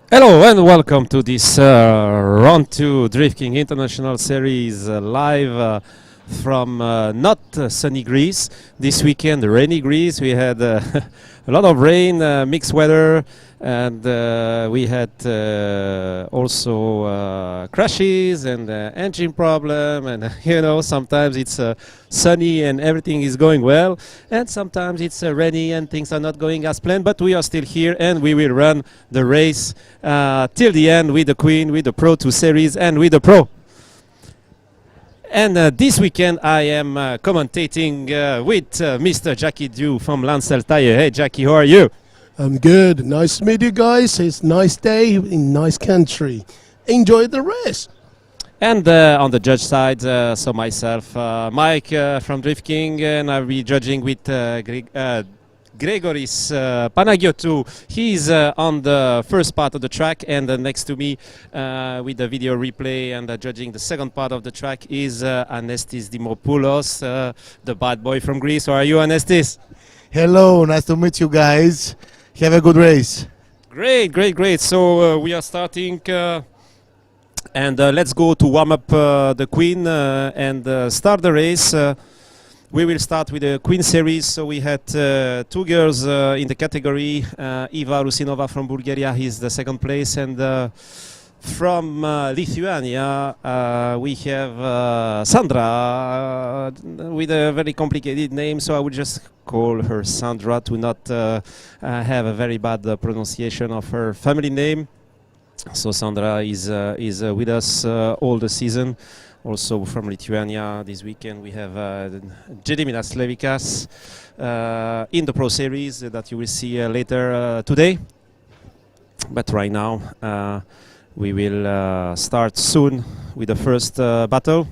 Hello and welcome to this Round 2 Drifting International Series live from not sunny Greece. This weekend, rainy Greece. We had a lot of rain, mixed weather, and we had also crashes and engine problem. And sometimes it's sunny and everything is going well, and sometimes it's rainy and things are not going as planned. But we are still here, and we will run the race till the end with the Queen, with the Pro2 Series, and with the Pro. And this weekend I am commentating with Mr. Jackie Dew from Lancel Tire. Hey Jackie, how are you? I'm good. Nice to meet you guys. It's a nice day in nice country. Enjoy the race. And on the judge side, so myself, Mike from Drift King, and I'll be judging with Gregoris Panagiotou. He's on the first part of the track, and next to me with the video replay and judging the second part of the track is Anestis Dimopoulos, the bad boy from Greece. How are you, Anestis? Hello, nice to meet you guys. Have a good race. Great, great, great. So we are starting, and let's go to warm up the Queen and start the race. We will start with the Queen Series. So we had two girls in the category. Eva Rusinova from Bulgaria is the second place, and from Lithuania we have Sandra with a very complicated name, so I would just call her Sandra to not have a very bad pronunciation of her family name. So Sandra is with us all the season. Also from Lithuania this weekend we have Gediminas Levikas in the Pro Series that you will see later today. But right now we will start soon with the first battle.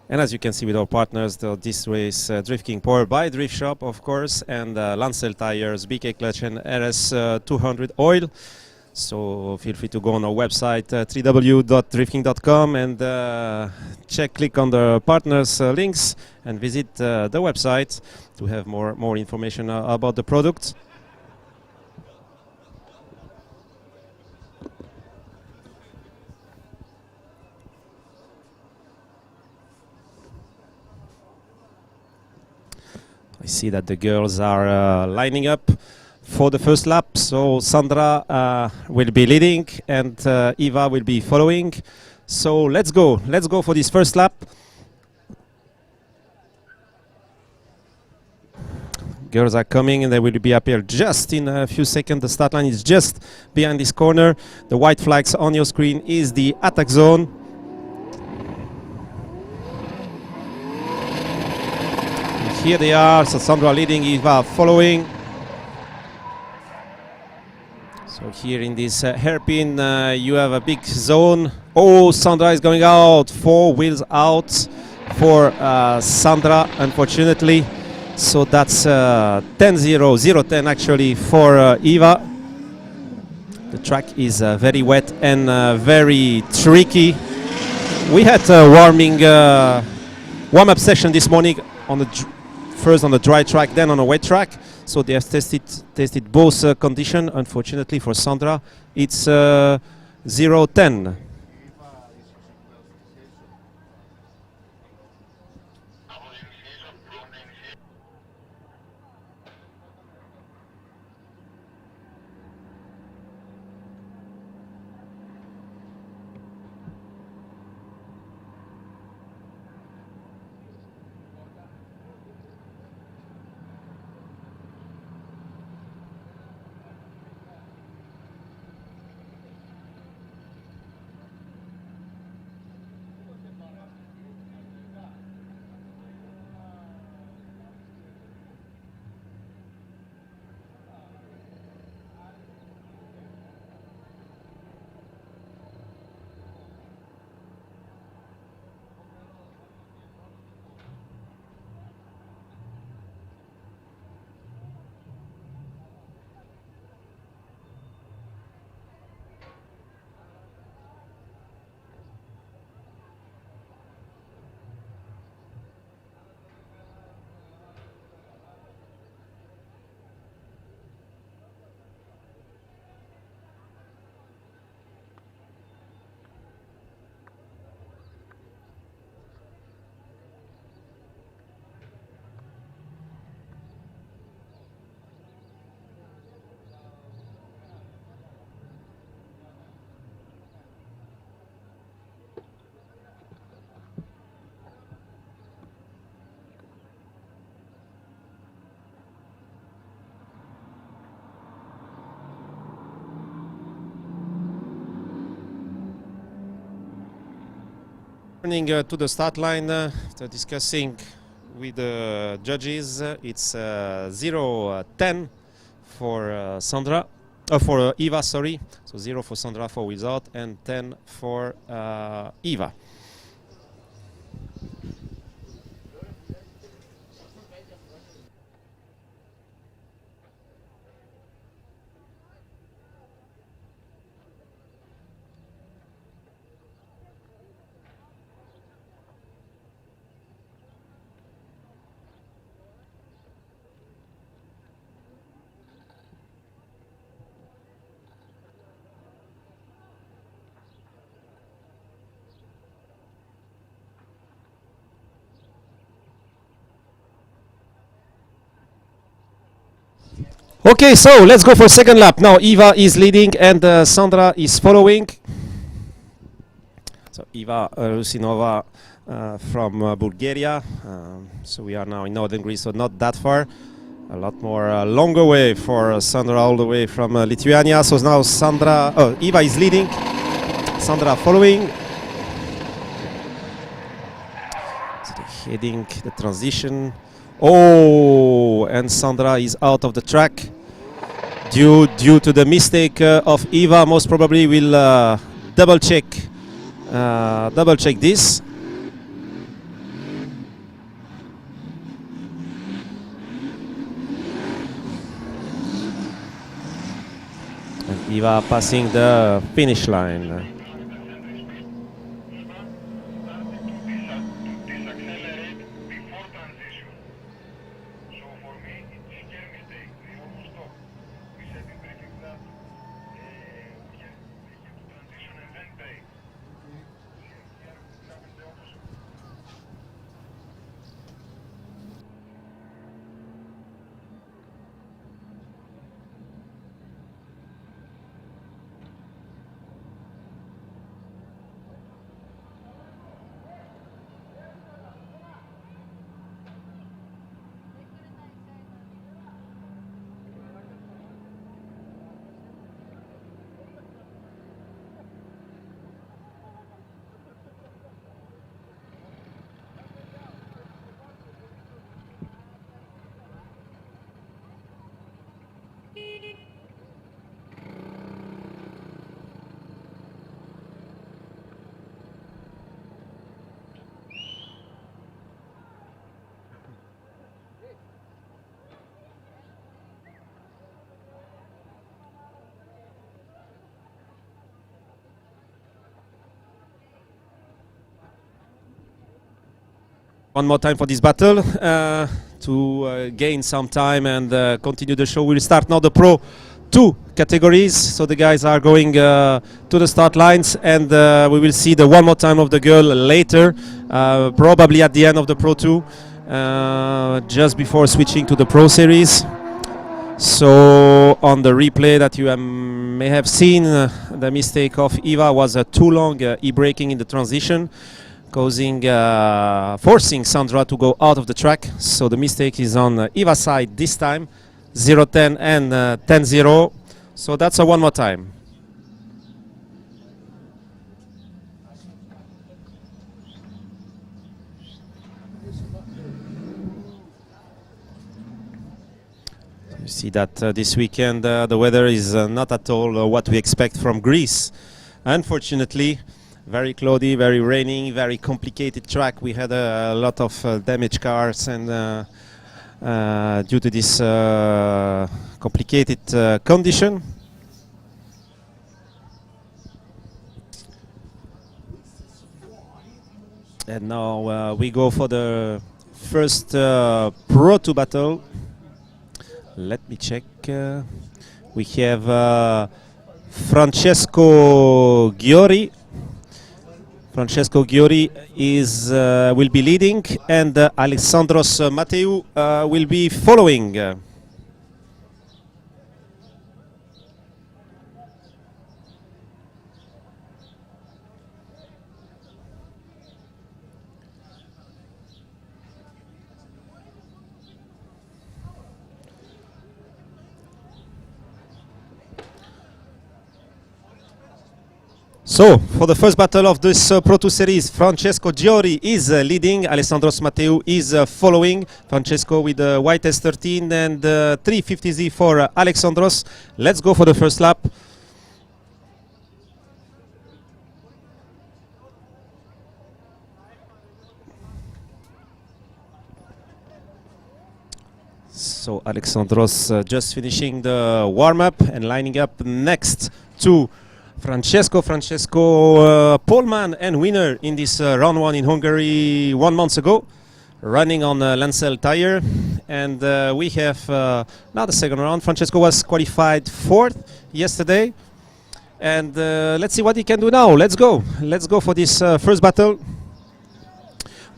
And as you can see with our partners, this race Drift King powered by Drift Shop, of course, and Lancel Tires, BK Clutch and RS200 oil. So feel free to go on our website www.driftking.com and click on the partners links and visit the website to have more information about the product. I see that the girls are lining up for the first lap. So Sandra will be leading and Eva will be following. So let's go for this first lap. Girls are coming and they will be up here just in a few seconds. The start line is just behind this corner. The white flags on your screen is the attack zone. And here they are, so Sandra leading, Eva following. So here in this hairpin, you have a big zone. Oh, Sandra is going out. 4 wheels out for Sandra, unfortunately. So that's 10-0, 0-10 actually for Eva. The track is very wet and very tricky. We had a warm-up session this morning on first on the dry track, then on a wet track. So they have tested both conditions. Unfortunately for Sandra, it's 0-10. Turning to the start line, after discussing with the judges, it's 0-10 for Sandra, for Eva, sorry. So 0 for Sandra for wheels out and 10 for Eva. Okay, so let's go for second lap. Now Eva is leading and Sandra is following. So Eva Rusinova from Bulgaria. So we are now in northern Greece, so not that far. A lot more longer way for Sandra all the way from Lithuania. So now Eva is leading, Sandra following. So they're heading the transition. Oh, and Sandra is out of the track due to the mistake of Eva. Most probably will double check this. And Eva passing the finish line. One more time for this battle to gain some time and continue the show. We'll start now the Pro 2 categories. So the guys are going to the start lines, and we will see the one more time of the girl later, probably at the end of the Pro 2, just before switching to the Pro Series. So on the replay that you may have seen, the mistake of Eva was too long e-braking in the transition, forcing Sandra to go out of the track. So the mistake is on Eva's side this time, 0-10 and 10-0. So that's a one more time. You see that this weekend the weather is not at all what we expect from Greece, unfortunately. Very cloudy, very raining, very complicated track. We had a lot of damaged cars, and due to this complicated condition. And now we go for the first Pro 2 battle. Let me check. We have Francesco Ghiori. Francesco Ghiori will be leading, and Alessandros Mateu will be following. So, for the first battle of this Pro2 Series, Francesco Giori is leading, Alessandros Mateu is following. Francesco with the white S13 and 350Z for Alexandros. Let's go for the first lap. So Alexandros just finishing the warm-up and lining up next to Francesco poleman and winner in this round one in Hungary 1 month ago, running on a Lancel tire. And we have now the second round. Francesco was qualified 4th yesterday. And let's see what he can do now. Let's go for this first battle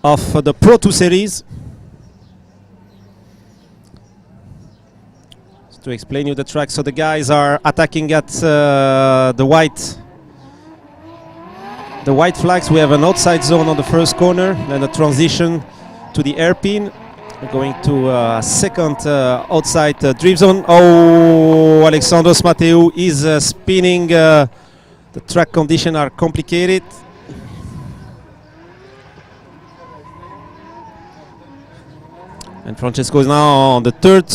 of the Pro2 Series. To explain you the track, so the guys are attacking at the white flags. We have an outside zone on the first corner, then a transition to the hairpin. We're going to a second outside drift zone. Oh, Alexandros Mateu is spinning. The track conditions are complicated. And Francesco is now on the third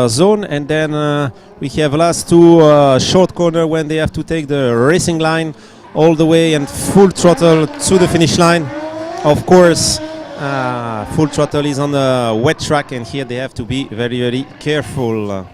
zone, and then we have last two short corner when they have to take the racing line all the way and full throttle to the finish line. Of course, full throttle is on a wet track, and here they have to be very, very careful.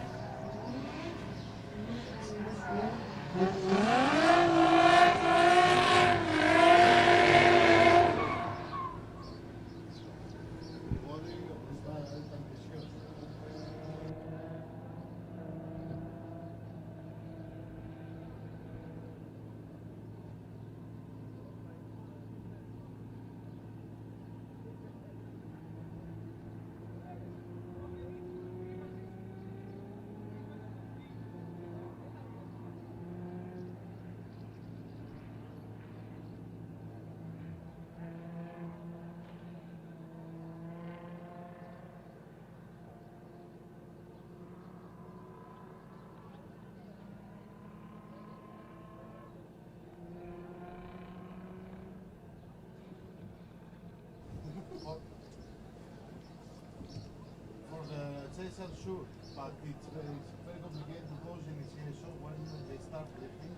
Sure, but it's very complicated because in the CSO when they start lifting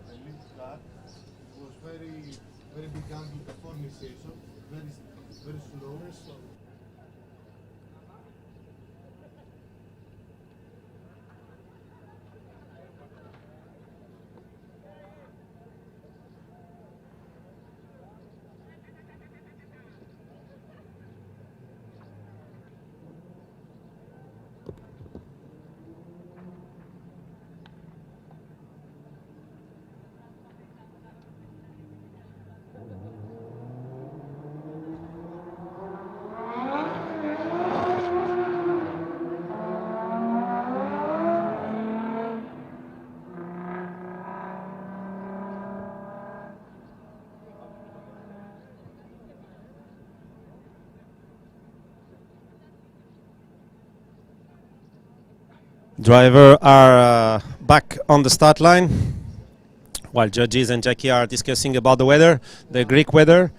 the lift car, it was very big angle before the CSO, very slow. Driver are back on the start line, while judges and Jackie are discussing about the weather, the Greek weather.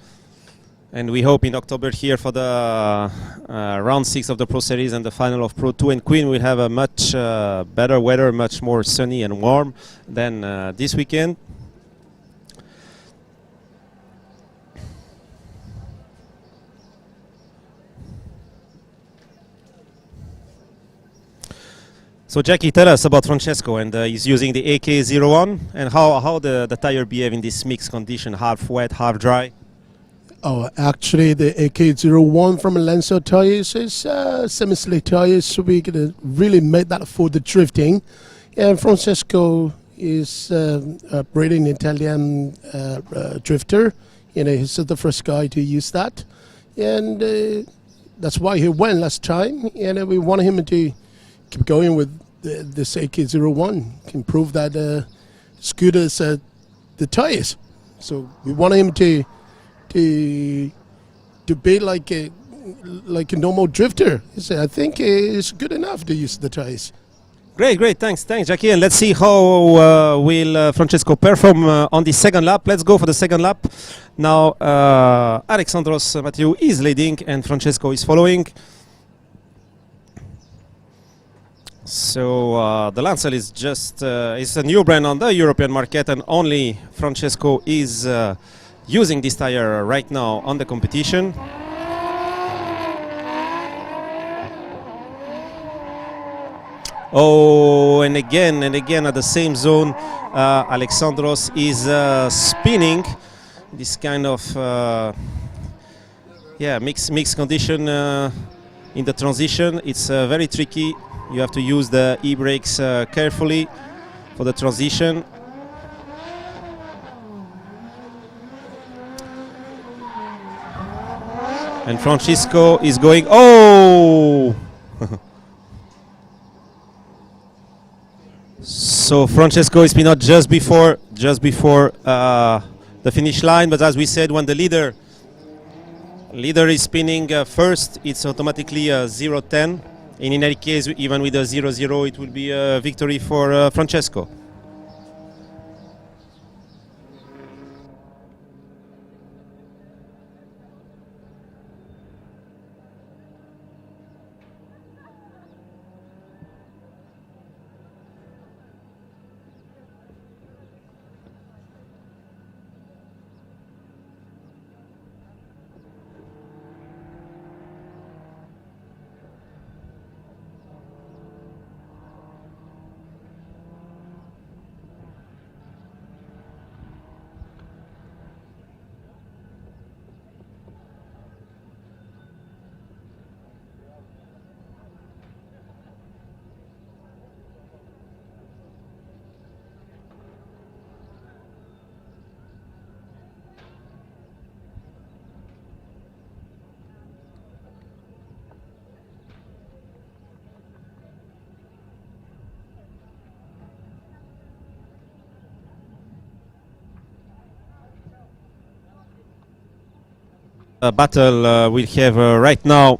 And we hope in October here for the round 6 of the Pro Series and the final of Pro2 and Queen we'll have a much better weather, much more sunny and warm than this weekend. So Jackie, tell us about Francesco, and he's using the AK01, and how the tire behave in this mixed condition, half wet, half dry. Oh, actually, the AK01 from Lancel tires is semi-slick tires, so we can really make that for the drifting. And Francesco is a brilliant Italian drifter. You know, he's the first guy to use that, and that's why he won last time. And we want him to keep going with this AK01, can prove that it's good as the tires. So we want him to be like a normal drifter. So I think it's good enough to use the tires. Great, great. Thanks, Jackie. And let's see how will Francesco perform on the second lap. Let's go for the second lap. Now, Alexandros Mathieu is leading and Francesco is following. So the Lancel is just is a new brand on the European market, and only Francesco is using this tire right now on the competition. Oh, and again at the same zone, Alexandros is spinning. This kind of mixed condition in the transition. It's very tricky. You have to use the e-brakes carefully for the transition. And Francesco is going. Oh! So Francesco is not just before the finish line, but as we said, when the leader is spinning first, it's automatically 0-10. And in any case, even with a 0-0, it will be a victory for Francesco. Battle we'll have right now.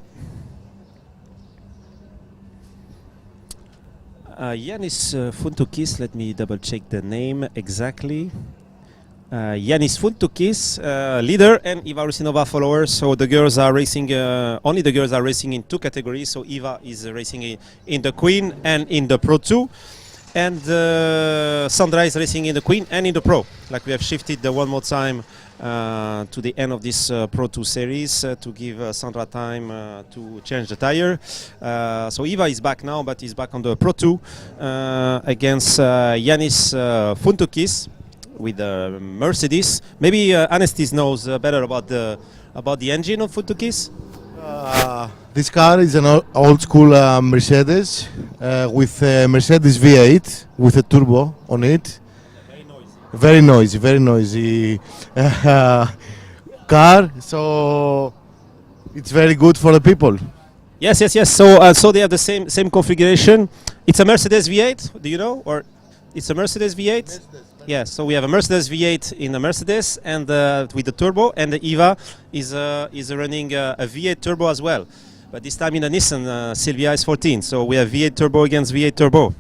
Yanis Funtukis, let me double check the name exactly. Yanis Funtukis, leader, and Eva Rusinova follower. So the girls are racing, only the girls are racing in two categories. So Eva is racing in the Queen and in the Pro 2. And Sandra is racing in the Queen and in the Pro. Like we have shifted one more time to the end of this Pro 2 series to give Sandra time to change the tire. So Eva is back now, but is back on the Pro 2 against Yanis Funtukis with the Mercedes. Maybe Anestis knows better about the engine of Funtukis. This car is an old school Mercedes with a Mercedes V8 with a turbo on it. Very noisy car. So it's very good for the people. Yes. So they have the same configuration. It's a Mercedes V8. Do you know, or it's a Mercedes V8? Mercedes. Yes. So we have a Mercedes V8 in the Mercedes and with the turbo, and the Eva is running a V8 turbo as well. But this time in a Nissan Silvia S14. So we have V8 turbo against V8 turbo.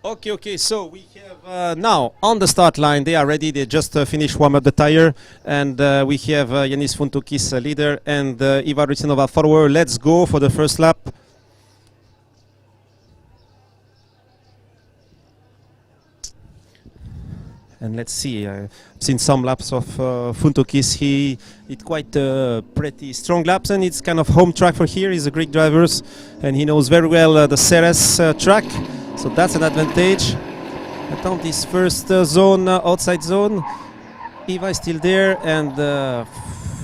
Okay. So we have now on the start line. They are ready. They just finished warm up the tire, and we have Yanis Fountoukis leader and Iva Rusinova forward. Let's go for the first lap. And let's see. I've seen some laps of Fountoukis. He did quite pretty strong laps, and it's kind of home track for here. He's a Greek driver, and he knows very well the Ceres track, so that's an advantage. And on this first zone, outside zone, Eva is still there, and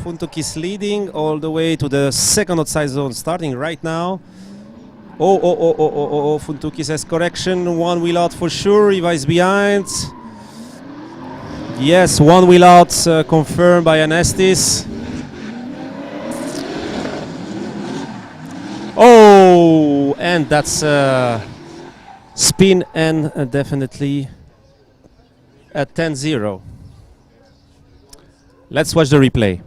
Fountoukis leading all the way to the second outside zone, starting right now. Oh, Fountoukis has correction. One wheel out for sure. Eva is behind. Yes, one wheel out, confirmed by Anastis. Oh, and that's spin and definitely a 10-0. Let's watch the replay.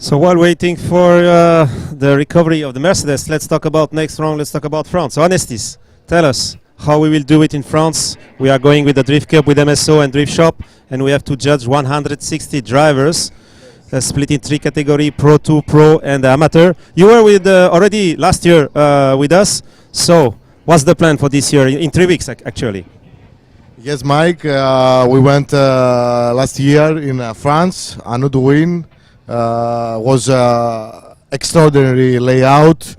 So while waiting for the recovery of the Mercedes, let's talk about next round. Let's talk about France. So Anestis, tell us how we will do it in France. We are going with the Drift Cup with MSO and Drift Shop, and we have to judge 160 drivers, split in three categories: Pro 2, Pro, and Amateur. You were with already last year with us. So what's the plan for this year in 3 weeks actually? Yes, Mike. We went last year in France. Anu to win. Was extraordinary layout.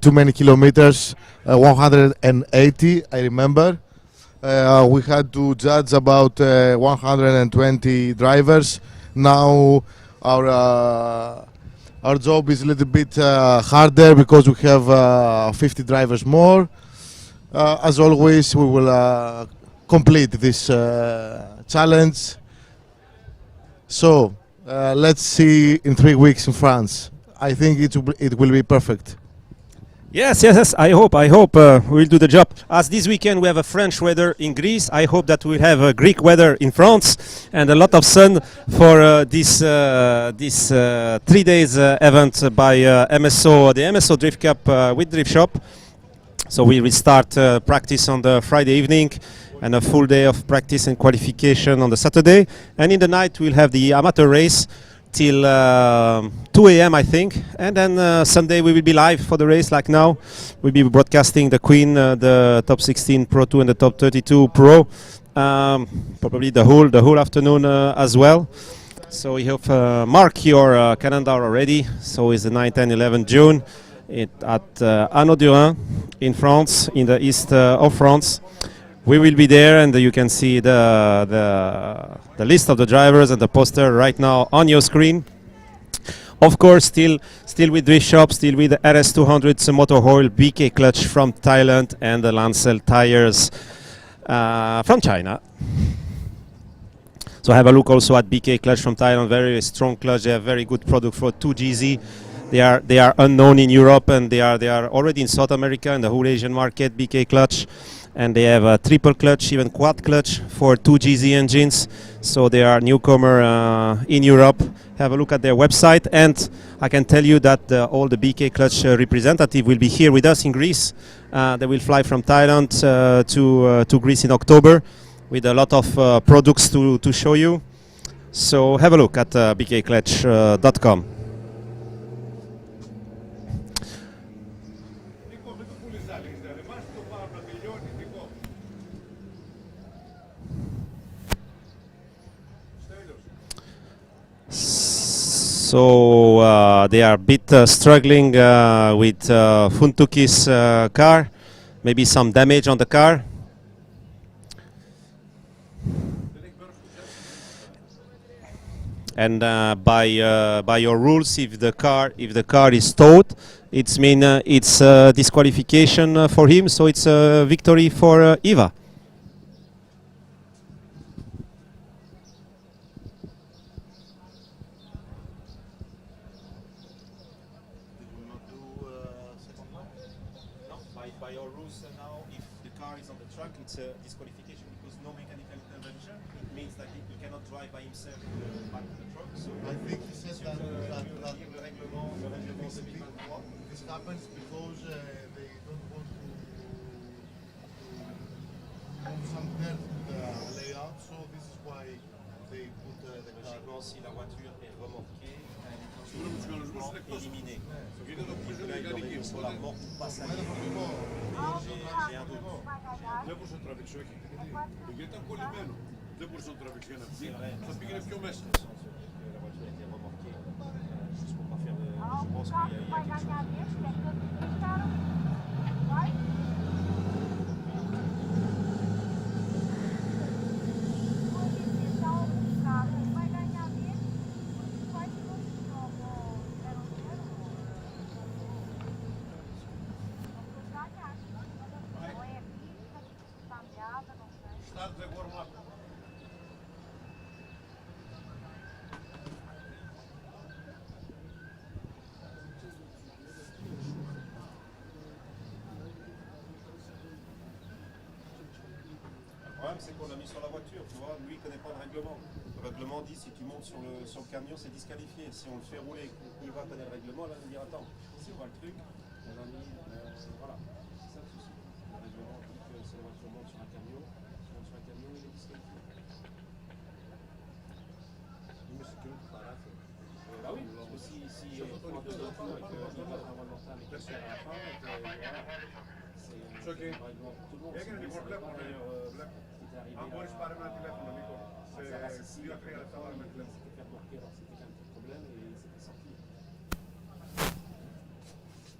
Too many kilometers. 180, I remember. We had to judge about 120 drivers. Now our Our job is a little bit harder because we have 50 drivers more. As always, we will complete this challenge. So let's see in 3 weeks in France. I think it will be perfect. Yes, yes, yes. I hope we'll do the job. As this weekend we have a French weather in Greece, I hope that we'll have a Greek weather in France and a lot of sun for this 3 days event by MSO, the MSO Drift Cup with Drift Shop. So we will start practice on the Friday evening and a full day of practice and qualification on the Saturday. And in the night we'll have the amateur race till 2 a.m. I think, and then Sunday we will be live for the race like now. We'll be broadcasting the Queen, the top 16 Pro 2 and the top 32 Pro, probably the whole afternoon as well. So we hope mark your calendar already. So it's the 9, 10, 11 June at Anneau-Durin in France, in the east of France. We will be there, and you can see the list of the drivers and the poster right now on your screen. Of course, still with Drift Shop, still with the RS200 motor oil, BK clutch from Thailand, and the Lancel tires from China. So have a look also at BK clutch from Thailand. Very strong clutch. They have very good product for 2GZ. They are unknown in Europe, and they are already in South America and the whole Asian market. BK clutch. And they have a triple clutch, even quad clutch for 2GZ engines. So they are newcomer in Europe. Have a look at their website, and I can tell you that all the BK clutch representative will be here with us in Greece. They will fly from Thailand to Greece in October with a lot of products to show you. So have a look at bkclutch.com. So they are a bit struggling with Funtuki's car, maybe some damage on the car. And by your rules, if the car is towed, it's disqualification for him. So it's a victory for Eva. By your rules now, if the car is on the track, it's a disqualification because no mechanical intervention. It means that he cannot drive by himself back to the truck. So I think he said that this happens because they don't want to move some dirt in the layout, so this is why they put the car. Logiquement, si la voiture est remorquée, elle est automatiquement éliminée. Donc là, il aurait une sur la remorque pas salir. J'ai un doute. Δεν μπορούσε να τραβήξει, όχι. Γιατί ήταν κολλημένο. Δεν μπορούσε να τραβήξει ένα βγει. Θα πήγαινε πιο μέσα. La voiture a été remorquée juste pour pas faire de. Je pense qu'il y a quelque chose. Start the warm-up. Le problème, c'est qu'on l'a mis sur la voiture, tu vois. Lui, il connaît pas le règlement. Le règlement dit si tu montes sur le camion, c'est disqualifié. Si on le fait rouler, il va connaître le règlement, là, il va dire attends, c'est quoi le truc? On a mis, voilà. C'est ça le souci. Le règlement dit que si la voiture monte sur un camion, il est disqualifié. Bah oui, parce que si on prend un peu de temps et qu'il va avoir le mortal et qu'il sert à la fin, c'est un règlement pour tout le monde. Έκανε λοιπόν βλέπουμε. Αν μπορείς πάρε με ένα τηλέφωνο, Νίκο. Σε 2-3 λεπτά πάρε με τηλέφωνο.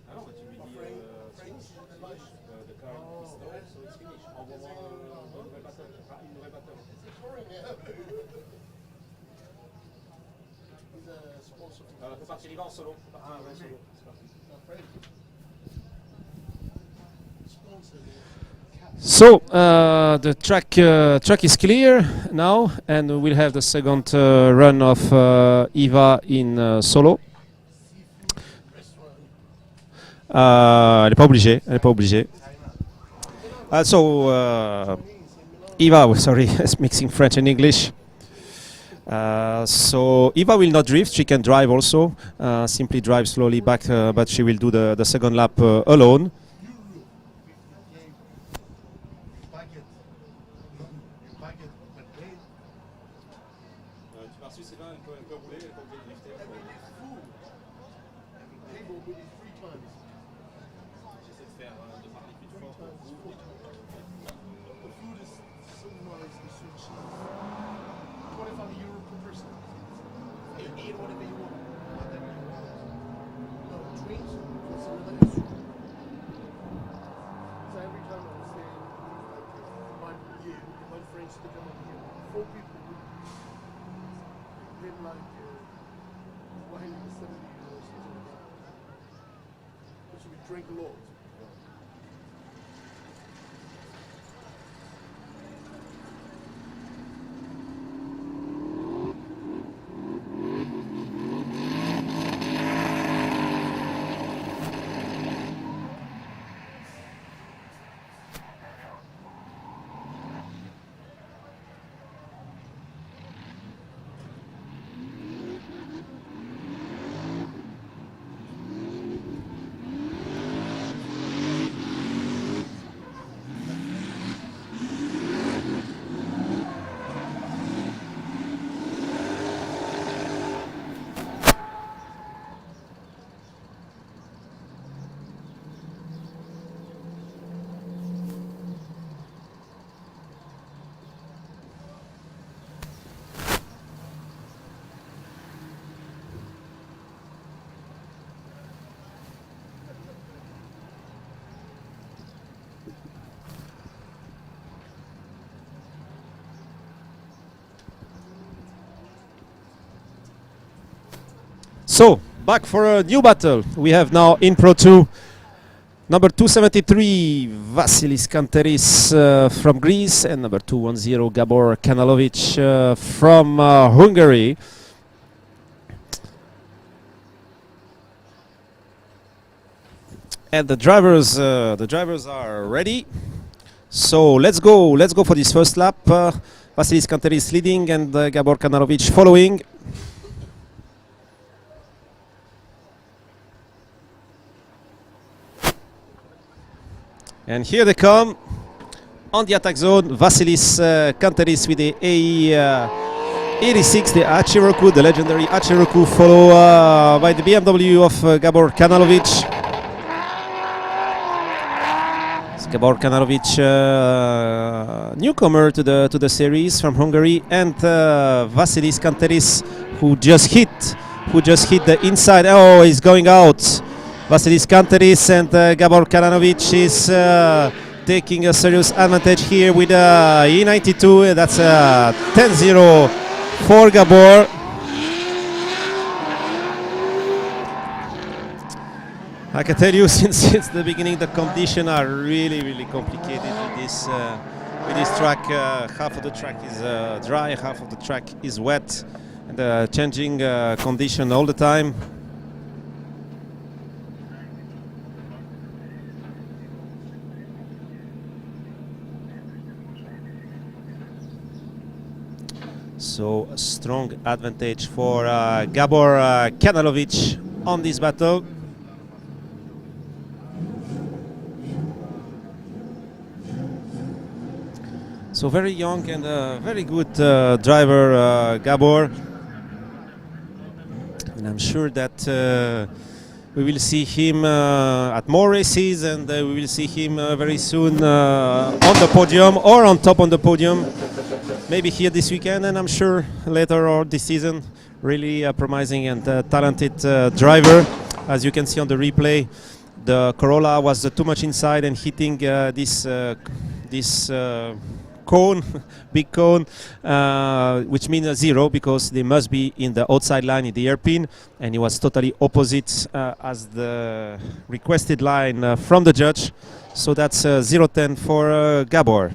Ah non, tu lui dis the car is stolen, so it's finished. Envoie-moi une nouvelle batteur. He's a sponsor. So the track is clear now, and we'll have the second run of Eva in solo. Elle est pas obligée, elle est pas obligée. So Eva, sorry, is mixing French and English. So Eva will not drift, she can drive also, simply drive slowly back, but she will do the second lap alone. Drink a lot. So, back for a new battle. We have now in Pro 2 number 273 Vasilis Kanteris from Greece and number 210 Gabor Kanalovic from Hungary. And the drivers are ready. So let's go for this first lap. Vasilis Kanteris leading and Gabor Kanalovic following. And here they come on the attack zone. Vasilis Kanteris with the AE86, the Achiroku, the legendary Achiroku, followed by the BMW of Gabor Kanalovic. Gabor Kanalovic, newcomer to the series from Hungary, and Vasilis Kanteris, who just hit the inside. Oh, he's going out. Vasilis Kanteris and Gabor Kanalovic is taking a serious advantage here with E92. That's 10-0 for Gabor. I can tell you since the beginning the conditions are really complicated with this track. Half of the track is dry, half of the track is wet, and changing condition all the time. So a strong advantage for Gabor Kanalovic on this battle. So very young and very good driver, Gabor. And I'm sure that we will see him at more races, and we will see him very soon on the podium or on top on the podium. Maybe here this weekend, and I'm sure later or this season. Really promising and talented driver. As you can see on the replay, the Corolla was too much inside and hitting this cone, big cone, which means a 0 because they must be in the outside line in the hairpin, and it was totally opposite as the requested line from the judge. So that's 0-10 for Gabor.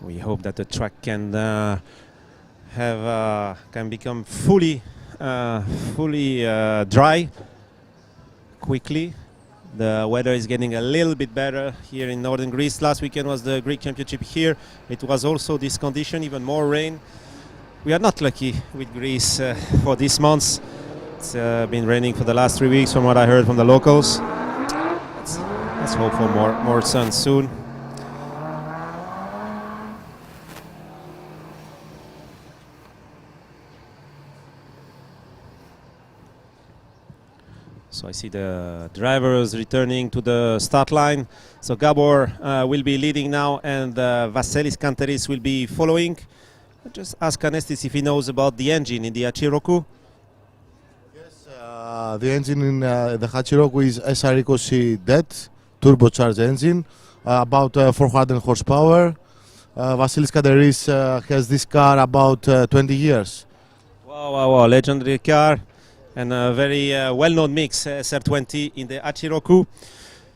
We hope that the track can can become fully dry quickly. The weather is getting a little bit better here in northern Greece. Last weekend was the Greek Championship here. It was also this condition, even more rain. We are not lucky with Greece for this month. It's been raining for the last 3 weeks from what I heard from the locals. Let's hope for more sun soon. So I see the drivers returning to the start line. So Gabor will be leading now, and Vasilis Kanteris will be following. I'll just ask Anestis if he knows about the engine in the Hachiroku. Yes, the engine in the Hachiroku is SR20 DET, turbocharged engine, about 400 horsepower. Vasilis Kanteris has this car about 20 years. Wow, legendary car. And a very well-known mix, SR20 in the Hachiroku.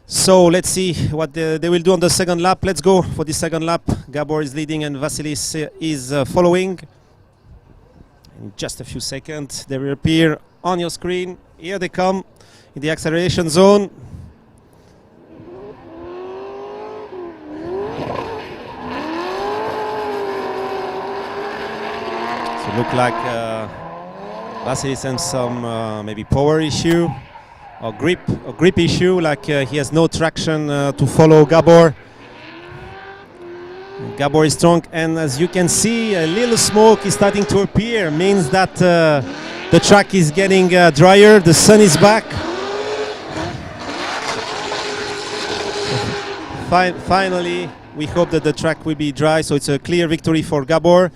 So let's see what they will do on the second lap. Let's go for the second lap. Gabor is leading and Vasilis is following. In just a few seconds, they will appear on your screen. Here they come in the acceleration zone. So look like Vasilis has some maybe power issue or grip issue, like he has no traction to follow Gabor. Gabor is strong, and as you can see, a little smoke is starting to appear. Means that the track is getting drier, the sun is back. Finally, we hope that the track will be dry, so it's a clear victory for Gabor.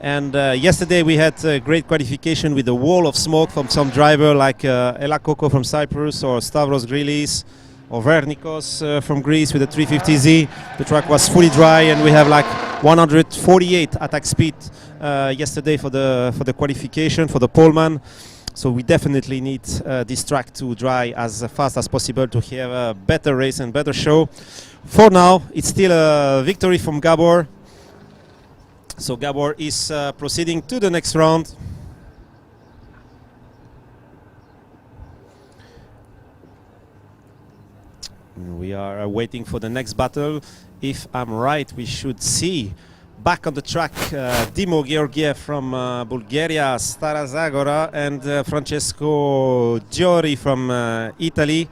And yesterday we had great qualification with a wall of smoke from some driver like Ela Koko from Cyprus, or Stavros Grilis, or Vernikos from Greece with the 350Z. The track was fully dry, and we have like 148 attack speed yesterday for the qualification for the poleman. So we definitely need this track to dry as fast as possible to have a better race and better show. For now, it's still a victory from Gabor. So Gabor is proceeding to the next round. We are waiting for the next battle. If I'm right, we should see back on the track Dimo Georgiev from Bulgaria, Stara Zagora, and Francesco Giori from Italy.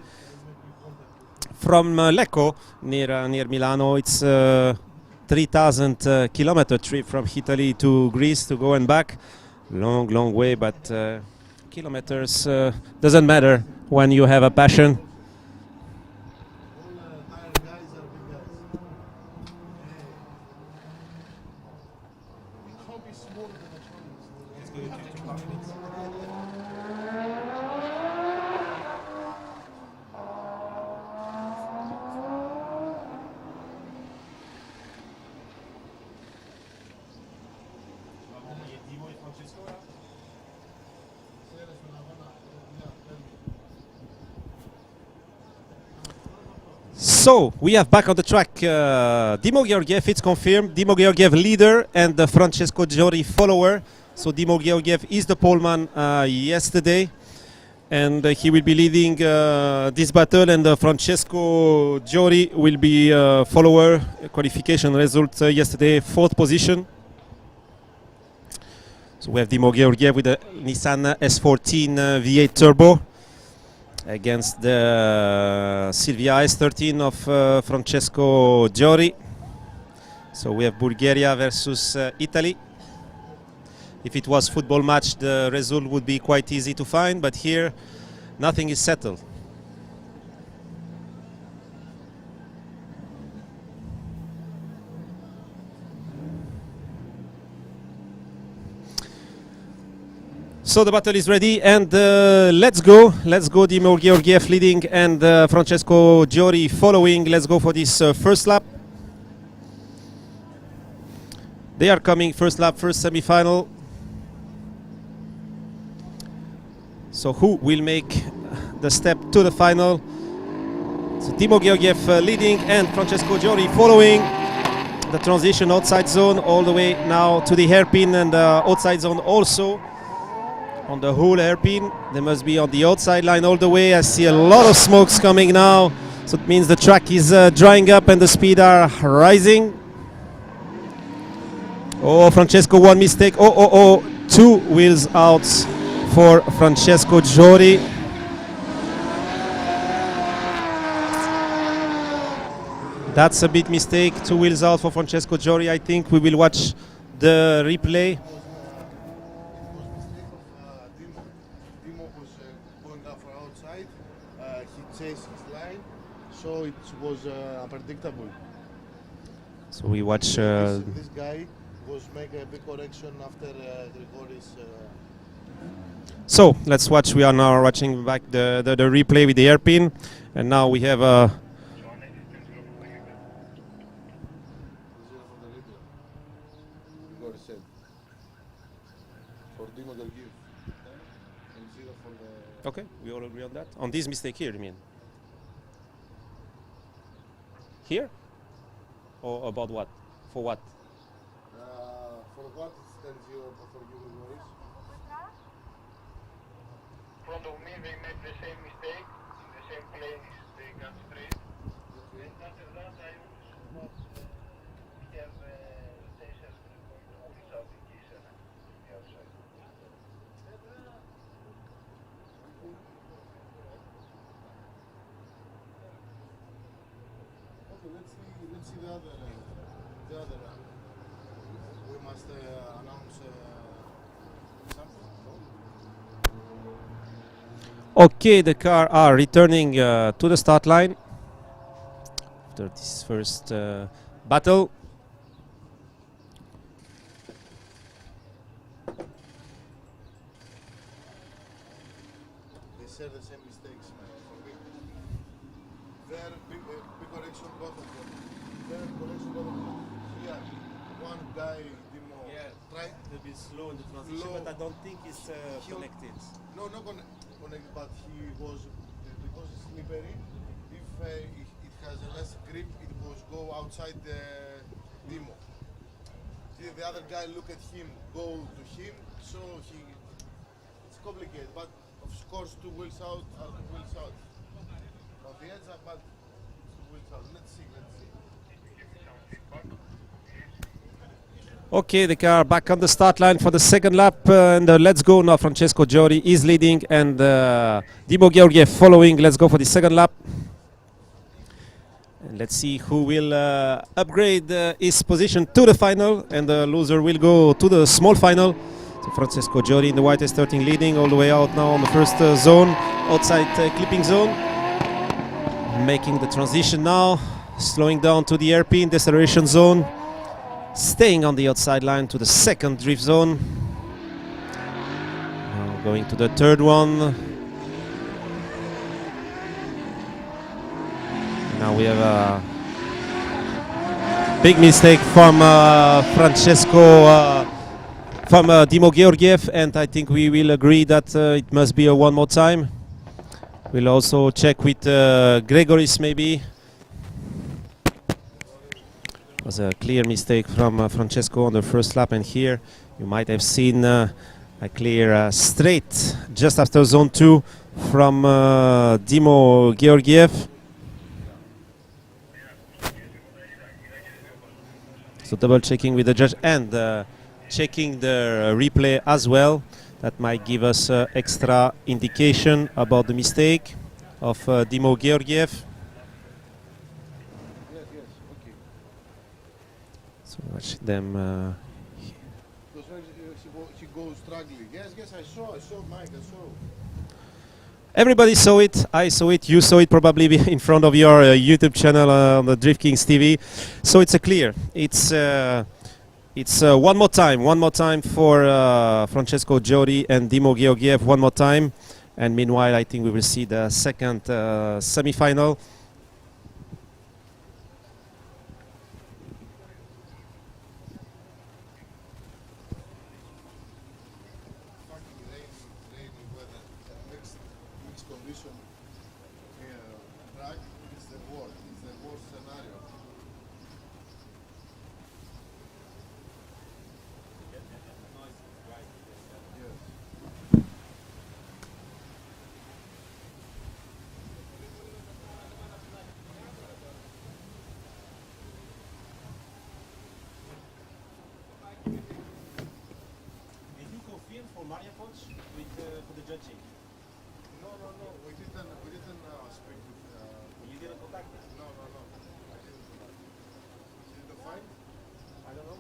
From Lecco, near Milano. It's 3,000 kilometer trip from Italy to Greece to go and back. Long way, but kilometers doesn't matter when you have a passion. So we have back on the track Dimo Georgiev, it's confirmed. Dimo Georgiev leader and Francesco Giori follower. So Dimo Georgiev is the poleman yesterday, and he will be leading this battle, and Francesco Giori will be follower. Qualification result yesterday, 4th position. So we have Dimo Georgiev with the Nissan S14 V8 Turbo against the Silvia S13 of Francesco Giori. So we have Bulgaria versus Italy. If it was football match, the result would be quite easy to find, but here nothing is settled. So the battle is ready, and let's go. Let's go. Dimo Georgiev leading and Francesco Giori following. Let's go for this first lap. They are coming first lap, first semi-final. So who will make the step to the final? So Dimo Georgiev leading and Francesco Giori following. The transition outside zone all the way now to the hairpin, and outside zone also on the whole hairpin. They must be on the outside line all the way. I see a lot of smokes coming now, so it means the track is drying up and the speed are rising. Oh, Francesco, one mistake. Oh, 2 wheels out for Francesco Giori. That's a big mistake. 2 wheels out for Francesco Giori. I think we will watch the replay. Dimo was going up for outside. He chased his line, so it was unpredictable. So we watch. This guy was making a big correction after Grigori's. So let's watch. We are now watching back the replay with the hairpin, and now we have a. Okay, we all agree on that. On this mistake here, you mean? Here? Or about what? For what? For what it's 10-0 for you, Grigori's? Front of me, they made the same mistake in the same place. They got straight. And after that, I was have chasers going to push out the keys and the outside. Okay, let's see the other run. We must announce something. No? Okay, the car are returning to the start line after this first battle. They share the same mistakes for me. Their big correction, both of them. Their correction, both of them. Here, one guy, Dimo, tried. A bit slow in the transition, but I don't think it's connected. No, not connected, but he was, because it's slippery, if it has a less grip, it was go outside the Dimo. The other guy look at him, go to him, so it's complicated, but of course 2 wheels out are 2 wheels out. On the edge, but 2 wheels out. Let's see. Okay, the car back on the start line for the second lap, and let's go now. Francesco Giori is leading and Dimo Georgiev following. Let's go for the second lap. And let's see who will upgrade his position to the final, and the loser will go to the small final. So Francesco Giori in the white S13 leading all the way out now on the first zone, outside clipping zone. Making the transition now, slowing down to the hairpin deceleration zone. Staying on the outside line to the second drift zone. Now going to the third one. Now we have a big mistake from Dimo Georgiev, and I think we will agree that it must be a one more time. We'll also check with Gregoris maybe. Was a clear mistake from Francesco on the first lap, and here you might have seen a clear straight just after zone 2 from Dimo Georgiev. So double checking with the judge and checking the replay as well. That might give us extra indication about the mistake of Dimo Georgiev. So watch them. Because when he goes struggling. Yes, I saw, Mike, I saw. Everybody saw it. I saw it. You saw it probably in front of your YouTube channel on the Drift Kings TV. So it's a clear. It's It's one more time for Francesco Giori and Dimo Georgiev, one more time. And meanwhile, I think we will see the second semi-final. For the judging? No, we didn't speak with. You didn't contact them? No. I didn't. Did you find? I don't know.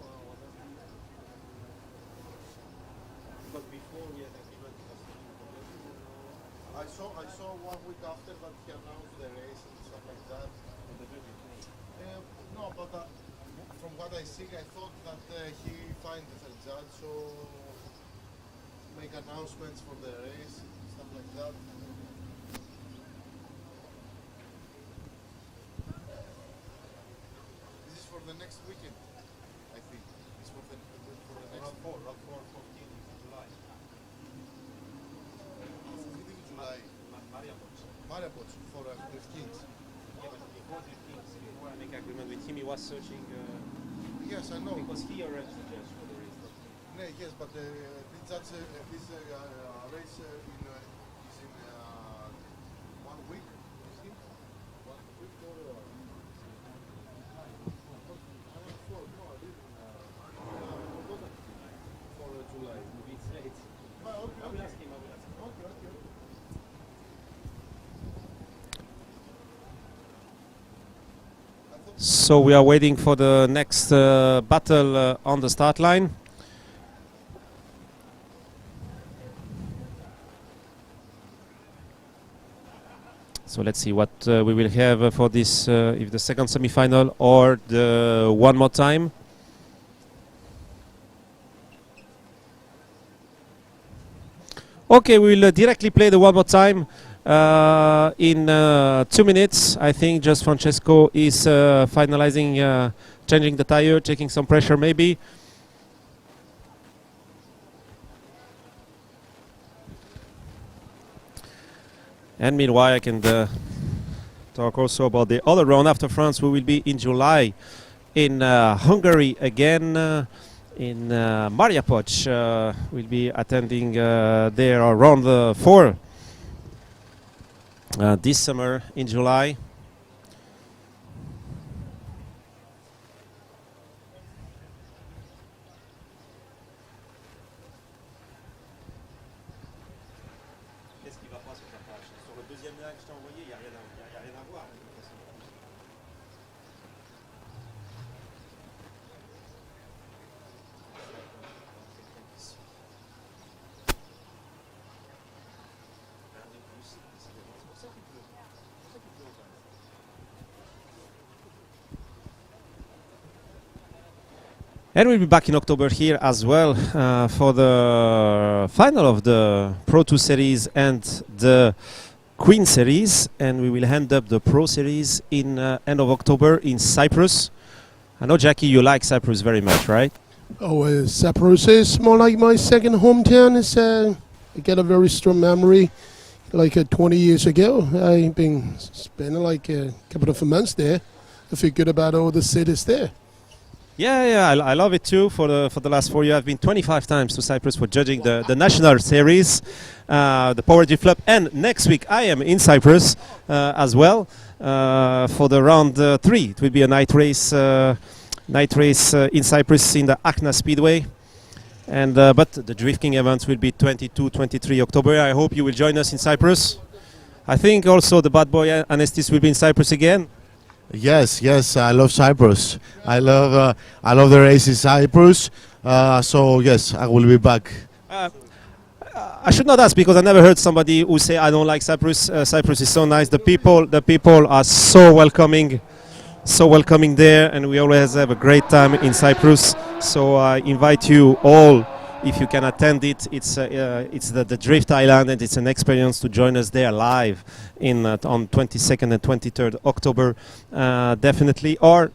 Because before we had agreement I saw 1 week after that he announced the race and stuff like that. No, but from what I see, I thought that he find the third judge, so make announcements for the race, stuff like that. This is for the next weekend, I think. It's for the next round 4, 14 July. 15th July. Mariapoc for 15th. Yeah, but before I make agreement with him, he was searching. Yes, I know. Because he arranged the judge for the race. No, yes, but this race is in 1 week. 1 week or for July. It's late. Well, okay. I will ask him. Okay. So we are waiting for the next battle on the start line. So let's see what we will have for this, if the second semi-final or the one more time. Okay, we will directly play the one more time in 2 minutes. I think just Francesco is finalizing, changing the tire, taking some pressure maybe. And meanwhile, I can talk also about the other round after France. We will be in July in Hungary again. In Mariapoc, we'll be attending there around 4 this summer in July. Qu'est-ce qui va pas sur ta page? Sur le deuxième lien que je t'ai envoyé, il n'y a rien à voir. And we'll be back in October here as well for the final of the Pro2 Series and the Queen Series. And we will hand up the Pro Series in end of October in Cyprus. I know, Jackie, you like Cyprus very much, right? Oh, Cyprus is more like my second hometown. It's, I get a very strong memory. Like 20 years ago, I've been spending like a couple of months there. I feel good about all the cities there. Yeah, I love it too. For the last 4 years, I've been 25 times to Cyprus for judging the national series, the Power G Flip, and next week I am in Cyprus as well for the round 3. It will be a night race in Cyprus in the Akhna Speedway, and but the drifting events will be 22, 23 October. I hope you will join us in Cyprus. I think also the bad boy Anestis will be in Cyprus again. Yes, I love Cyprus. I love the race in Cyprus. So yes, I will be back. I should not ask because I never heard somebody who say I don't like Cyprus. Cyprus is so nice. The people are so welcoming there, and we always have a great time in Cyprus. So I invite you all, if you can attend it. It's the Drift Island, and it's an experience to join us there live on 22nd and 23rd October, definitely. Or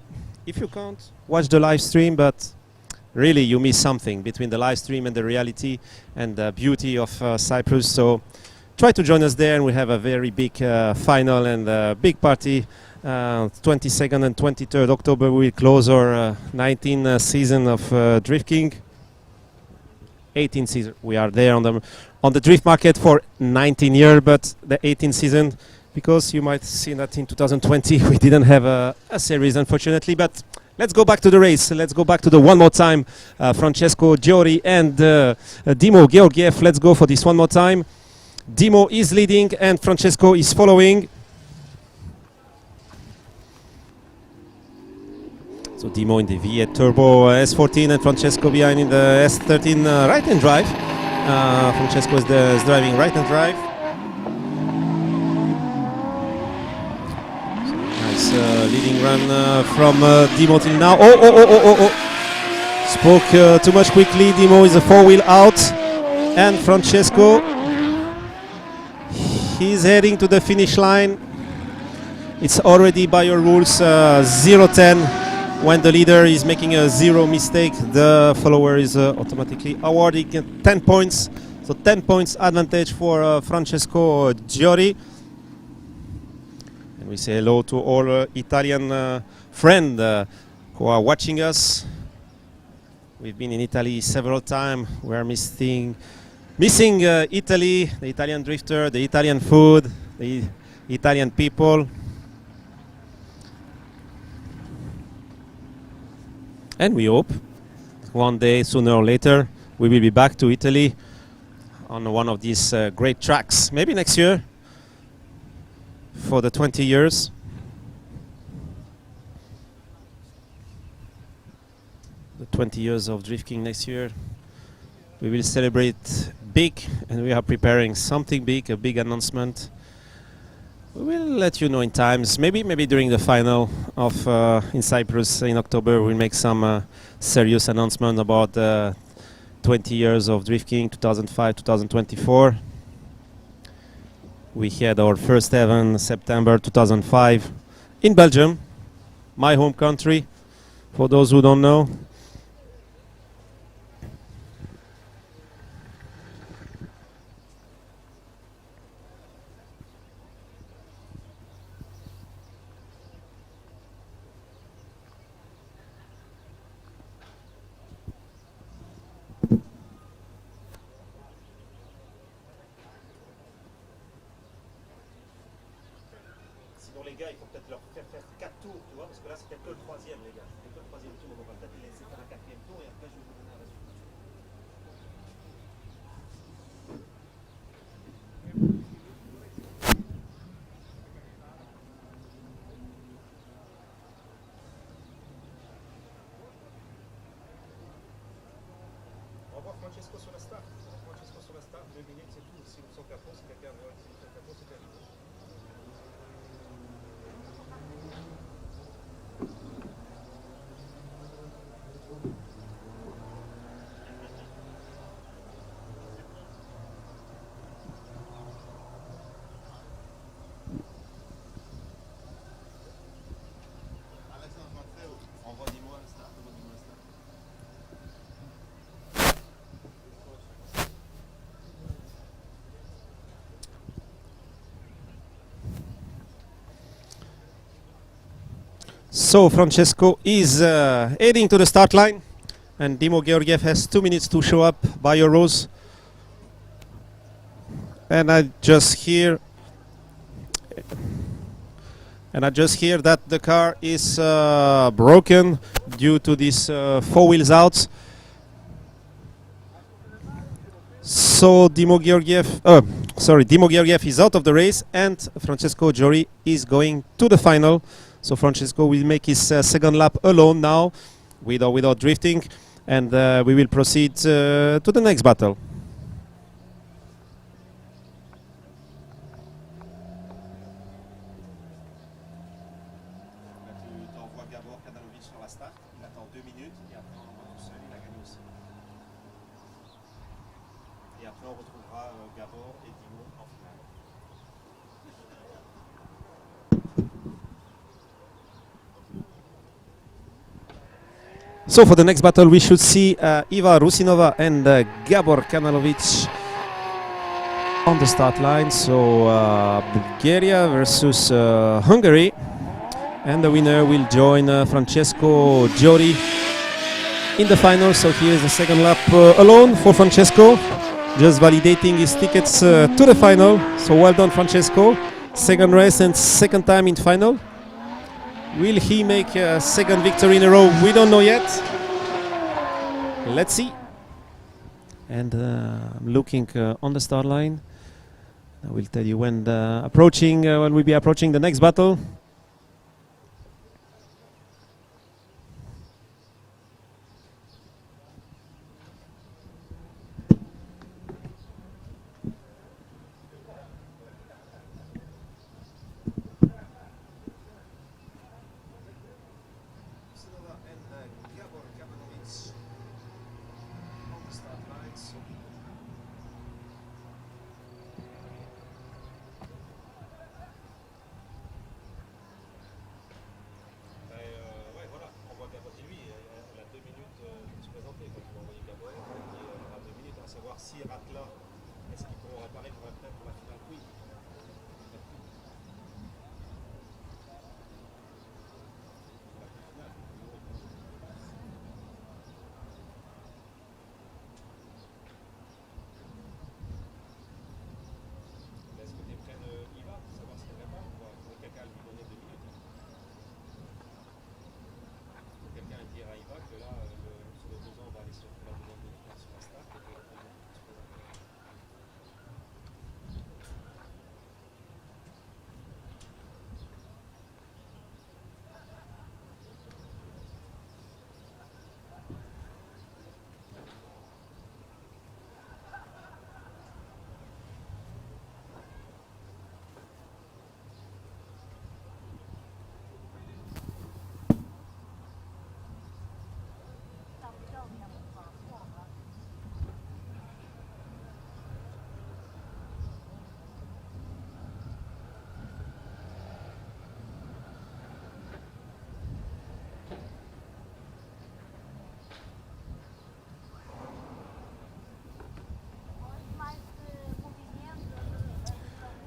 if you can't, watch the live stream, but really you miss something between the live stream and the reality and the beauty of Cyprus. So try to join us there, and we have a very big final and a big party. 22nd and 23rd October we will close our 19th season of Drift King. 18th season. We are there on the drift market for 19 years, but the 18th season, because you might see that in 2020 we didn't have a series, unfortunately. But let's go back to the race. Let's go back to the one more time. Francesco Giori and Dimo Georgiev. Let's go for this one more time. Dimo is leading and Francesco is following. So Dimo in the V8 Turbo S14 and Francesco behind in the S13 right-hand drive. Francesco is driving right-hand drive. So nice leading run from Dimo till now. Oh! Spoke too much quickly. Dimo is a four-wheel out. And Francesco, he's heading to the finish line. It's already by your rules 0-10. When the leader is making a zero mistake, the follower is automatically awarding 10 points. So 10 points advantage for Francesco Giori. And we say hello to all Italian friends who are watching us. We've been in Italy several times. We are missing Italy, the Italian drifter, the Italian food, the Italian people. And we hope one day, sooner or later, we will be back to Italy on one of these great tracks. Maybe next year for the 20 years. The 20 years of Drift King next year. We will celebrate big, and we are preparing something big, a big announcement. We will let you know in times. Maybe during the final of in Cyprus in October, we'll make some serious announcement about 20 years of Drift King, 2005-2024. We had our first event September 2005 in Belgium, my home country. For those who don't know. Les gars, il faut peut-être leur faire 4 tours, tu vois, parce que là c'était que le troisième, les gars. C'était que le troisième tour, on va peut-être les laisser faire un quatrième tour et après je vais vous donner la suite. On va voir Francesco sur la start. 2 minutes c'est tout. Si vous sont capot, c'est quelqu'un de capot, c'est terminé. So Francesco is heading to the start line, and Dimo Georgiev has 2 minutes to show up by your rows. And I just hear that the car is broken due to this 4 wheels out. So Dimo Georgiev is out of the race, and Francesco Giori is going to the final. So Francesco will make his second lap alone now, with or without drifting, and we will proceed to the next battle. Tu t'envoies Gabor Kadanovic sur la start, il attend 2 minutes et après on va tout seul. on retrouvera Gabor et Dimo en finale. So for the next battle, we should see Iva Rusinova and Gabor Kanalovic on the start line. So Bulgaria versus Hungary, and the winner will join Francesco Giori in the final. So here is the second lap alone for Francesco, just validating his tickets to the final. So well done, Francesco. Second race and second time in final. Will he make a second victory in a row? We don't know yet. Let's see. And I'm looking on the start line. I will tell you when we'll be approaching the next battle.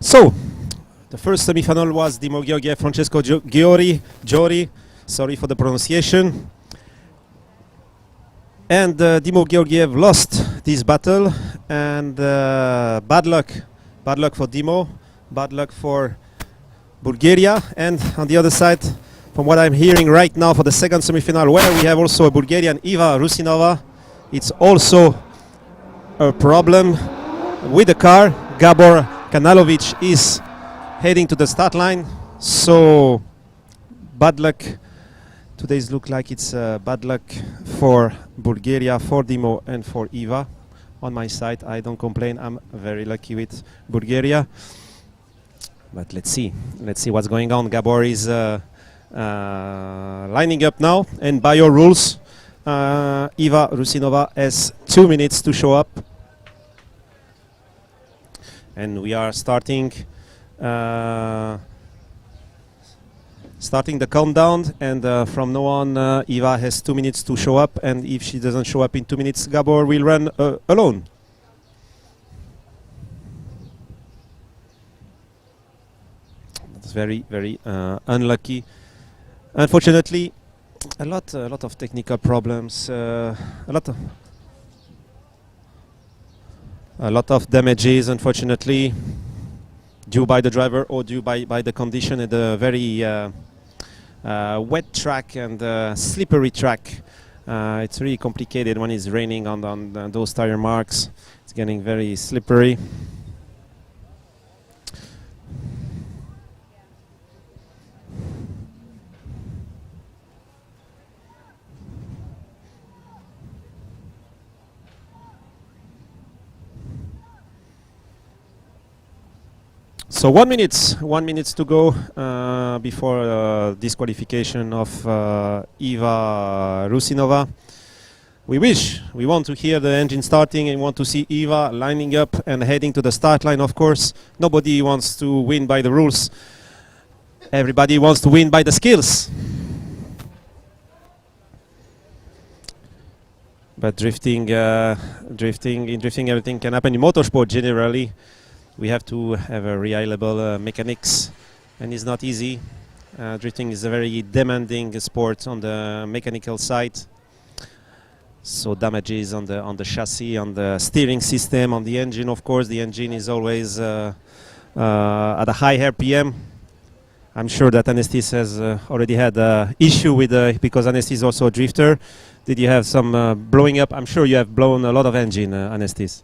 So, the first semi-final was Dimo Georgiev, Francesco Giori, sorry for the pronunciation. And Dimo Georgiev lost this battle, and bad luck for Dimo, bad luck for Bulgaria. And on the other side, from what I'm hearing right now for the second semi-final, where we have also a Bulgarian, Iva Rusinova, it's also a problem with the car. Gabor Kanalovic is heading to the start line, so bad luck. Today's look like it's bad luck for Bulgaria, for Dimo and for Iva. On my side, I don't complain. I'm very lucky with Bulgaria. But let's see what's going on. Gabor is lining up now, and by your rules, Iva Rusinova has 2 minutes to show up. And we are starting the countdown, and from now on Iva has 2 minutes to show up, and if she doesn't show up in 2 minutes, Gabor will run alone. That's very, very unlucky. Unfortunately, a lot of technical problems, a lot of damages, unfortunately, due by the driver or due by the condition and the very wet track and slippery track. It's really complicated when it's raining on those tire marks. It's getting very slippery. So 1 minute to go before disqualification of Iva Rusinova. We want to hear the engine starting and want to see Eva lining up and heading to the start line, of course. Nobody wants to win by the rules. Everybody wants to win by the skills. But drifting, everything can happen. In motorsport, generally, we have to have a reliable mechanics, and it's not easy. Drifting is a very demanding sport on the mechanical side. So damages on the chassis, on the steering system, on the engine. Of course, the engine is always at a high RPM. I'm sure that Anestis has already had an issue with because Anestis is also a drifter. Did you have some blowing up? I'm sure you have blown a lot of engine, Anestis.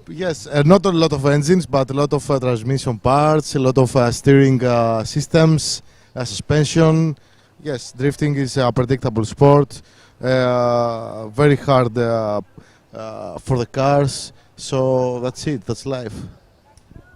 Yes, not a lot of engines, but a lot of transmission parts, a lot of steering systems, suspension. Yes, drifting is a predictable sport. Very hard for the cars, so that's it, that's life.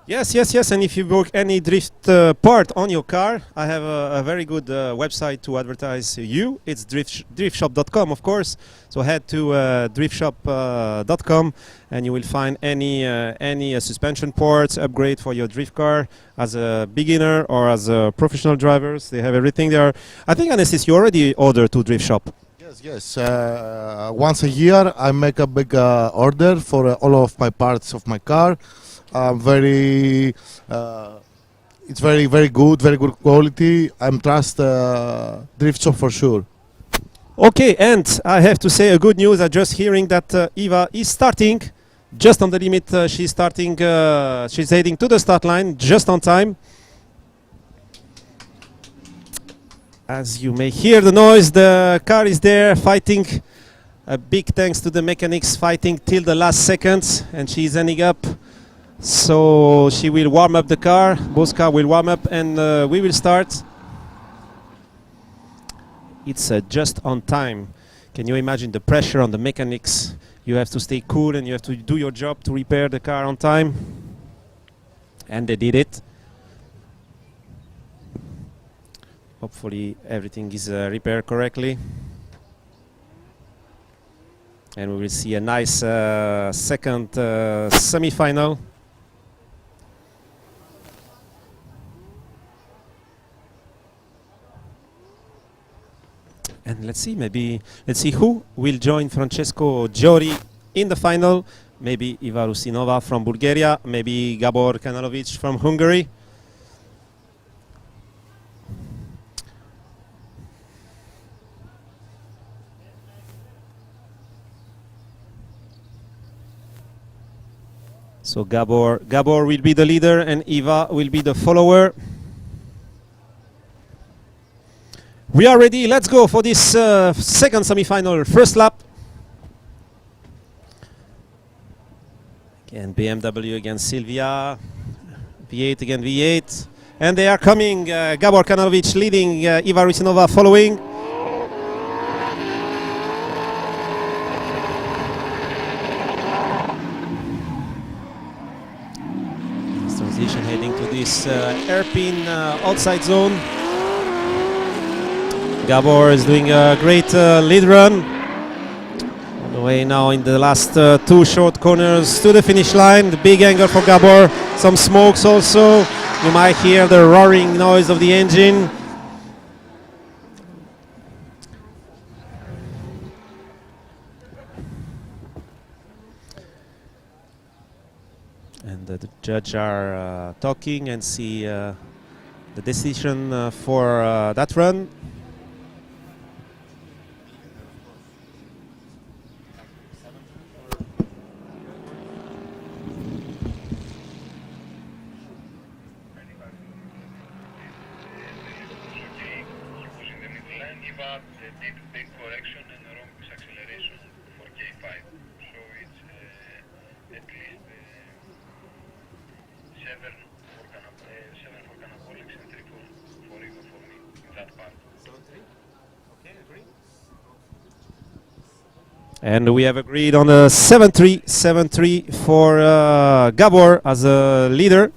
Yes, and if you book any drift part on your car, I have a very good website to advertise you. It's driftshop.com, of course. So head to driftshop.com and you will find any suspension parts upgrade for your drift car as a beginner or as a professional drivers. They have everything there. I think, Anestis, you already ordered to Drift Shop. Yes. Once a year, I make a big order for all of my parts of my car. It's very good quality. I'm trust Drift Shop for sure. Okay, and I have to say a good news. I'm just hearing that Eva is starting just on the limit. She's starting. She's heading to the start line just on time. As you may hear the noise, the car is there fighting. A big thanks to the mechanics fighting till the last seconds, and she's ending up. So she will warm up the car. Both cars will warm up, and we will start. It's just on time. Can you imagine the pressure on the mechanics? You have to stay cool and you have to do your job to repair the car on time. And they did it. Hopefully everything is repaired correctly. And we will see a nice second semi-final. And let's see who will join Francesco Giori in the final. Maybe Iva Rusinova from Bulgaria, maybe Gabor Kanalovic from Hungary. So Gabor will be the leader and Iva will be the follower. We are ready. Let's go for this second semi-final, first lap. Again, BMW against Silvia. V8 again V8. And they are coming. Gabor Kanalovic leading, Iva Rusinova following. This transition heading to this hairpin outside zone. Gabor is doing a great lead run. All the way now in the last two short corners to the finish line. The big angle for Gabor. Some smokes also. You might hear the roaring noise of the engine. And the judge are talking and see the decision for that run. Did big correction and a wrong acceleration for K5, so it's at least 7 for Canapolics and 3 for Eva for me in that part. Okay, agree. And we have agreed on a 7-3 for Gabor as a leader.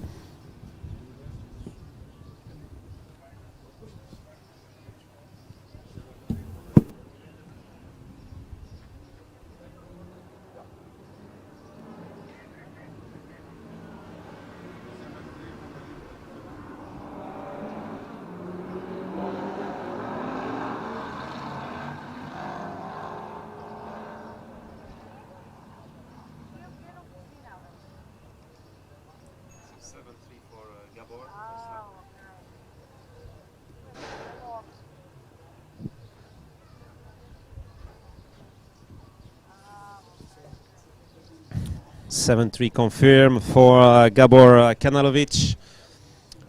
7-3 confirmed for Gabor Kanalovic,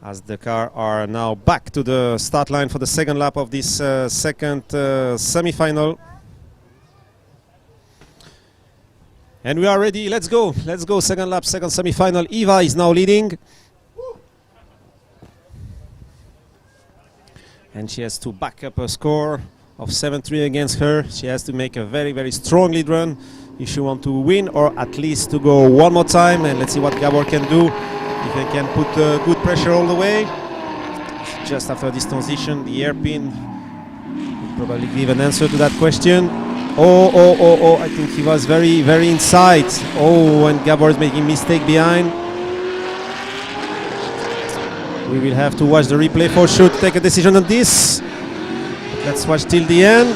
as the car are now back to the start line for the second lap of this second semi-final. And we are ready. Let's go. Let's go. Second lap, second semi-final. Eva is now leading. And she has to back up a score of 7-3 against her. She has to make a very, very strong lead run if she wants to win, or at least to go one more time. And let's see what Gabor can do, if he can put good pressure all the way. Just after this transition, the hairpin will probably give an answer to that question. Oh, I think he was very, very inside. Oh, and Gabor is making mistake behind. We will have to watch the replay for sure to take a decision on this. Let's watch till the end.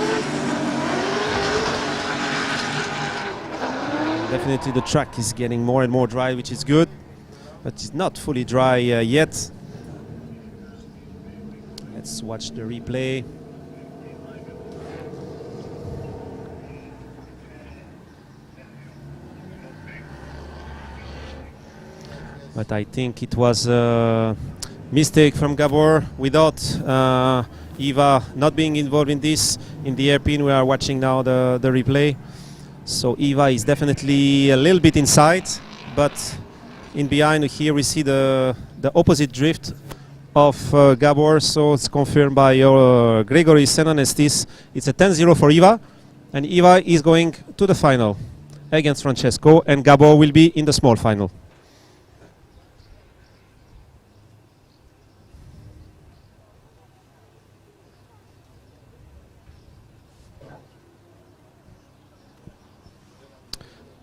Definitely the track is getting more and more dry, which is good, but it's not fully dry yet. Let's watch the replay. But I think it was a mistake from Gabor without Eva not being involved in this. In the hairpin, we are watching now the replay. So Eva is definitely a little bit inside, but in behind here we see the opposite drift of Gabor. So it's confirmed by Gregory Senanestis. It's a 10-0 for Eva, and Eva is going to the final against Francesco, and Gabor will be in the small final.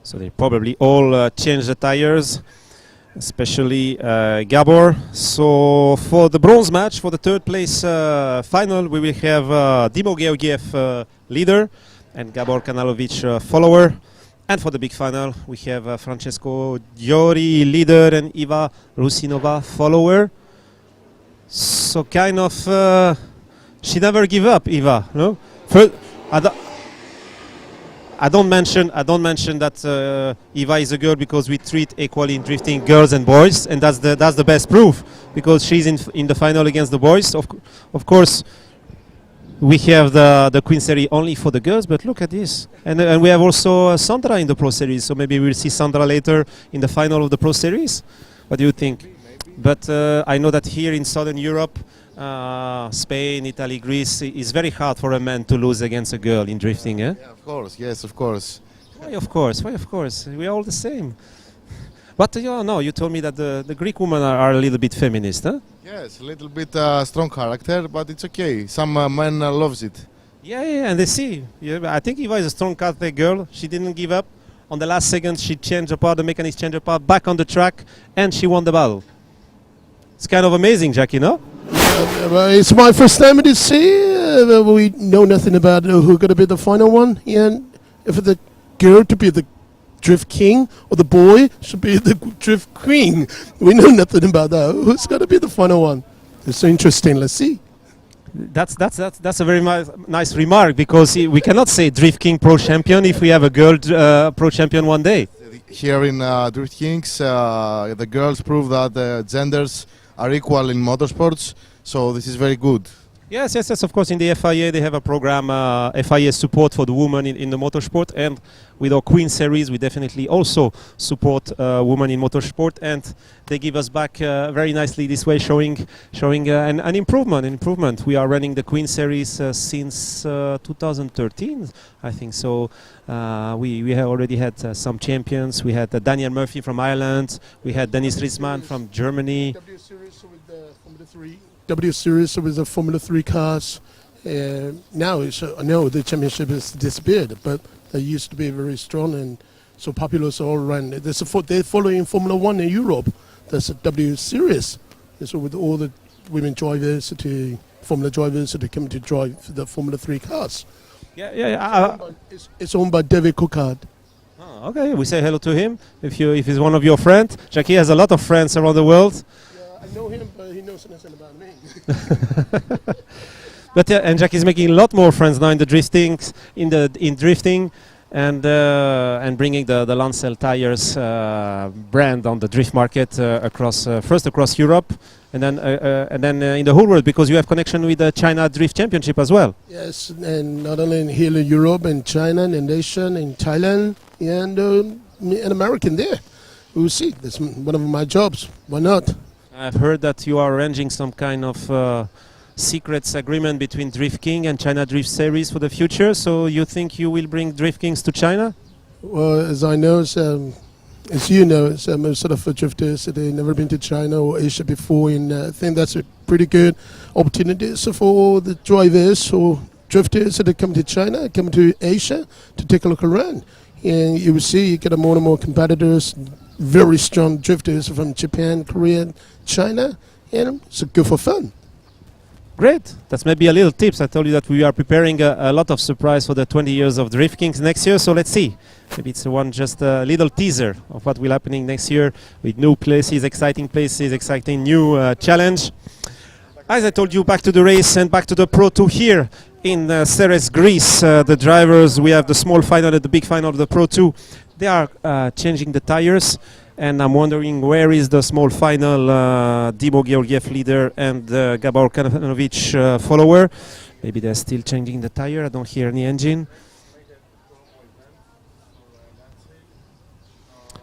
So they probably all change the tires, especially Gabor. So for the bronze match, for the third place final, we will have Dimo Georgiev leader and Gabor Kanalovic follower. And for the big final, we have Francesco Giori leader and Eva Rusinova follower. So kind of, she never give up, Eva. No, I don't mention that Eva is a girl because we treat equally in drifting girls and boys, and that's the best proof, because she's in the final against the boys. Of course, we have the Queen Series only for the girls, but look at this, and we have also Sandra in the Pro Series, so maybe we'll see Sandra later in the final of the Pro Series. What do you think? But I know that here in Southern Europe, Spain, Italy, Greece, it's very hard for a man to lose against a girl in drifting, eh? Yeah, of course, yes, of course. Why of course? Why of course? We're all the same. But you told me that the Greek women are a little bit feminist, huh? Yes, a little bit strong character, but it's okay. Some men loves it. Yeah, and they see. Yeah, I think Eva is a strong character girl. She didn't give up. On the last second, she changed apart, the mechanics changed apart, back on the track, and she won the battle. It's kind of amazing, Jackie, no? It's my first time to see. We know nothing about who's going to be the final one. And if the girl to be the drift king or the boy should be the drift queen, we know nothing about that. Who's going to be the final one? It's so interesting. Let's see. That's a very nice remark, because we cannot say Drift King Pro Champion if we have a girl Pro Champion one day. Here in Drift Kings, the girls prove that the genders are equal in motorsports, so this is very good. Yes, of course. In the FIA, they have a program, FIA support for the women in the motorsport, and with our Queen Series, we definitely also support women in motorsport, and they give us back very nicely this way, showing an improvement. We are running the Queen Series since 2013, I think. So we have already had some champions. We had Daniel Murphy from Ireland. We had Dennis Riesman from Germany. W Series with the Formula 3. W Series with the Formula 3 cars. Now I know the championship has disappeared, but they used to be very strong and so popular all around. They're following Formula 1 in Europe. There's a W Series. So with all the women drivers, Formula drivers that are coming to drive the Formula 3 cars. It's owned by David Coulthard. Okay, we say hello to him. If he's one of your friends, Jackie has a lot of friends around the world. I know him, but he knows nothing about me. But yeah, and Jack is making a lot more friends now in the drifting, in drifting, and bringing the Lancel tires brand on the drift market across first across Europe, and then in the whole world, because you have connection with the China Drift Championship as well. Yes, and not only in here in Europe and China and Asia and Thailand and an American there. We'll see. That's one of my jobs. Why not? I've heard that you are arranging some kind of secrets agreement between Drift King and China Drift Series for the future. So you think you will bring Drift Kings to China? Well, as I know, as you know, most sort of drifters, they've never been to China or Asia before, and I think that's a pretty good opportunity for the drivers or drifters that come to China, come to Asia to take a look around. And you will see you get more and more competitors, very strong drifters from Japan, Korea, China, and it's good for fun. Great. That's maybe a little tips. I told you that we are preparing a lot of surprise for the 20 years of Drift Kings next year. So let's see. Maybe it's just a little teaser of what will happening next year with new places, exciting new challenge. As I told you, back to the race and back to the Pro 2 here in Ceres, Greece. The drivers, we have the small final and the big final of the Pro 2. They are changing the tires. And I'm wondering, where is the small final Dimo Georgiev leader and Gabor Kananovic follower? Maybe they're still changing the tire. I don't hear any engine.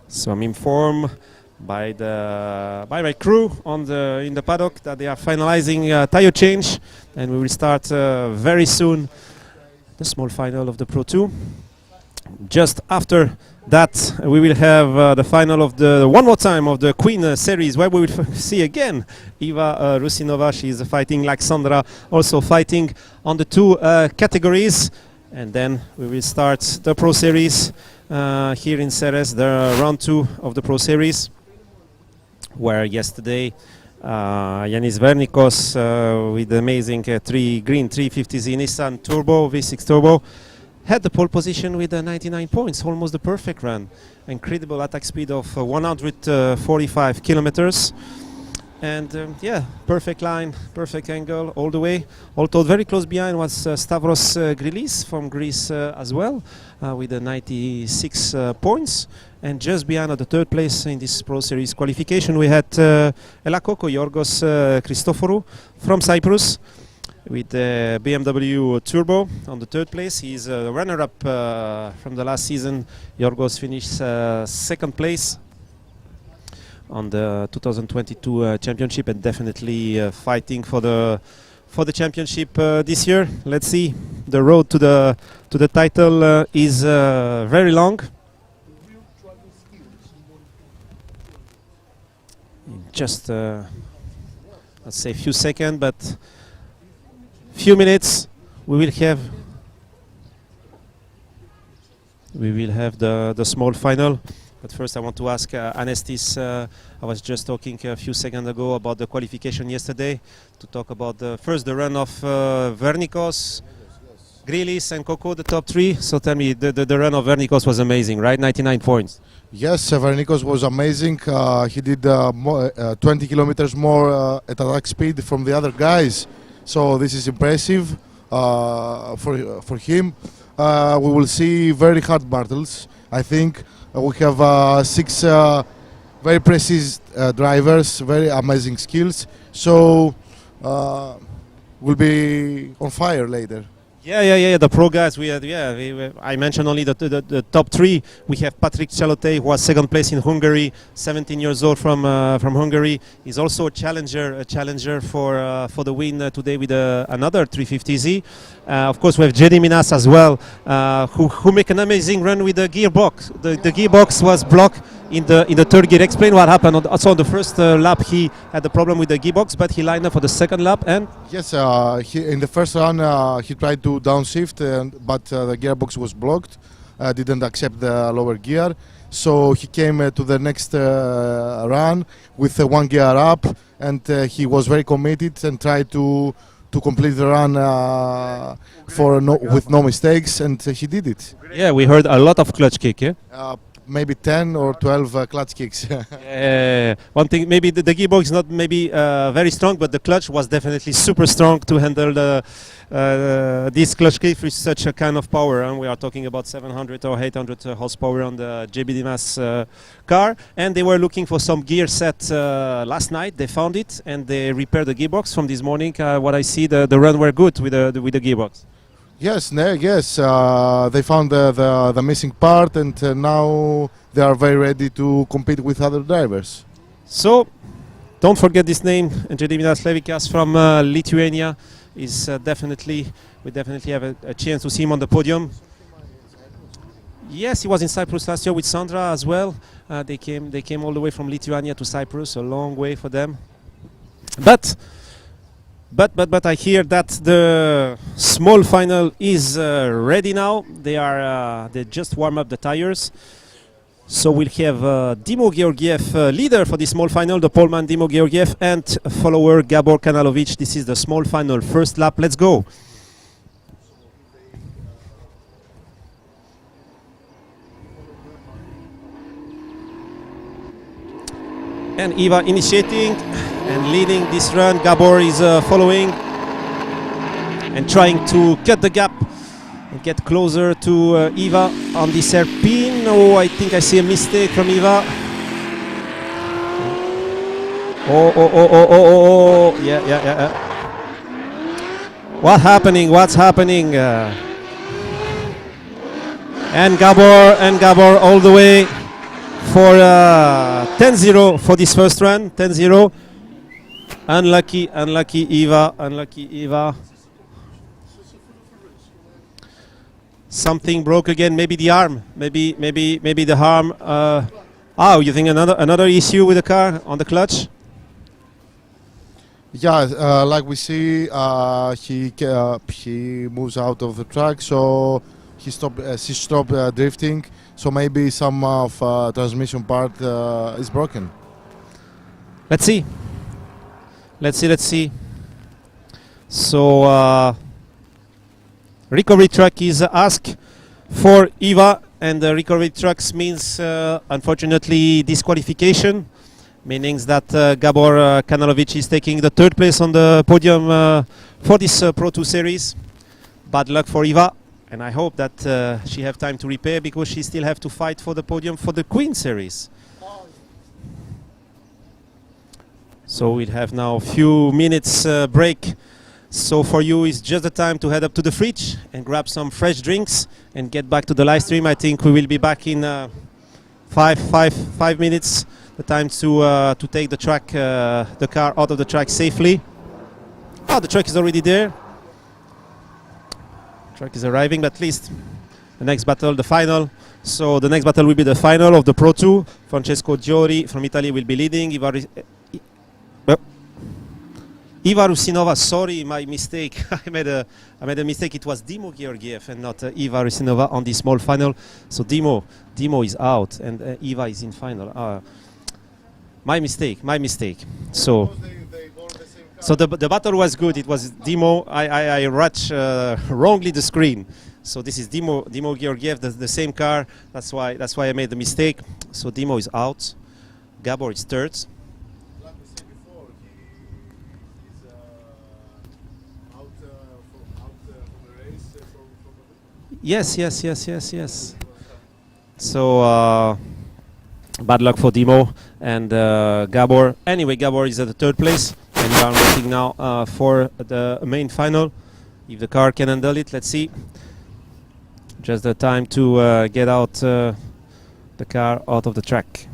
So I'm informed by my crew in the paddock that they are finalizing tire change, and we will start very soon the small final of the Pro 2. Just after that, we will have the final of one more time of the Queen Series, where we will see again Eva Rusinova. She is fighting like Sandra, also fighting on the two categories. And then we will start the Pro Series here in Ceres, the round 2 of the Pro Series, where yesterday Yanis Vernikos with the amazing green 350Z Nissan Turbo, V6 Turbo, had the pole position with 99 points, almost the perfect run. Incredible attack speed of 145 kilometers. And yeah, perfect line, perfect angle all the way. Although very close behind was Stavros Grilis from Greece as well, with 96 points. And just behind at the third place in this Pro Series qualification, we had Elakoko Yorgos Christoforou from Cyprus, with the BMW Turbo on the third place. He's a runner-up from the last season. Yorgos finished second place on the 2022 championship, and definitely fighting for the championship this year. Let's see. The road to the title is very long. Just let's say a few seconds, but few minutes we will have the small final. But first I want to ask Anestis, I was just talking a few seconds ago about the qualification yesterday, to talk about the run of Vernikos, Grilis and Coco, the top 3. So tell me, the run of Vernikos was amazing, right? 99 points. Yes, Vernikos was amazing. He did 20 kilometers more at attack speed from the other guys. So this is impressive for him. We will see very hard battles. I think we have 6 very precise drivers, very amazing skills. So we'll be on fire later. Yeah. The pro guys, I mentioned only the top 3. We have Patrick Chalote, who was second place in Hungary, 17 years old from Hungary. He's also a challenger for the win today with another 350Z. Of course, we have Jedi Minas as well, who make an amazing run with the gearbox. The gearbox was blocked in the third gear. Explain what happened. Also on the first lap he had a problem with the gearbox, but he lined up for the second lap. And yes, in the first run he tried to downshift, but the gearbox was blocked. Didn't accept the lower gear, so he came to the next run with 1 gear up, and he was very committed and tried to complete the run with no mistakes, and he did it. Yeah, we heard a lot of clutch kick. Yeah. maybe 10 or 12 clutch kicks. One thing, maybe the gearbox is not maybe very strong, but the clutch was definitely super strong to handle this clutch kick with such a kind of power. And we are talking about 700 or 800 horsepower on the JBD Mass car. And they were looking for some gear set last night. They found it and they repaired the gearbox. From this morning, what I see, the run were good with the gearbox. Yes, they found the missing part, and now they are very ready to compete with other drivers. So, don't forget this name, Gediminas Levikas from Lithuania. Is definitely, we definitely have a chance to see him on the podium. Yes, he was in Cyprus last year with Sandra as well. They came all the way from Lithuania to Cyprus, a long way for them. But I hear that the small final is ready now. They just warm up the tires. So we'll have Dimo Georgiev, leader for the small final, the poleman Dimo Georgiev, and follower Gabor Kanalovic. This is the small final, first lap. Let's go. And Iva initiating and leading this run. Gabor is following and trying to cut the gap and get closer to Iva on this hairpin. Oh, I think I see a mistake from Iva. Oh. Yeah. What's happening? And Gabor all the way for 10-0 for this first run. 10-0. Unlucky Iva. Something broke again. Maybe the arm. Maybe the arm. Oh, you think another issue with the car on the clutch? Yeah, like we see, he moves out of the track, so she stopped drifting. So maybe some of transmission part is broken. Let's see. So recovery truck is asked for Iva, and the recovery trucks means unfortunately disqualification, meaning that Gabor Kanalovic is taking the third place on the podium for this Pro2 series. Bad luck for Iva, and I hope that she have time to repair, because she still have to fight for the podium for the Queen series. So we'll have now a few minutes break. So for you, it's just the time to head up to the fridge and grab some fresh drinks and get back to the live stream. I think we will be back in 5 minutes. The time to take the car out of the track safely. Oh, the truck is already there. Truck is arriving, but at least the next battle, the final. So the next battle will be the final of the Pro2. Francesco Giori from Italy will be leading. Iva Rusinova, sorry, my mistake. I made a mistake. It was Dimo Georgiev and not Iva Rusinova on the small final. So Dimo is out and Iva is in final. My mistake. So the battle was good. It was Dimo. I watched wrongly the screen. So this is Dimo Georgiev, the same car. That's why I made the mistake. So Dimo is out. Gabor is third. Yes. So bad luck for Dimo and Gabor. Anyway, Gabor is at the third place, and we are waiting now for the main final. If the car can handle it, let's see. Just the time to get out the car out of the track.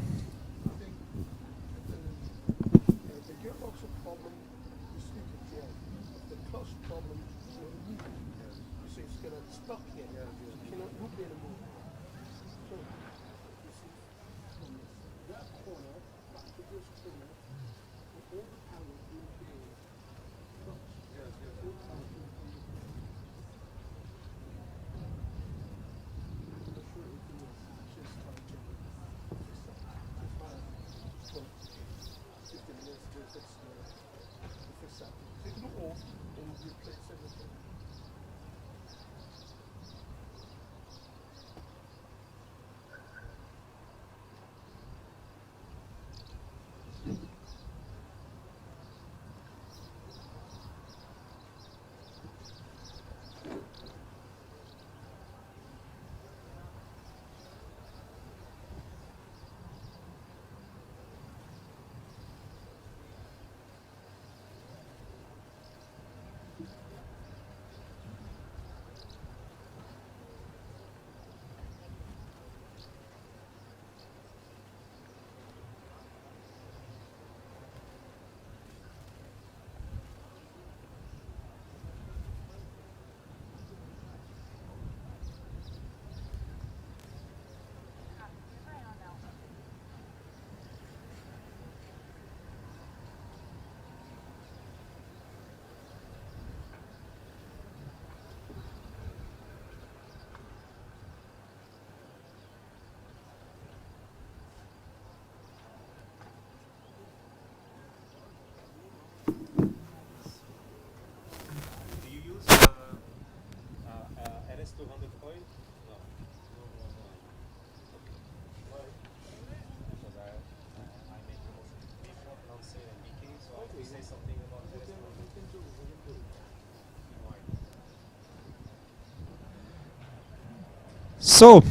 So,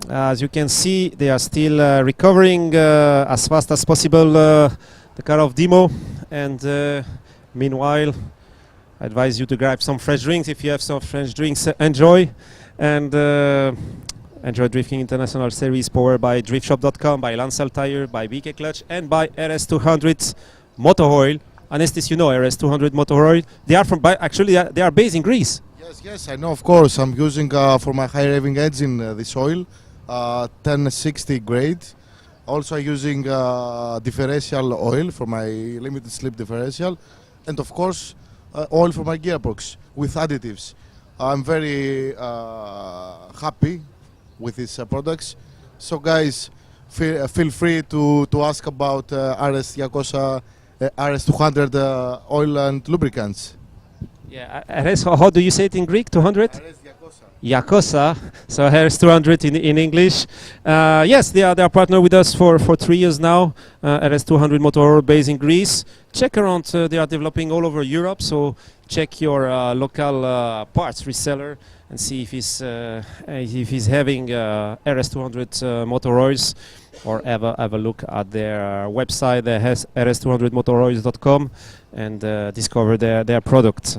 as you can see, they are still recovering as fast as possible the car of demo, and meanwhile, I advise you to grab some fresh drinks. If you have some fresh drinks, enjoy, and enjoy Drifting International Series powered by driftshop.com, by Lancel Tire, by BK Clutch, and by RS200 Motor Oil. Anestis, you know RS200 Motor Oil. They are from, actually, they are based in Greece. Yes, I know, of course. I'm using for my high revving engine this oil, 1060 grade. Also, I'm using differential oil for my limited slip differential, and of course, oil for my gearbox with additives. I'm very happy with these products. So, guys, feel free to ask about RS200 oil and lubricants. Yeah, RS, how do you say it in Greek? 200? Yakosa, so here's 200 in English. Yes, they are partnered with us for 3 years now. RS200 Motor based in Greece. Check around, they are developing all over Europe, so check your local parts reseller and see if he's having RS200 motor oils, or have a look at their website, rs200motoroils.com, and discover their products.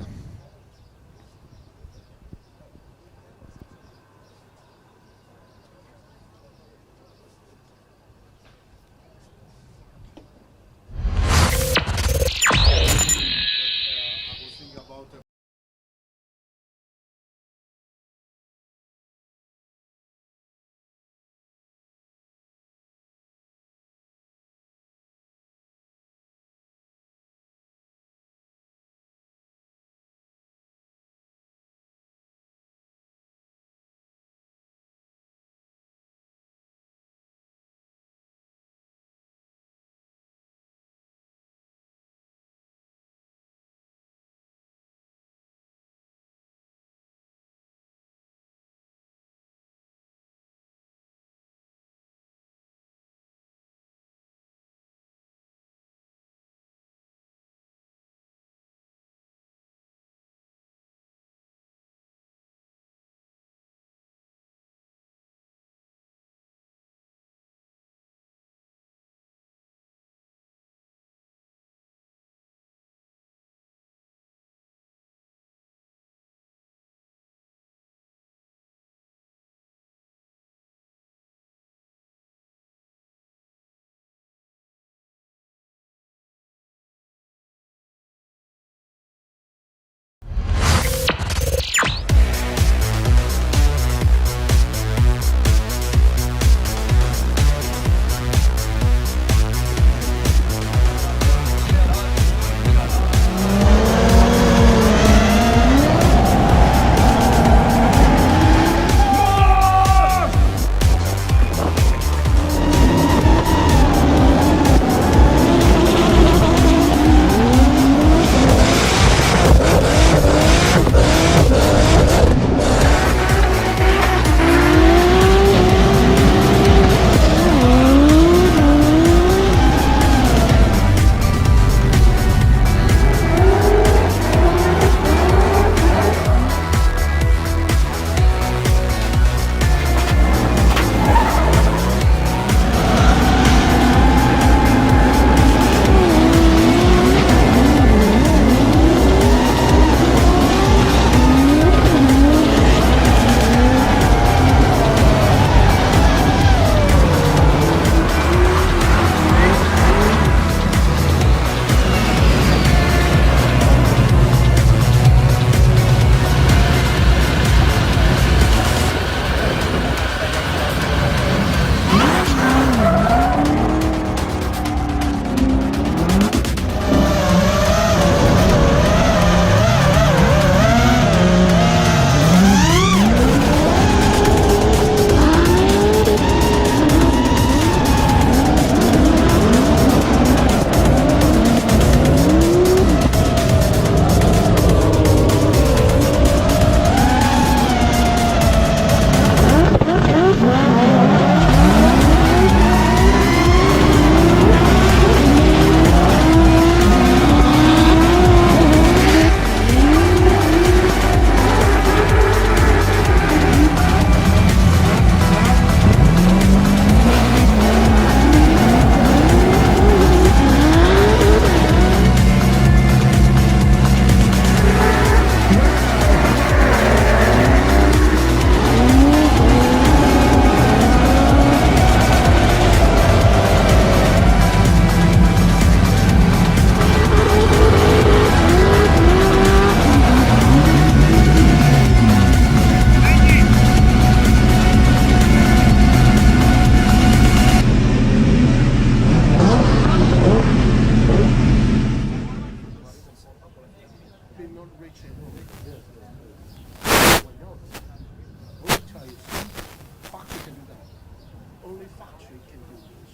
only factory can do this.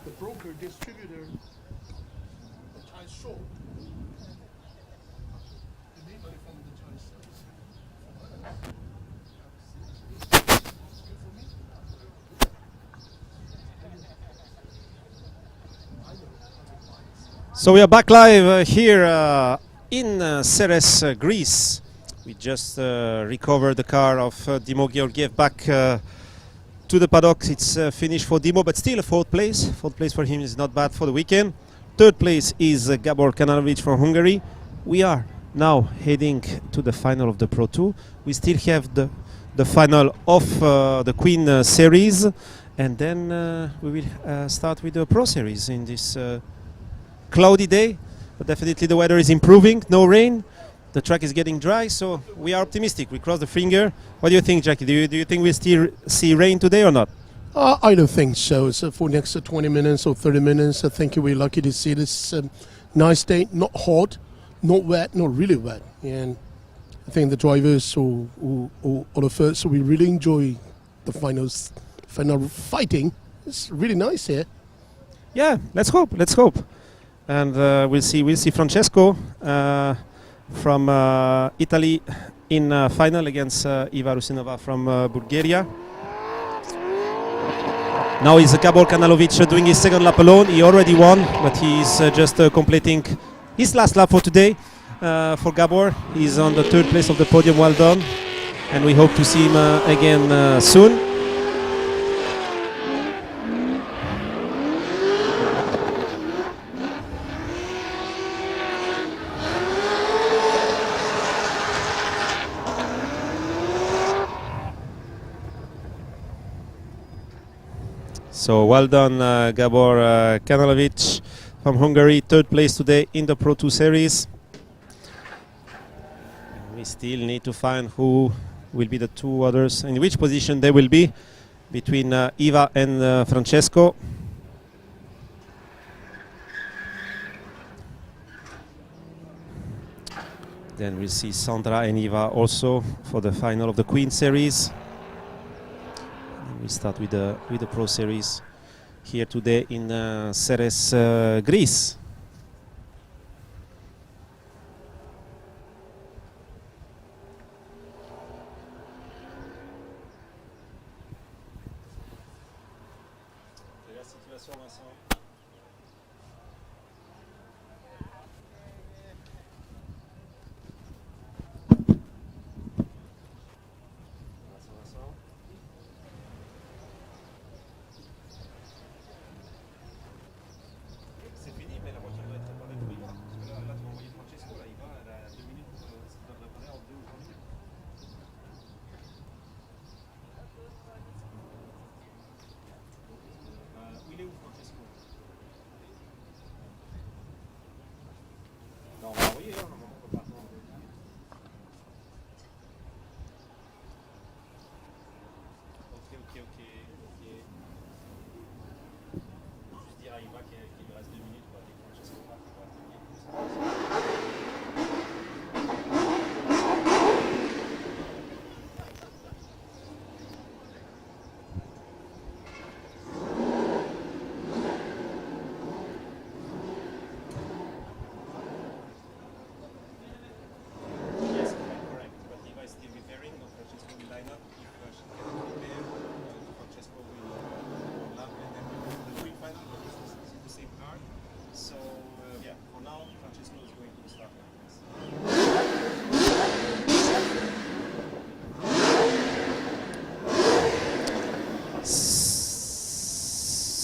The broker, distributor, the tire shop, anybody from the tire service. So we are back live here in Ceres, Greece. We just recovered the car of Dimo Georgiev back to the paddock. It's finished for Dimo, but still a fourth place. Fourth place for him is not bad for the weekend. Third place is Gabor Kanalovic from Hungary. We are now heading to the final of the Pro 2. We still have the final of the Queen Series, and then we will start with the Pro Series in this cloudy day, but definitely the weather is improving. No rain, the track is getting dry, so we are optimistic. We cross the finger. What do you think, Jackie? Do you think we still see rain today or not? I don't think so. So for next 20 minutes or 30 minutes, I think we're lucky to see this nice day, not hot, not wet, not really wet. And I think the drivers or the first, we really enjoy the final fighting. It's really nice here. Yeah, let's hope. Let's hope. And we'll see Francesco from Italy in final against Iva Rusinova from Bulgaria. Now is Gabor Kanalovic doing his second lap alone. He already won, but he's just completing his last lap for today. For Gabor, he's on the third place of the podium. Well done, and we hope to see him again soon. So well done, Gabor Kanalovic from Hungary, third place today in the Pro 2 Series. We still need to find who will be the two others, in which position they will be between Iva and Francesco. Then we'll see Sandra and Iva also for the final of the Queen Series. We start with the Pro Series here today in Ceres, Greece.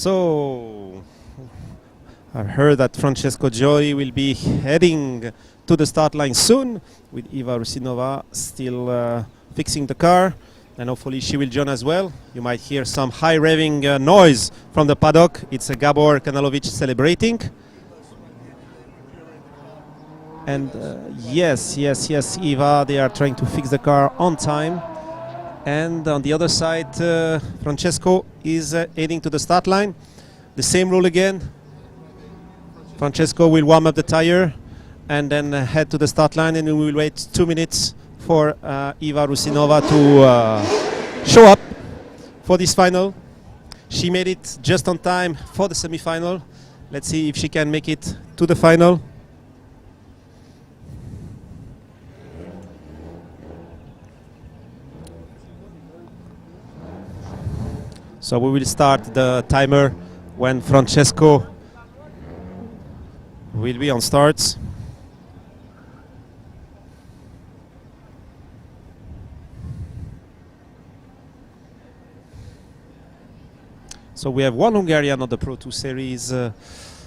So I've heard that Francesco Gioli will be heading to the start line soon, with Iva Rusinova still fixing the car, and hopefully she will join as well. You might hear some high revving noise from the paddock. It's a Gabor Kanalovic celebrating. And yes, Iva, they are trying to fix the car on time. And on the other side, Francesco is heading to the start line. The same rule again. Francesco will warm up the tire and then head to the start line, and we will wait 2 minutes for Iva Rusinova to show up for this final. She made it just on time for the semi-final. Let's see if she can make it to the final. So we will start the timer when Francesco will be on starts. So we have one Hungarian on the Pro2 Series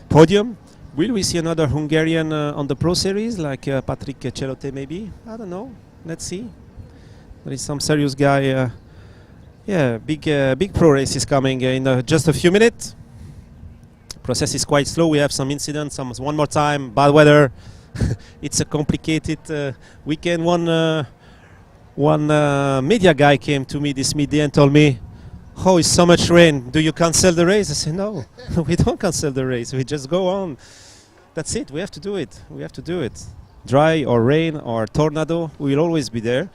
podium. Will we see another Hungarian on the Pro Series, like Patrick Celote maybe? I don't know. Let's see. There is some serious guy. Yeah, big pro race is coming in just a few minutes. Process is quite slow. We have some incidents. One more time, bad weather. It's a complicated weekend. One media guy came to me this midday and told me, "Oh, it's so much rain. Do you cancel the race?" I said, "No, we don't cancel the race. We just go on. That's it. We have to do it. We have to do it. Dry or rain or tornado, we will always be there."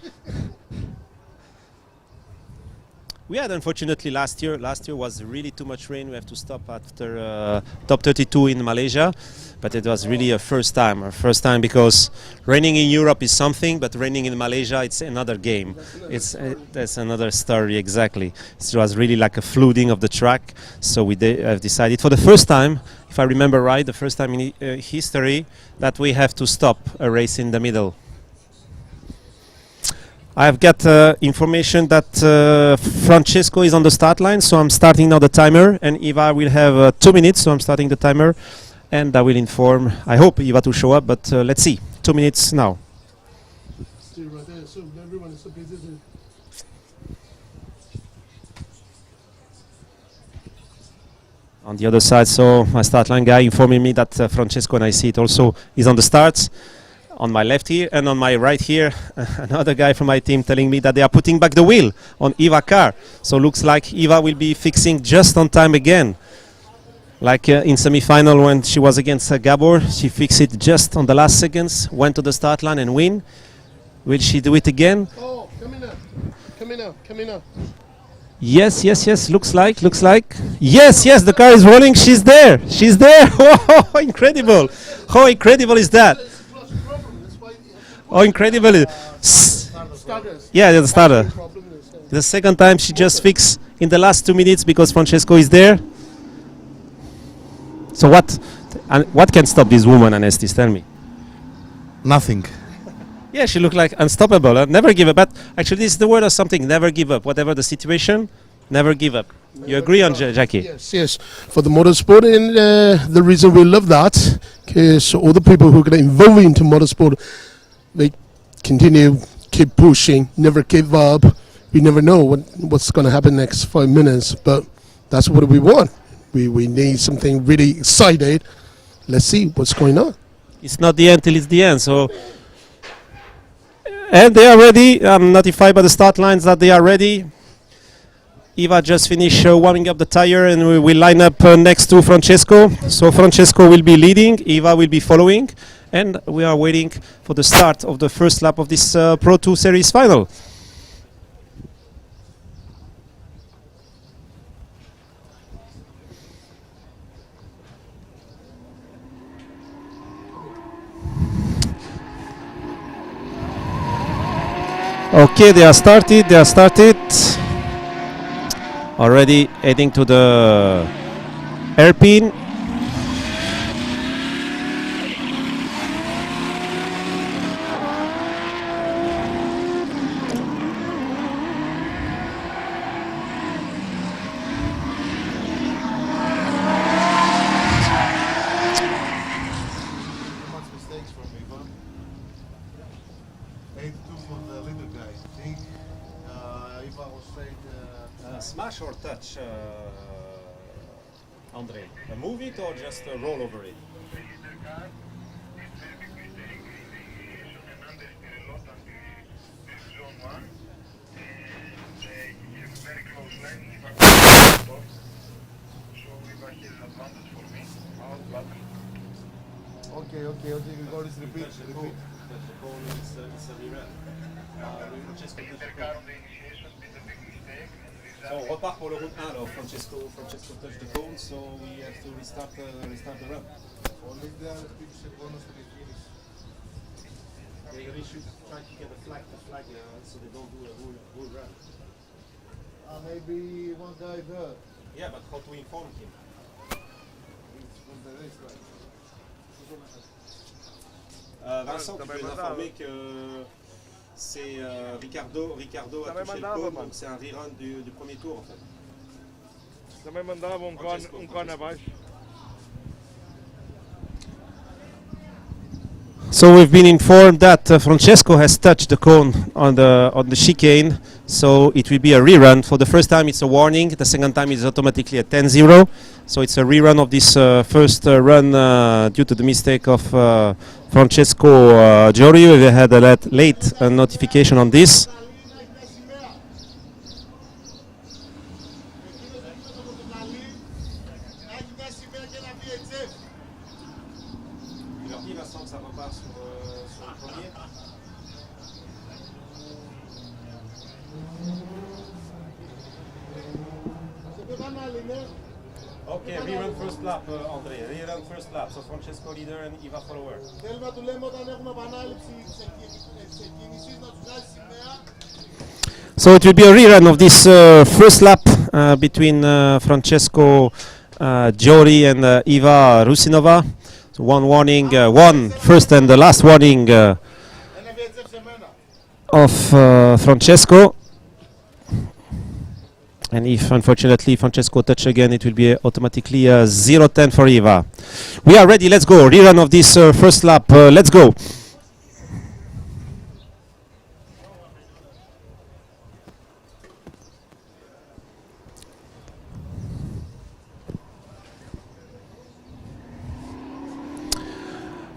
We had, unfortunately, last year. Last year was really too much rain. We have to stop after top 32 in Malaysia. But it was really a first time. Our first time, because raining in Europe is something, but raining in Malaysia, it's another game. That's another story, exactly. It was really like a flooding of the track. So we have decided for the first time, if I remember right, the first time in history, that we have to stop a race in the middle. I've got information that Francesco is on the start line, so I'm starting now the timer, and Eva will have 2 minutes, so I'm starting the timer, and I will inform. I hope Eva to show up, but let's see. 2 minutes now. Stay right there, so everyone is so busy. On the other side, so my start line guy informing me that Francesco, and I see it also, is on the starts. On my left here, and on my right here, another guy from my team telling me that they are putting back the wheel on Eva's car. So looks like Eva will be fixing just on time again. Like in semi-final when she was against Gabor, she fixed it just on the last seconds, went to the start line and win. Will she do it again? Oh, come in now. Come in now. Come in now. Yes, yes, yes, looks like. Yes, yes, the car is rolling, she's there. She's there. Oh, incredible. How incredible is that? Oh, incredible. Yeah, the starter. The second time she just fixed in the last 2 minutes because Francesco is there. So what can stop this woman, Anestis? Tell me. Nothing. Yeah, she looked like unstoppable. Never give up. But actually, this is the word of something. Never give up. Whatever the situation, never give up. You agree on Jackie? Yes, yes. For the motorsport, and the reason we love that, because all the people who get involved into motorsport, they continue, keep pushing, never give up. We never know what's going to happen next 5 minutes, but that's what we want. We need something really excited. Let's see what's going on. It's not the end till it's the end. So, and they are ready. I'm notified by the start lines that they are ready. Eva just finished warming up the tire, and we will line up next to Francesco. So Francesco will be leading, Eva will be following, and we are waiting for the start of the first lap of this Pro2 Series final. Okay, they are started. Already heading to the hairpin. Mistakes from Eva. 8-2 for the leader guy. I think Eva was straight. Smash or touch, Andre? Move it or just roll over it? Okay, we got this repeat. That's the call. It's a reroute. Car on the initiation did a big mistake and So on repart pour le round 1 alors. Francesco touch the cone, so we have to restart the run. Only the 50 seconds to the finish. They really should try to get the flag so they don't do a whole run. Maybe one guy there. Yeah, but how to inform him? It's from the race, right? Vincent, tu peux nous informer que c'est Ricardo a touché le cone, donc c'est un rerun du premier tour en fait. Também mandava cone abaixo. So we've been informed that Francesco has touched the cone on the chicane, so it will be a rerun. For the first time it's a warning, the second time it's automatically a 10-0. So it's a rerun of this first run due to the mistake of Francesco Giori. We had a late notification on this. Okay, rerun first lap, André. Rerun first lap. So Francesco leader and Iva follower. Θέλουμε να του λέμε όταν έχουμε επανάληψη ξεκίνησης να του βγάζει σημαία. So it will be a rerun of this first lap between Francesco Giori and Iva Rusinova. So one warning, one first and the last warning of Francesco. And if unfortunately Francesco touch again, it will be automatically 0-10 for Iva. We are ready, let's go. Rerun of this first lap, let's go.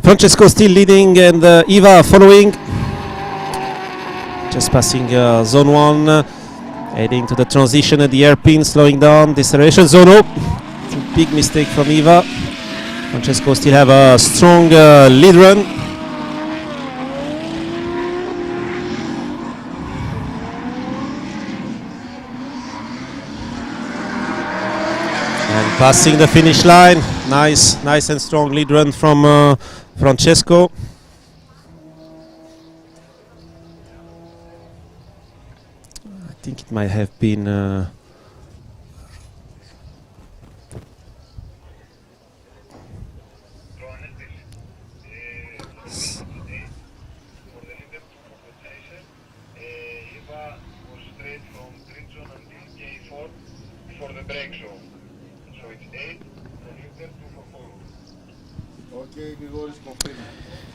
Francesco still leading and Iva following. Just passing zone 1. Heading to the transition at the hairpin, slowing down, deceleration zone. Oh, it's a big mistake from Iva. Francesco still have a strong lead run. And passing the finish line, nice and strong lead run from Francesco. I think it might have been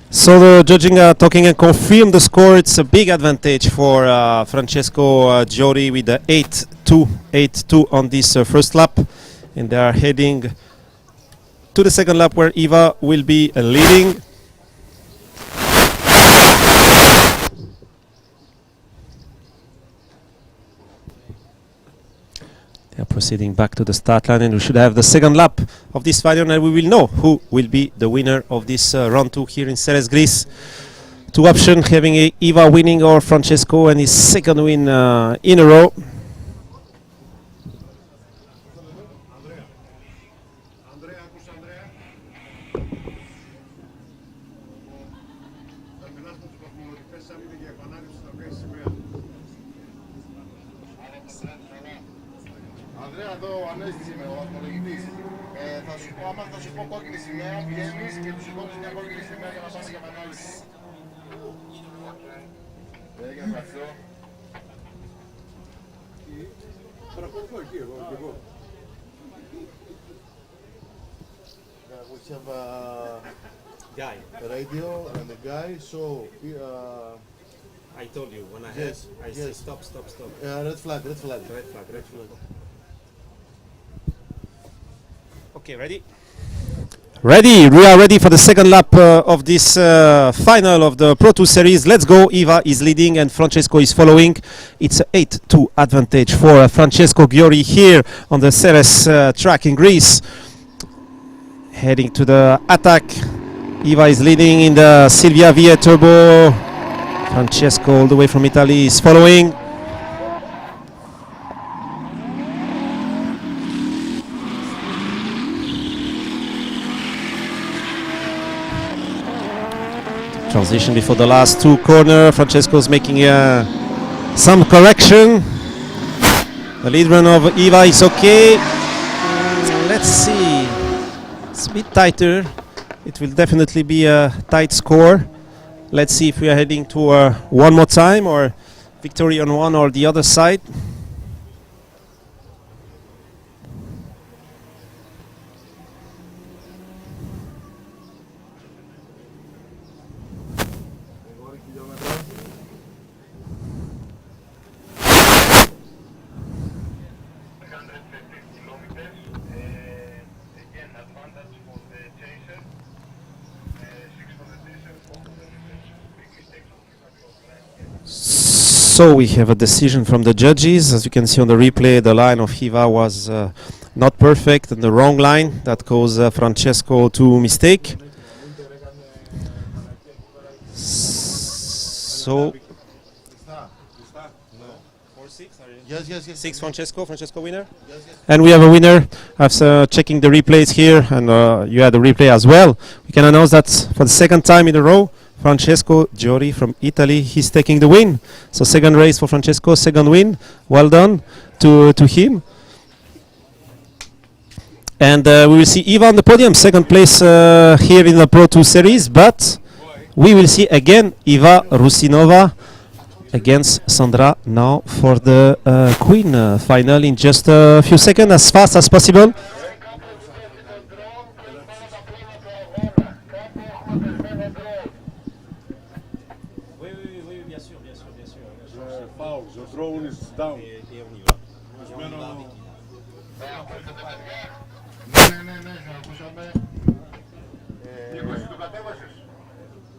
So the judging are talking and confirm the score. It's a big advantage for Francesco Giori with the 8-2 on this first lap, and they are heading to the second lap where Iva will be leading. They are proceeding back to the start line, and we should have the second lap of this final, and we will know who will be the winner of this round 2 here in Ceres, Greece. Two options, having Iva winning or Francesco and his second win in a row. Ανδρέα, εδώ ανέστηση με ο βαθμολογητής. Θα σου πω, άμα θα σου πω κόκκινη σημαία, βγαίνεις και του σηκώνεις μια κόκκινη σημαία για να πας για επανάληψη. Έγινε, ευχαριστώ. Παρακολουθώ εκεί, εγώ. We have a radio and a guy, so I told you when I Yes, I yes. say stop. red flag. Red flag. Okay, ready? Ready. We are ready for the second lap of this final of the Pro2 Series. Let's go. Iva is leading and Francesco is following. It's an 8-2 advantage for Francesco Giori here on the Ceres track in Greece. Heading to the attack. Iva is leading in the Silvia Vie Turbo. Francesco all the way from Italy is following. Transition before the last two corner. Francesco's making some correction. The lead run of Iva is okay. Let's see. It's a bit tighter. It will definitely be a tight score. Let's see if we are heading to one more time or victory on one or the other side. So we have a decision from the judges. As you can see on the replay, the line of Hiva was not perfect and the wrong line. That caused Francesco to mistake. So Yes. 6 Francesco winner. And we have a winner. After checking the replays here, and you had the replay as well, we can announce that for the second time in a row, Francesco Giori from Italy, he's taking the win. So second race for Francesco, second win. Well done to him. And we will see Iva on the podium, second place here in the Pro2 Series, but we will see again Iva Rusinova against Sandra now for the Queen final in just a few seconds, as fast as possible. The drone is down.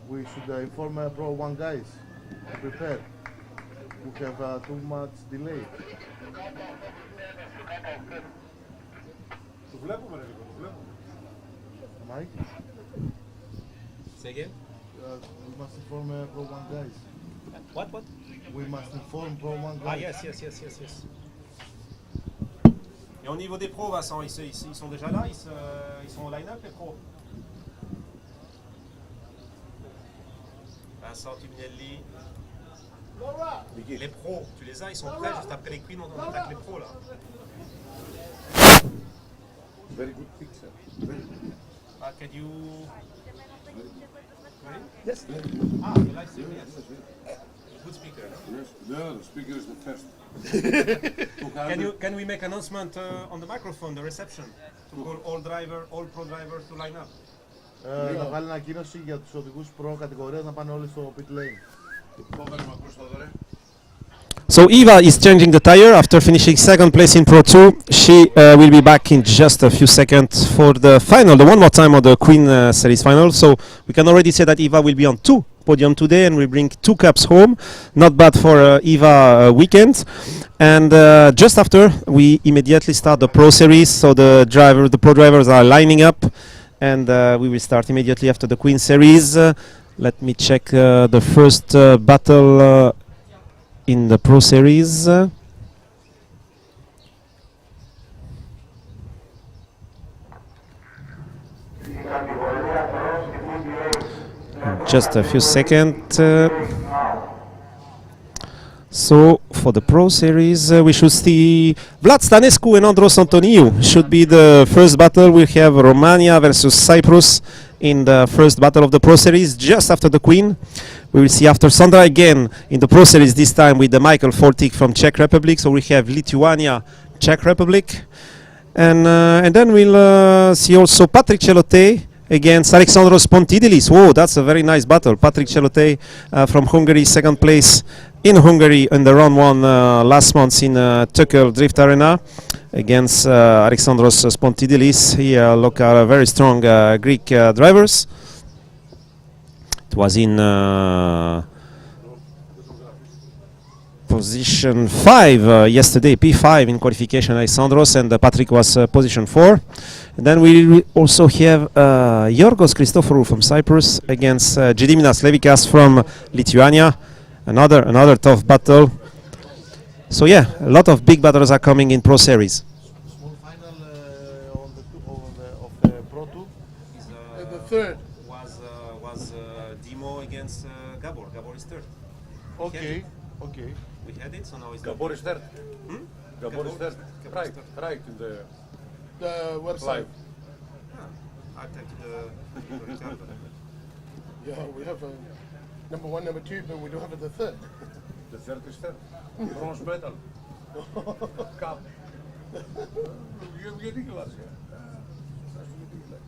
We should inform Pro1 guys to prepare. We have too much delay. Το βλέπουμε ρε λίγο, το βλέπουμε. Mike? Say again? We must inform Pro1 guys. What? We must inform Pro1 guys. Ah yes. Et au niveau des pros, Vincent, ils sont déjà là, ils sont au line-up les pros. Vincent Tuminielli. Les pros, tu les as, ils sont prêts juste après les queens, on attaque les pros là. Very good picture. Can you... Yes. The live stream, yes. Good speaker. Yes. Yeah, the speaker is the first. Can we make announcement on the microphone, the reception, to call all pro drivers to line up? Να βγάλει ανακοίνωση για τους οδηγούς προ κατηγορίας να πάνε όλοι στο pit lane. So Iva is changing the tire after finishing second place in Pro2. She will be back in just a few seconds for the final, the one more time of the Queen Series final. So we can already say that Iva will be on 2 podium today and will bring 2 cups home. Not bad for Iva weekend. And just after, we immediately start the Pro Series. So the pro drivers are lining up, and we will start immediately after the Queen Series. Let me check the first battle in the Pro Series. Just a few seconds. So for the Pro Series, we should see Vlad Stanescu and Andros Antoniou. Should be the first battle. We have Romania versus Cyprus in the first battle of the Pro Series, just after the Queen. We will see after Sandra again in the Pro Series, this time with the Michael Fortik from Czech Republic. So we have Lithuania, Czech Republic. And then we'll see also Patrick Celote against Alexandros Pontidilis. Whoa, that's a very nice battle. Patrick Celote from Hungary, second place in Hungary in the round 1 last month in Tuchel Drift Arena against Alexandros Pontidilis. Here look at very strong Greek drivers. It was in position 5 yesterday, P5 in qualification, Alexandros, and Patrick was position 4. And then we also have Yorgos Christoforou from Cyprus against Gediminas Levikas from Lithuania. Another tough battle. So yeah, a lot of big battles are coming in Pro Series. Small final of the Pro2 The third. was Dimo against Gabor. Gabor is third. Okay, okay. We had it, so now it's Gabor is third. Hmm? Gabor is third. Gabor is Right, third. right in the The website. live. I take the Yeah, we have number 1, number 2, but we don't have the third. The third is third. Bronze medal. Cup. You're ridiculous. That's ridiculous.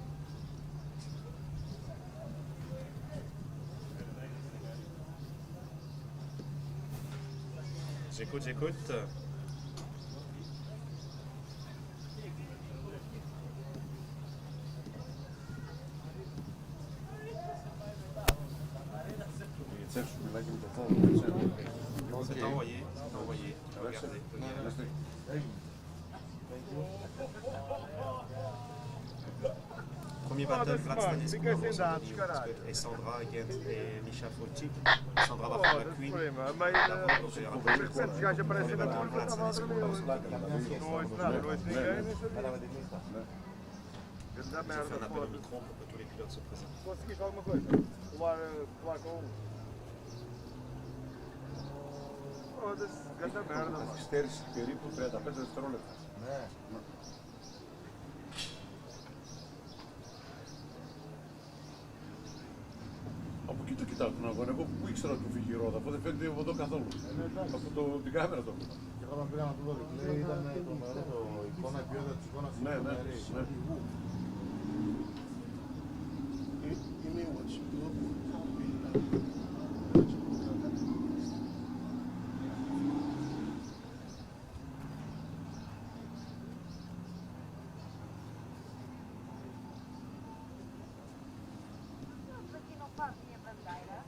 J'écoute. Τσέφ σου μιλάει και με το φόνο. C'est envoyé. Regardez. Premier battle, Vlad Stanescu et Sandra against Misha Fulchik. Sandra va faire la queen. Percebe que já aparece na tua Vlad Stanescu. Ganda On merda, fait un appel au foda. micro pour que tous les pilotes se présentent. Conseguiste alguma coisa? Falar com um. Foda-se, ganda merda, mano. Καθυστέρηση περίπου 35 δευτερόλεπτα. Ναι. Από εκεί το κοιτάω τον αγώνα. Εγώ που ήξερα ότι του φύγει η ρόδα, αφού δεν φαίνεται από εδώ καθόλου. Από την κάμερα το βλέπω. Και όταν πήγα να δω το replay ήταν τρομερό το εικόνα, η ποιότητα της εικόνας Ναι, ήταν ναι, τρομερή. ναι. You mean what's Aqui não faz minha bandeira.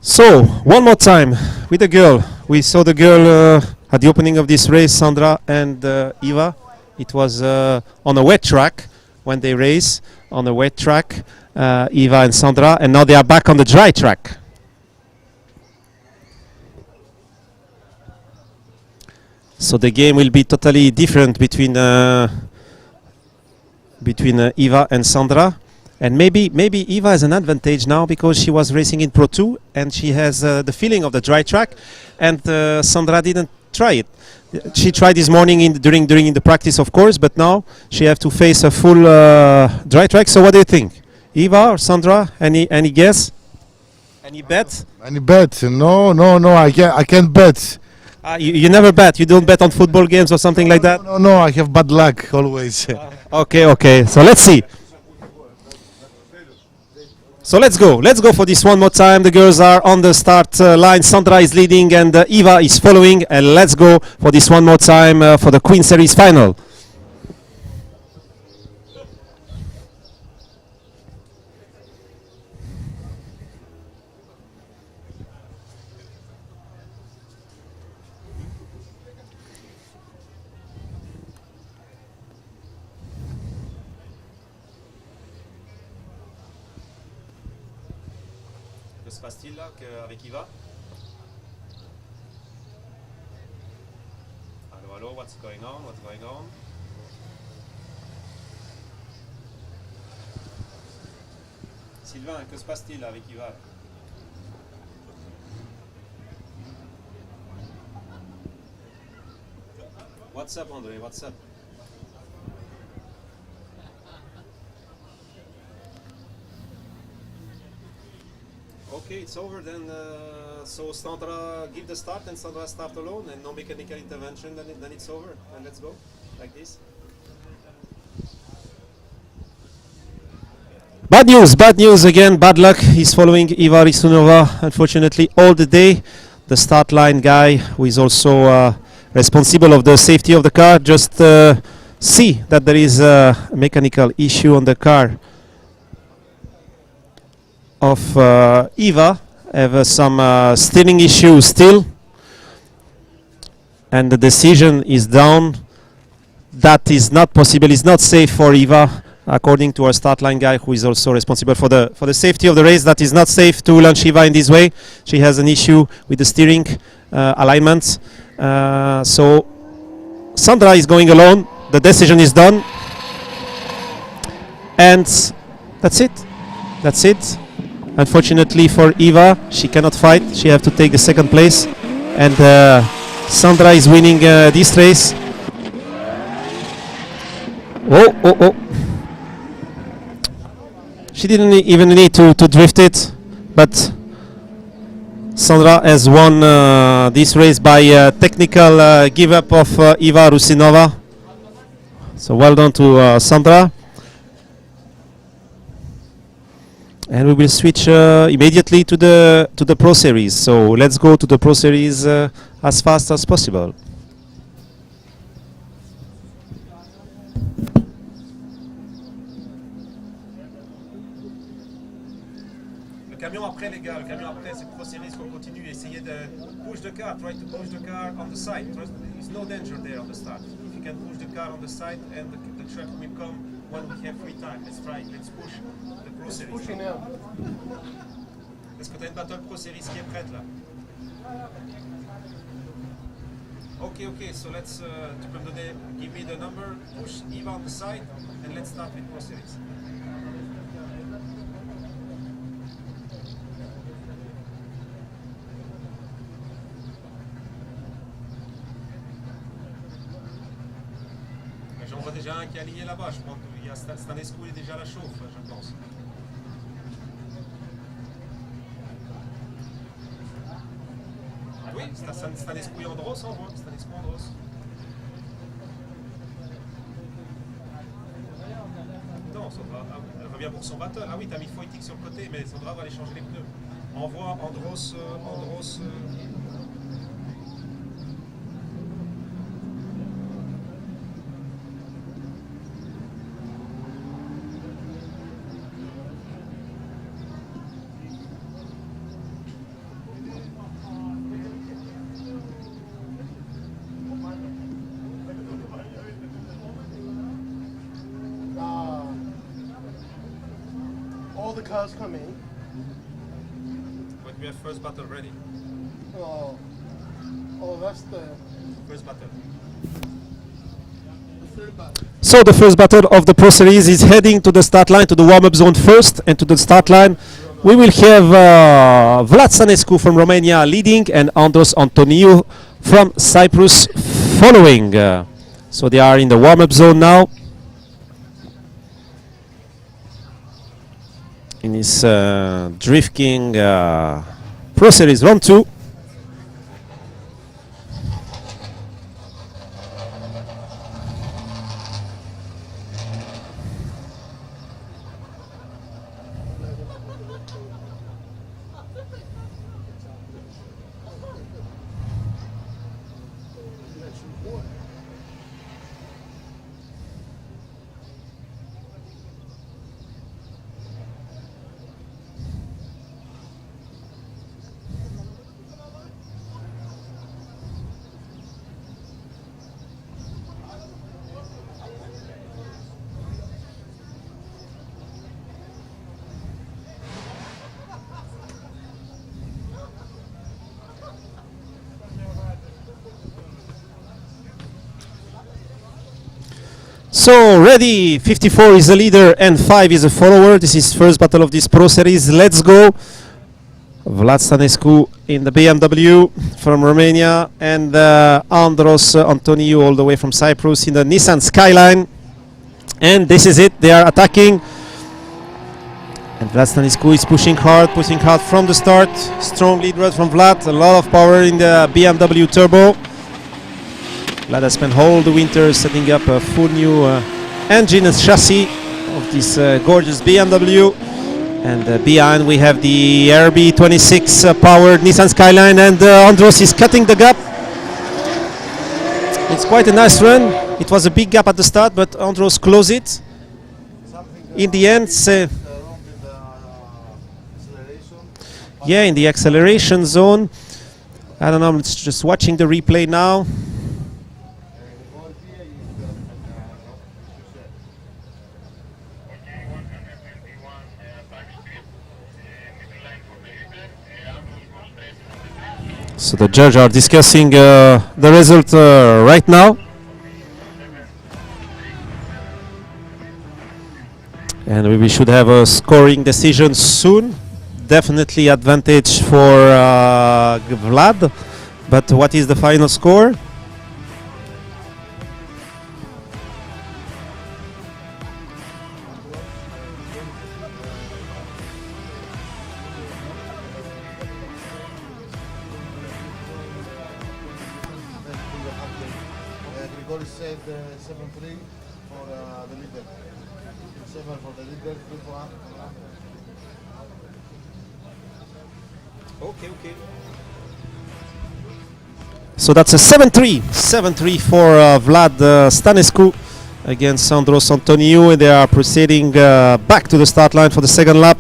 So, one more time with the girl. We saw the girl at the opening of this race, Sandra and Eva. It was on a wet track when they race, on a wet track, Eva and Sandra, and now they are back on the dry track. So the game will be totally different between Eva and Sandra. And maybe Eva has an advantage now because she was racing in Pro 2 and she has the feeling of the dry track, and Sandra didn't try it. She tried this morning during the practice, of course, but now she have to face a full dry track. So what do you think, Eva or Sandra? Any guess? Any bet? Any bet? No, I can't bet. You never bet. You don't bet on football games or something like that. No, I have bad luck always. Okay. So let's see. So let's go for this one more time. The girls are on the start line. Sandra is leading and Eva is following. And let's go for this one more time for the Queen Series final. Que se passe-t-il là avec Eva? Allô, what's going on? Sylvain, que se passe-t-il avec Eva? What's up, André? What's up? Okay, it's over then. So Sandra give the start and Sandra start alone and no mechanical intervention, then it's over. And let's go, like this. Bad news again, bad luck. He's following Eva Risunova, unfortunately, all the day. The start line guy, who is also responsible of the safety of the car, just see that there is a mechanical issue on the car of Eva, have some steering issues still, and the decision is down. That is not possible, it's not safe for Eva, according to our start line guy, who is also responsible for the safety of the race. That is not safe to launch Eva in this way. She has an issue with the steering, alignment. So Sandra is going alone. The decision is done. And that's it. That's it. Unfortunately for Eva, she cannot fight. She have to take the second place. And Sandra is winning this race. Oh. She didn't even need to drift it, but Sandra has won this race by technical give up of Eva Rusinova. So well done to Sandra. And we will switch immediately to the Pro Series. So let's go to the Pro Series as fast as possible. Le camion après, les gars, le camion après, c'est Pro Series qu'on continue. Essayez de push the car, try to push the car on the side. There's no danger there on the start. If you can push the car on the side and the truck will come when we have free time. Let's try, let's push the Pro Series. Est-ce que tu as une battle Pro Series qui est prête là? Ok, so let's, tu peux me donner, give me the number, push Eva on the side, and let's start with Pro Series. J'en vois déjà un qui est aligné là-bas, je crois qu'il y a Stanescu est déjà à la chauffe, je pense. Oui, Stanescu et Andros, on voit. Stanescu, Andros. Non, Sandra, elle revient pour son battle. Ah oui, t'as mis Foytik sur le côté, mais Sandra va aller changer les pneus. Envoie Andros. All the cars coming. But we have first battle ready. Oh, that's the First battle. third battle. So the first battle of the Pro Series is heading to the start line, to the warm-up zone first, and to the start line we will have Vlad Stanescu from Romania leading and Andros Antoniou from Cyprus following. So they are in the warm-up zone now. In his Drift King Pro Series Round 2. So ready, 54 is the leader and 5 is a follower. This is first battle of this Pro Series. Let's go. Vlad Stanescu in the BMW from Romania and Andros Antoniou all the way from Cyprus in the Nissan Skyline. And this is it, they are attacking. And Vlad Stanescu is pushing hard from the start. Strong lead rod from Vlad, a lot of power in the BMW turbo. Vlad has spent all the winter setting up a full new engine and chassis of this gorgeous BMW. And behind we have the RB26 powered Nissan Skyline, and Andros is cutting the gap. It's quite a nice run. It was a big gap at the start, but Andros closed it. In the end, yeah, in the acceleration zone. I don't know, I'm just watching the replay now. So the judges are discussing the result right now. And we should have a scoring decision soon. Definitely advantage for Vlad. But what is the final score? Grigori said 7-3 for the leader. 7 for the leader, 3 for Andros. Okay. So that's a 7-3. 7-3 for Vlad Stanescu against Andros Antoniou. They are proceeding back to the start line for the second lap.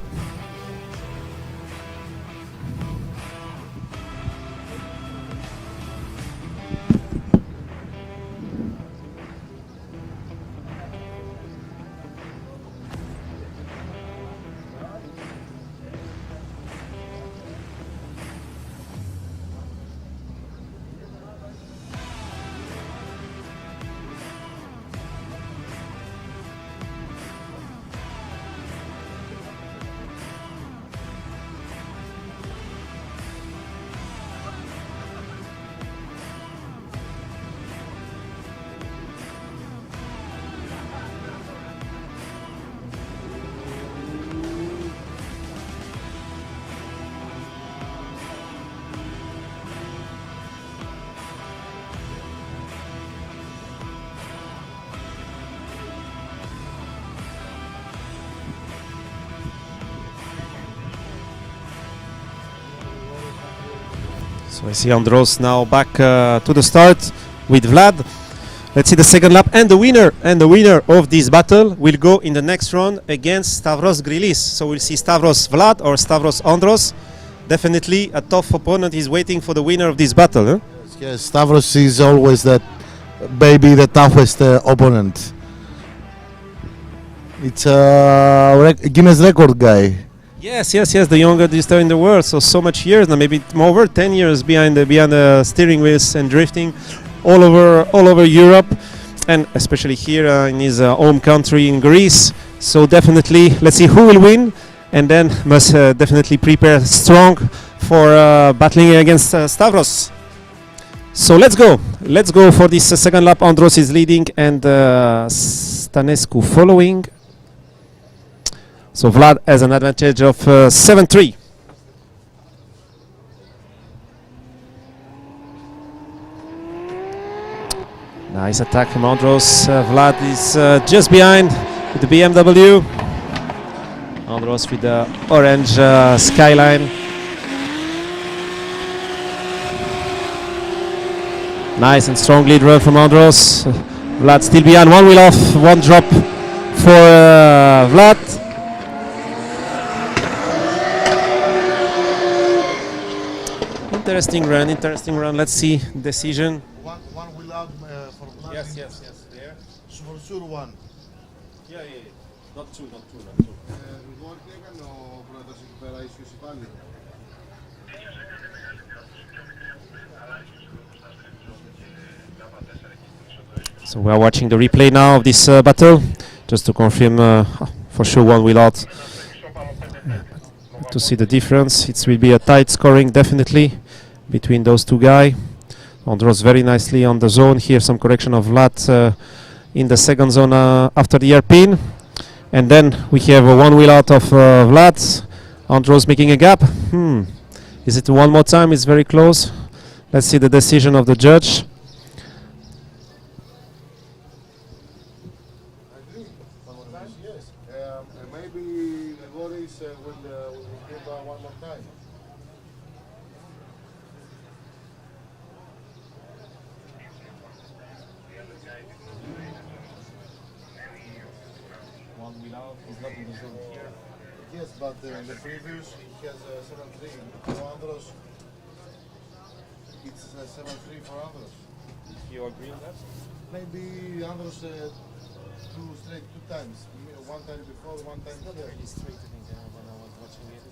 So I see Andros now back to the start with Vlad. Let's see the second lap, and the winner of this battle will go in the next round against Stavros Grilis. So we'll see Stavros Vlad or Stavros Andros. Definitely a tough opponent is waiting for the winner of this battle. Huh? Yes, Stavros is always that maybe the toughest opponent. It's a Guinness record guy. Yes, the youngest dister in the world. So much years now, maybe over 10 years behind the steering wheels and drifting all over Europe, and especially here in his home country in Greece. So definitely, let's see who will win, and then must definitely prepare strong for battling against Stavros. So let's go for this second lap. Andros is leading and Stanescu following. So Vlad has an advantage of 7-3. Nice attack from Andros. Vlad is just behind with the BMW. Andros with the orange skyline. Nice and strong lead run from Andros. Vlad still behind, one wheel off, one drop for Vlad. Interesting run. Let's see decision. One wheel out for Vlad. Yes. There. For sure one. Yeah. Not two. Grigori τι έκανε ο πρώτος εκεί πέρα, ίσως πάλι. So we are watching the replay now of this battle, just to confirm for sure one wheel out. To see the difference, it will be a tight scoring definitely between those two guys. Andros very nicely on the zone. Here some correction of Vlad in the second zone after the hairpin. And then we have one wheel out of Vlad. Andros making a gap. Is it one more time? It's very close. Let's see the decision of the judge. Yes. Maybe Grigori will give one more time. One wheel out is not in the zone here. Yes, but in the previous he has 7-3 for Andros. It's 7-3 for Andros. You agree on that? Maybe Andros two times. One time before, one time Not here. really straightening when I was watching it.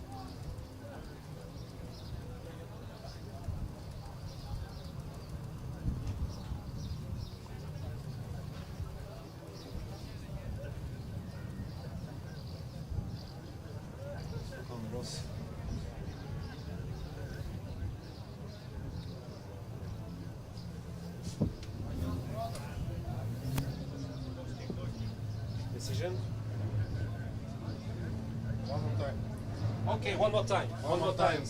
Okay, one more time. One more time.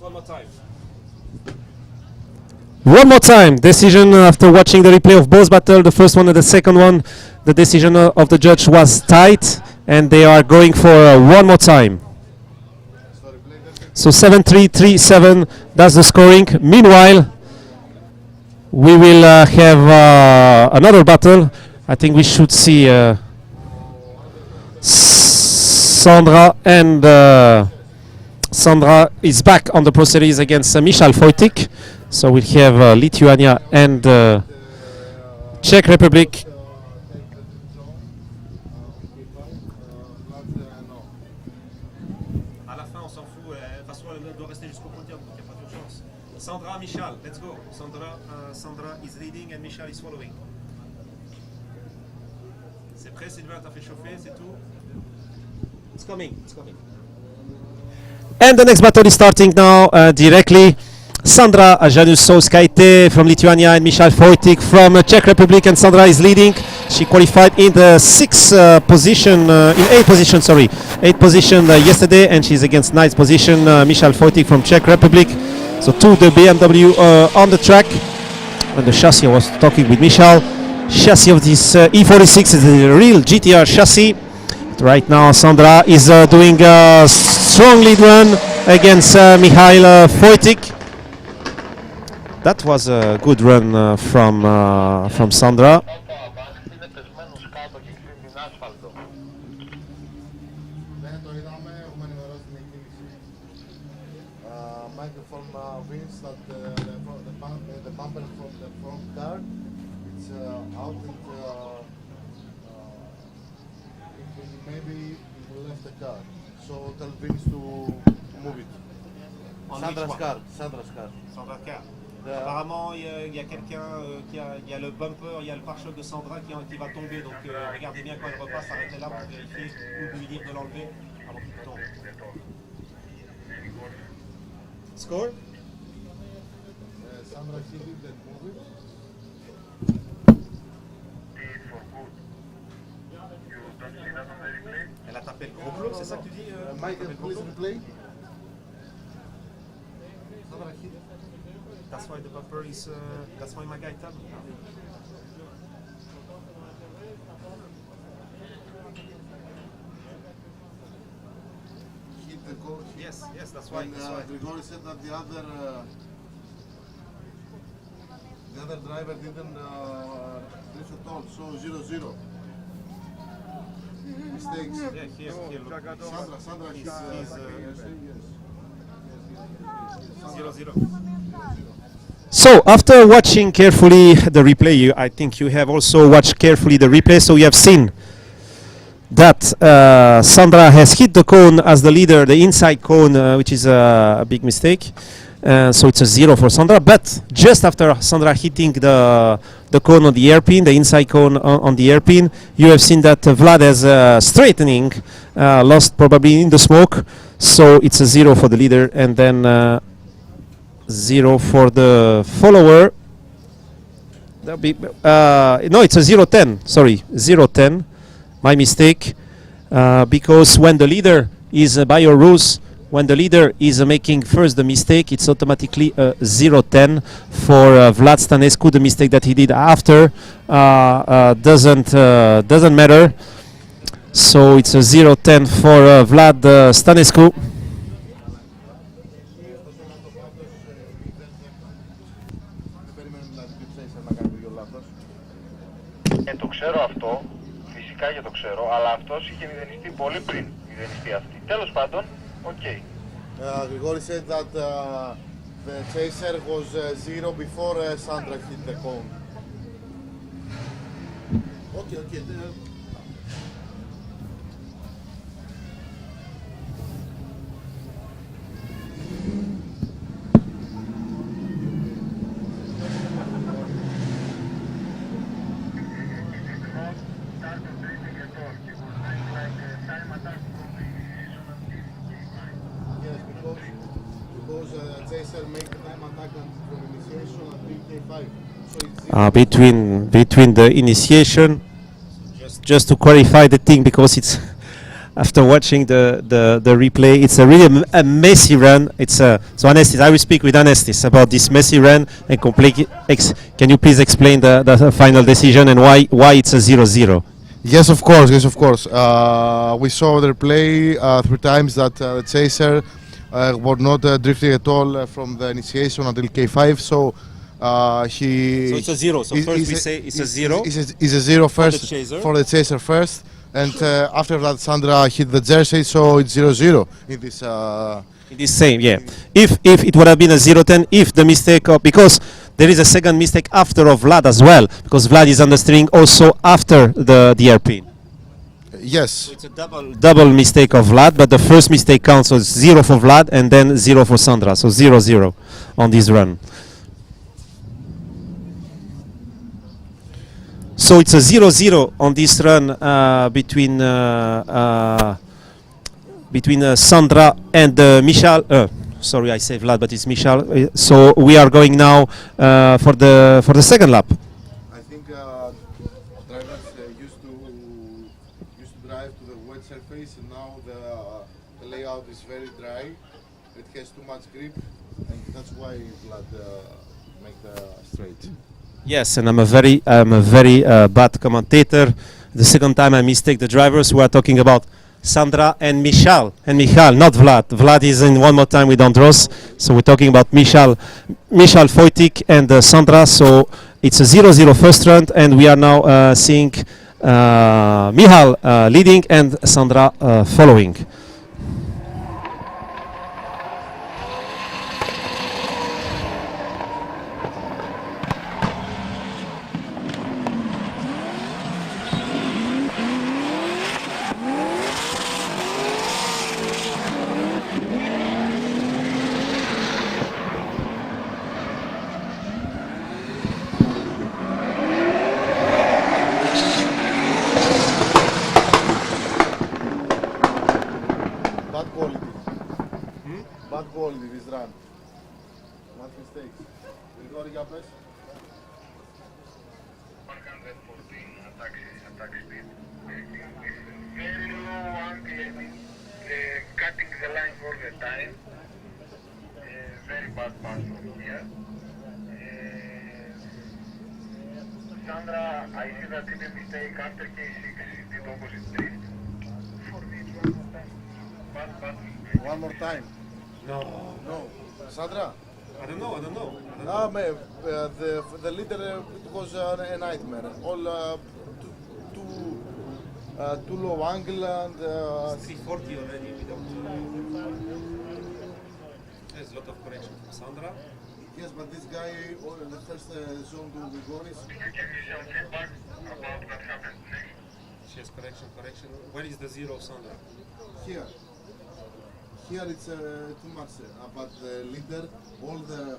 One more time. One more time. Decision after watching the replay of both battles, the first one and the second one. The decision of the judge was tight, and they are going for one more time. So 7-3, 3-7. That's the scoring. Meanwhile, we will have another battle. I think we should see Sandra, and Sandra is back on the Pro Series against Michal Wojtik. So we'll have Lithuania and Czech Republic. À la fin, on s'en fout. De toute façon, elle doit rester jusqu'au podium, donc il n'y a pas d'urgence. Sandra, Michal, let's go. Sandra is leading and Michal is following. C'est prêt, Sylvain, t'as fait chauffer, c'est tout. It's coming, it's coming. And the next battle is starting now directly. Sandra Janusauskaite from Lithuania and Michal Wojtik from Czech Republic, and Sandra is leading. She qualified in the eighth position yesterday, and she's against ninth position Michal Wojtik from Czech Republic. So to the BMW on the track. And the chassis, I was talking with Michal. Chassis of this E46 is a real GTR chassis. But right now Sandra is doing a strong lead run against Michal Wojtik. That was a good run from Sandra. Είναι πεσμένος κάτω και κρύβει την άσφαλτο. Δεν το είδαμε, έχουμε ενημερώσει την εκκίνηση. Michael from Vince that the bumper from the front car it's out and maybe he left the car. So tell Vince to move it. Sandra's car. Sandra Car. The- Apparemment, il y a quelqu'un il y a le bumper, il y a le pare-choc de Sandra qui va tomber. Donc regardez bien quand elle repasse, arrêtez là pour vérifier ou lui dire de l'enlever avant qu'il tombe. Score? Sandra hit it and move it. Did for good. You don't see that on the replay? Elle a tapé le gros bloc, c'est ça que tu dis Michael, please replay. Sandra hit it. That's why the bumper is, that's why my guy tapped me. Hit the core. Yes, that's why. And Grigori said that the other driver didn't drift at all, so 0-0. Mistakes. Yeah, here look. Sandra, He's, yes. 0-0. So after watching carefully the replay, I think you have also watched carefully the replay, so you have seen that Sandra has hit the cone as the leader, the inside cone, which is a big mistake. So it's a 0 for Sandra, but just after Sandra hitting the cone on the hairpin, the inside cone on the hairpin, you have seen that Vlad has straightening, lost probably in the smoke, so it's a 0 for the leader, and then 0 for the follower. That'll be, no, it's a 0-10, sorry, 0-10, my mistake, because when the leader is by your rules, when the leader is making first the mistake, it's automatically a 0-10 for Vlad Stanescu. The mistake that he did after doesn't matter. So it's a 0-10 for Vlad Stanescu. Το ξέρω αυτό, φυσικά και το ξέρω, αλλά αυτός είχε μηδενιστεί πολύ πριν μηδενιστεί αυτή. Τέλος πάντων, οκ. Grigori said that the chaser was 0 before Sandra hit the cone. Okay. Yes, because chaser make the time attack from initiation at BK5. So it's 0. Between the initiation, just to clarify the thing, because it's after watching the replay. It's a really a messy run. It's so Anestis, I will speak with Anestis about this messy run and complete. Can you please explain the final decision and why it's a 0-0? Yes, of course. Yes, of course. We saw the replay 3 times that the chaser was not drifting at all from the initiation until K5. So he. So it's a 0. So first we say it's a 0. It's a 0 first for the chaser first, and after that Sandra hit the jersey, so it's 0-0 in this. It is same, yeah. If it would have been a 0-10, if the mistake of, because there is a second mistake after of Vlad as well, because Vlad is understeering also after the hairpin. Yes. So it's a double mistake of Vlad, but the first mistake counts, so it's 0 for Vlad and then 0 for Sandra, so 0-0 on this run. So it's a 0-0 on this run between Sandra and Michal. Sorry, I say Vlad, but it's Michal. So we are going now for the second lap. I think drivers used to drive to the wet surface, and now the layout is very dry. It has too much grip, and that's why Vlad make the straight. Yes, and I'm a very bad commentator. The second time I mistake the drivers. We are talking about Sandra and Michal, not Vlad. Vlad is in one more time with Andros, so we're talking about Michal Wojtik and Sandra. So it's a 0-0 first round, and we are now seeing Michal leading and Sandra following. Bad quality. Bad quality this run. Bad mistakes. Grigori, για πες. 114 attack speed. Very low angle, I mean, cutting the line all the time. Very bad pass from here. Sandra, I see that did a mistake after K6, she did opposite drift. For me, it's one more time. Bad mistake. One more time. No, No. Sandra? I don't know. The leader it was a nightmare. All too low angle and 340 already. There's a lot of correction from Sandra. yes, but this guy in the first zone to Grigoris. Did you give me some feedback about what happened next? She has correction. Where is the 0, Sandra? Here. Here it's too much, but the leader, all the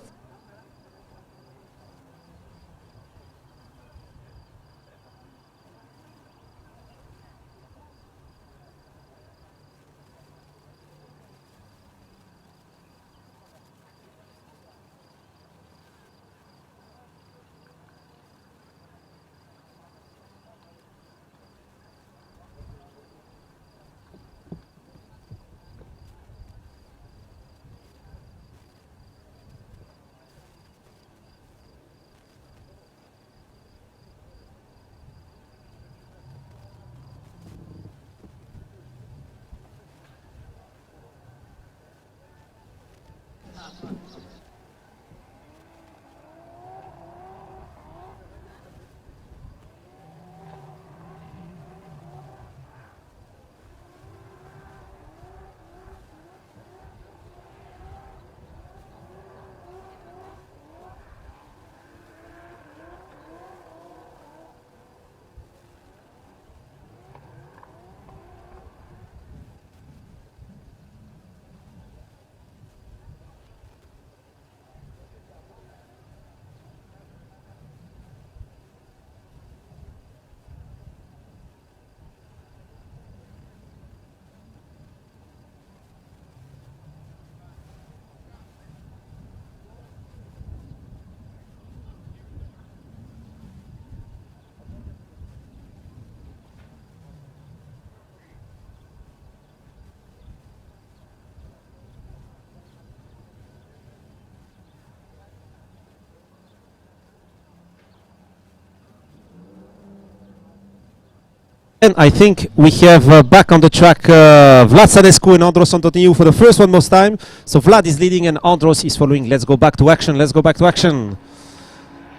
And I think we have back on the track Vlad Stanescu and Andros Antoniou for the first one most time. So Vlad is leading and Andros is following. Let's go back to action. Let's go back to action.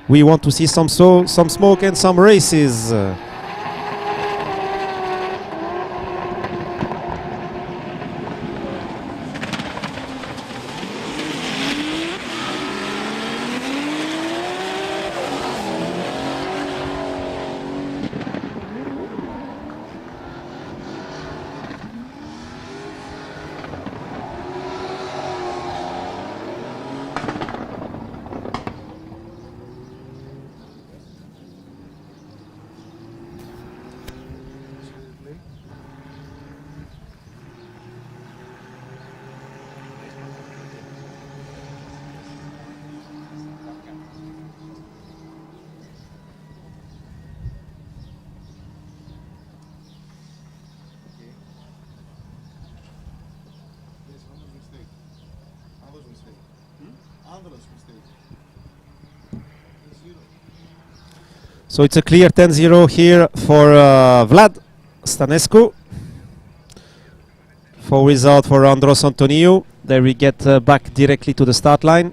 We want to see some smoke and some races. So it's a clear 10-0 here for Vlad Stanescu. 4 wheels out for Andros Antoniou. There we get back directly to the start line.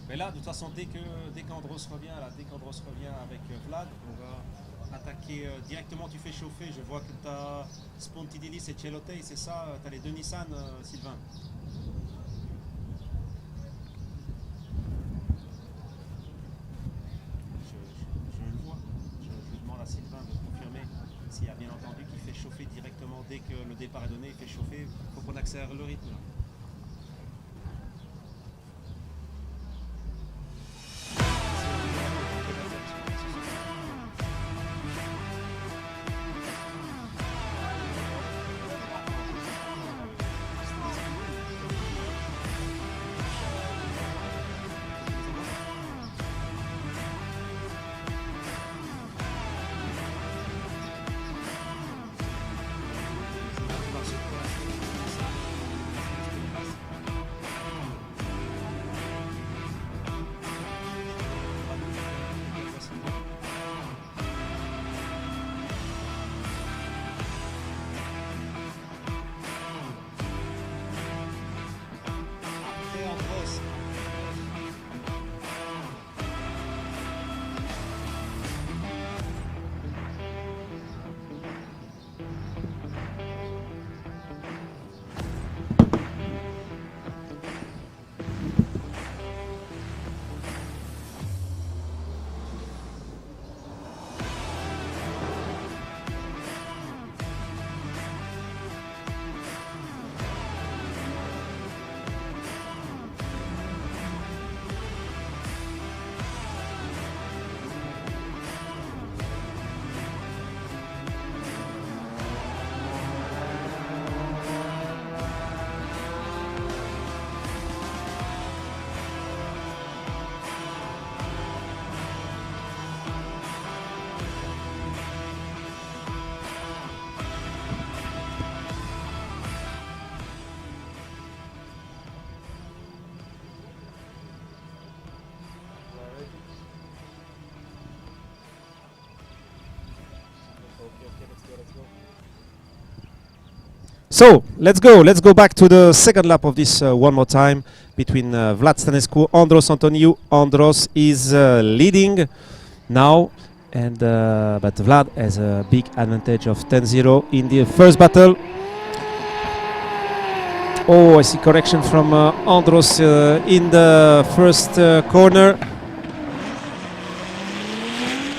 Mais là, de toute façon, dès qu'Andros revient, avec Vlad, on va attaquer directement. Tu fais chauffer. Je vois que tu as Spontidilis et Celotei, c'est ça? Tu as les deux Nissan, Sylvain? Je le vois. Je demande à Sylvain de confirmer s'il a bien entendu qu'il fait chauffer directement dès que le départ est donné. Il fait chauffer. Il faut qu'on accélère le rythme. So let's go back to the second lap of this one more time between Vlad Stanescu, Andros Antoniou. Andros is leading now, and but Vlad has a big advantage of 10-0 in the first battle. Oh, I see correction from Andros in the first corner.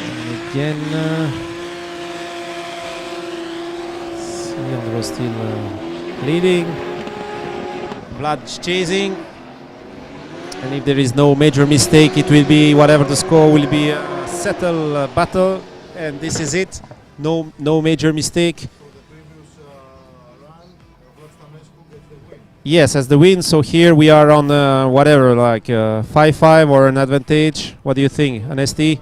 And again. Andros still leading, Vlad chasing, and if there is no major mistake, it will be whatever the score will be a settled battle, and this is it. No major mistake. So the previous run, Vlad Stanescu gets the win. Yes, as the win. So here we are on whatever, like 5-5 or an advantage. What do you think, Anesti?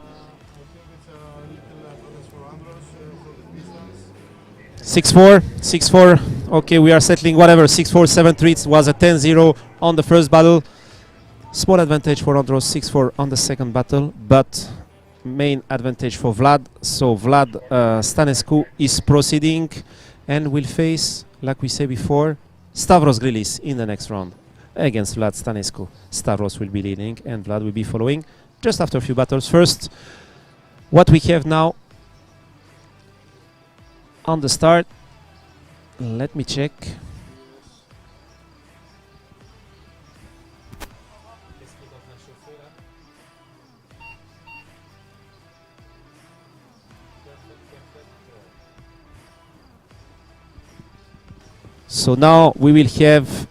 6-4, 6-4. Okay, we are settling whatever. 6-4, 7-3. It was a 10-0 on the first battle. Small advantage for Andros, 6-4 on the second battle, but main advantage for Vlad. So Vlad Stanescu is proceeding and will face, like we said before, Stavros Grilis in the next round against Vlad Stanescu. Stavros will be leading and Vlad will be following just after a few battles. First, what we have now on the start, let me check. So now we will have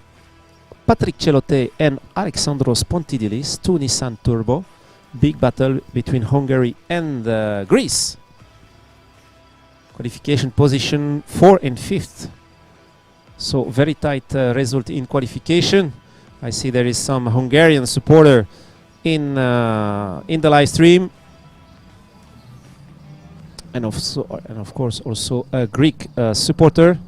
Patrick Celote and Alexandros Pontidilis, two Nissan Turbo. Big battle between Hungary and Greece. Qualification position 4 and 5th. So very tight result in qualification. I see there is some Hungarian supporter in the live stream. And of course also a Greek supporter.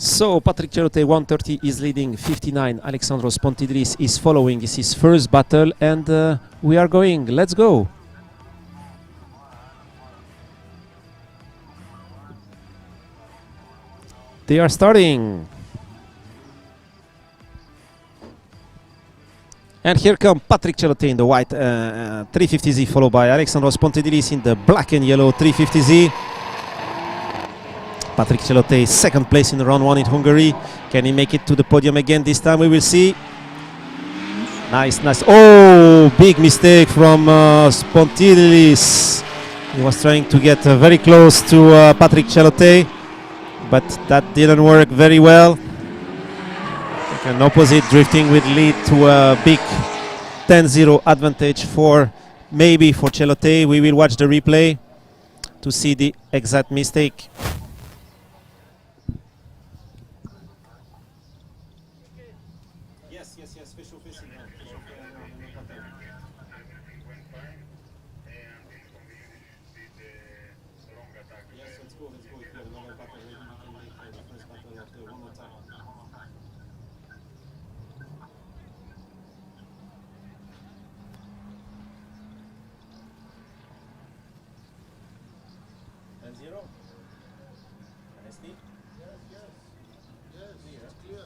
So Patrick Celote 130 is leading 59. Alexandros Pontidris is following. This is his first battle and we are going. Let's go. They are starting. And here come Patrick Celote in the white 350Z, followed by Alexandros Pontidris in the black and yellow 350Z. Patrick Celote, second place in round 1 in Hungary. Can he make it to the podium again this time? We will see. Nice, nice. Oh, big mistake from Spontilis. He was trying to get very close to Patrick Celote, but that didn't work very well. An opposite drifting would lead to a big 10-0 advantage maybe for Celote. We will watch the replay to see the exact mistake. Yes, visual facing now. Everything went fine, and this community did the long attack. Yes, let's go. If you have another battle ready, we can make the first battle of the one more time. And 0? SD? Yes, it's clear.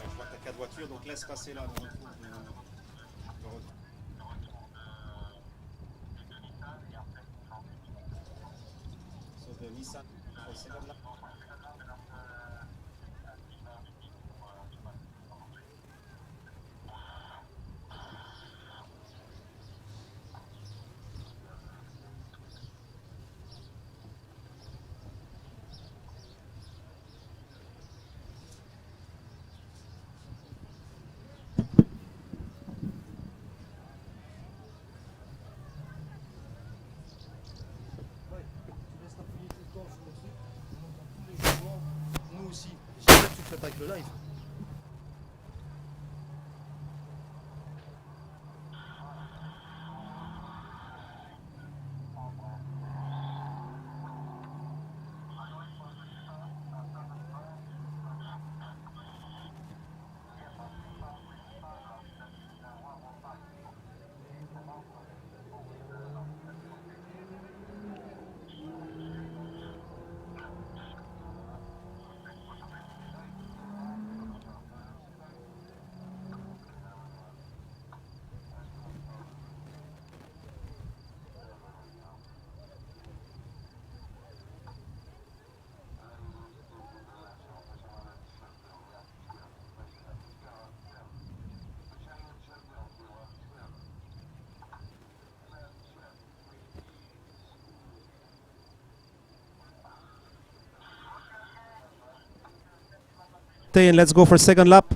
Je vois que t'as 4 voitures, donc laisse passer là. So the Nissan for second lap. Nous aussi. J'espère que tu le fais pas avec le live. Celote, and let's go for second lap.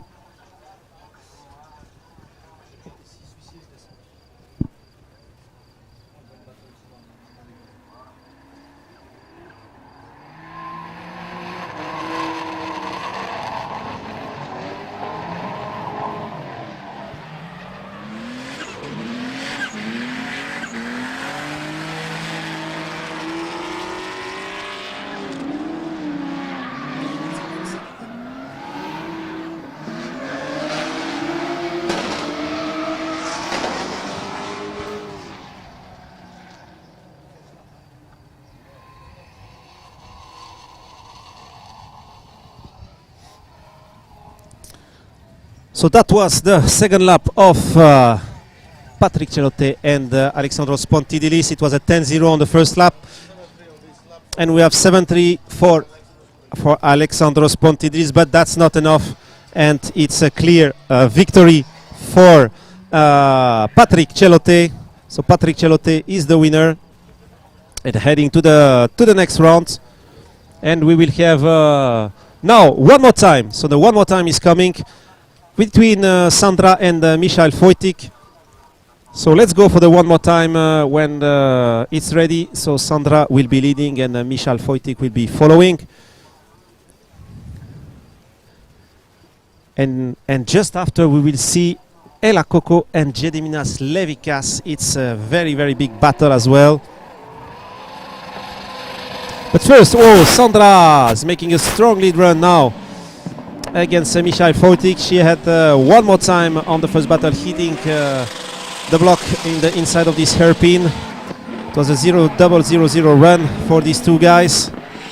So that was the second lap of Patrick Celote and Alexandros Spontidilis. It was a 10-0 on the first lap. And we have 7-3 for Alexandros Spontidilis, but that's not enough. And it's a clear victory for Patrick Celote. So Patrick Celote is the winner and heading to the next round. And we will have now one more time. So the one more time is coming between Sandra and Michael Wojtik. So let's go for the one more time when it's ready. So Sandra will be leading and Michael Wojtik will be following. And just after we will see Ella Coco and Gediminas Levikas. It's a very, very big battle as well. But first, Sandra is making a strong lead run now against Michael Wojtik. She had one more time on the first battle hitting the block in the inside of this hairpin. It was a 0-0-0 run for these two guys.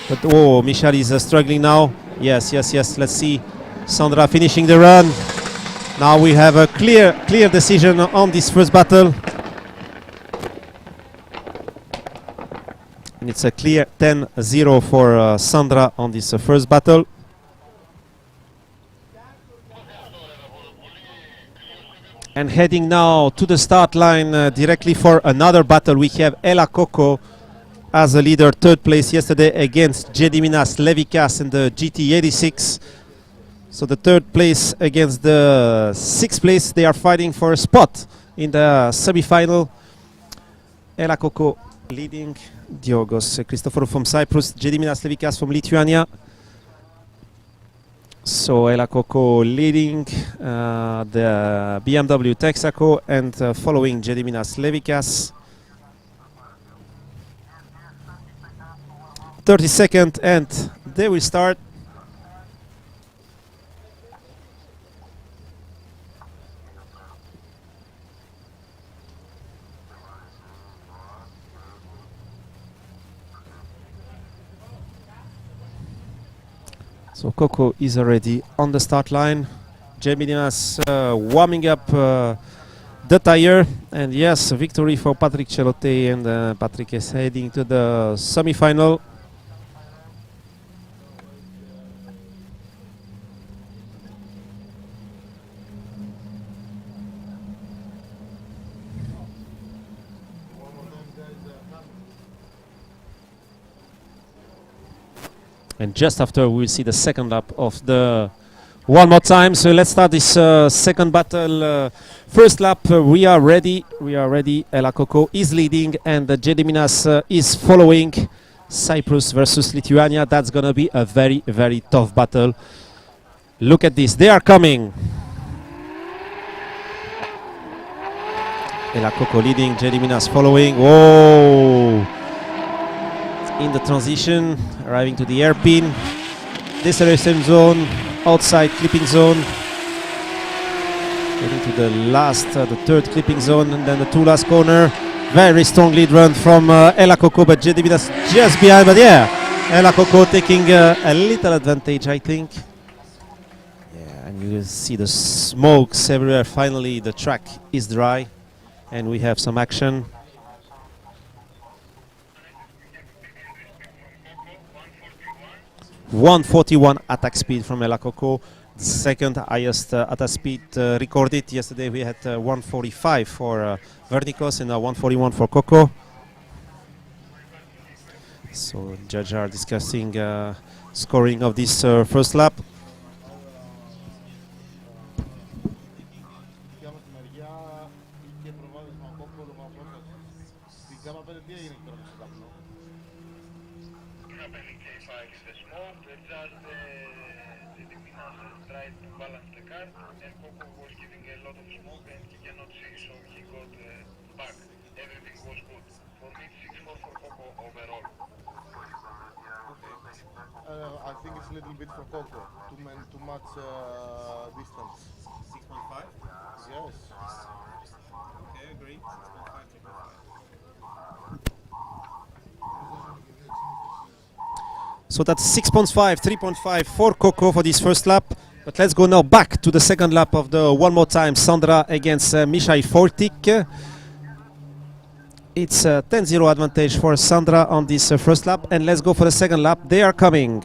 But Michael is struggling now. Yes. Let's see Sandra finishing the run. Now we have a clear decision on this first battle. And it's a clear 10-0 for Sandra on this first battle. And heading now to the start line directly for another battle, we have Ella Coco as a leader, third place yesterday against Gediminas Levikas in the GT86. So the third place against the sixth place. They are fighting for a spot in the semi-final. Ella Coco leading, Diogos Christophorou from Cyprus, Gediminas Levikas from Lithuania. So Ella Coco leading the BMW Texaco and following Gediminas Levikas. 30-second and they will start. So Coco is already on the start line. Gediminas warming up the tire. And yes, victory for Patrick Celote, and Patrick is heading to the semi-final. And just after we'll see the second lap of the one more time. So let's start this second battle. First lap, we are ready. Ella Coco is leading and Gediminas is following. Cyprus versus Lithuania. That's gonna be a very, very tough battle. Look at this, they are coming. Ella Coco leading, Gediminas following. Whoa! In the transition, arriving to the hairpin, deceleration zone, outside clipping zone, getting to the last, the third clipping zone, and then the two last corner. Very strong lead run from Ella Coco, but Gediminas just behind. But yeah, Ella Coco taking a little advantage, I think. Yeah, and you see the smokes everywhere. Finally, the track is dry, and we have some action. 141 attack speed from Ella Coco, second highest attack speed recorded. Yesterday we had 145 for Vernikos and 141 for Coco. So judges are discussing scoring of this first lap. the smoke, just the Minas tried to balance the car, and Coco was giving a lot of smoke and he cannot see, so he got back. Everything was good. For me, 6-4 for Coco overall. I think it's a little bit for Coco. Too much distance. 6.5? Yes. Okay, agree. 6.5, 3.5. So that's 6.5, 3.5 for Coco for this first lap. But let's go now back to the second lap of the one more time. Sandra against Michal Fortik. It's a 10-0 advantage for Sandra on this first lap. And let's go for the second lap. They are coming.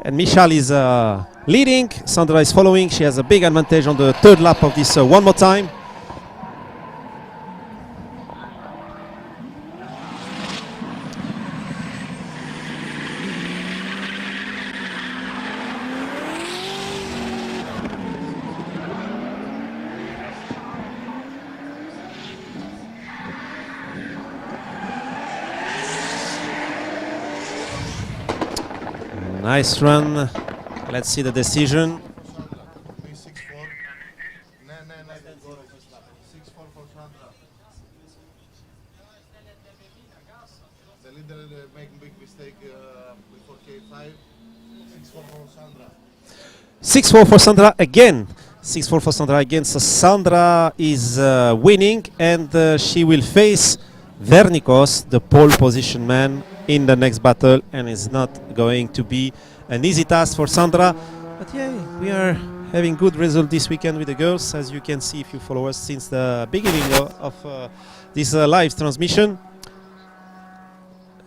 And Michal is leading. Sandra is following. She has a big advantage on the third lap of this one more time. Nice run. Let's see the decision. 6-4. No, 6-4 for Sandra. The leader making big mistake before K5. 6-4 for Sandra. 6-4 for Sandra again. 6-4 for Sandra again. So Sandra is winning, and she will face Vernikos, the pole position man, in the next battle, and it's not going to be an easy task for Sandra. But yeah, we are having good result this weekend with the girls, as you can see if you follow us since the beginning of this live transmission.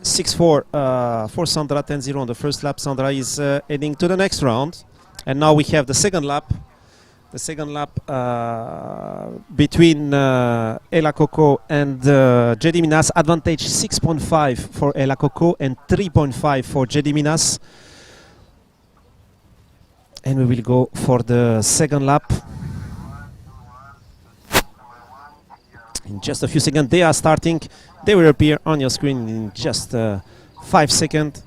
6-4 for Sandra, 10-0 on the first lap. Sandra is heading to the next round. And now we have the second lap. The second lap between Ella Coco and Jedi Minas. Advantage 6.5 for Ella Coco and 3.5 for Jedi Minas. And we will go for the second lap. In just a few seconds, they are starting. They will appear on your screen in just 5 seconds.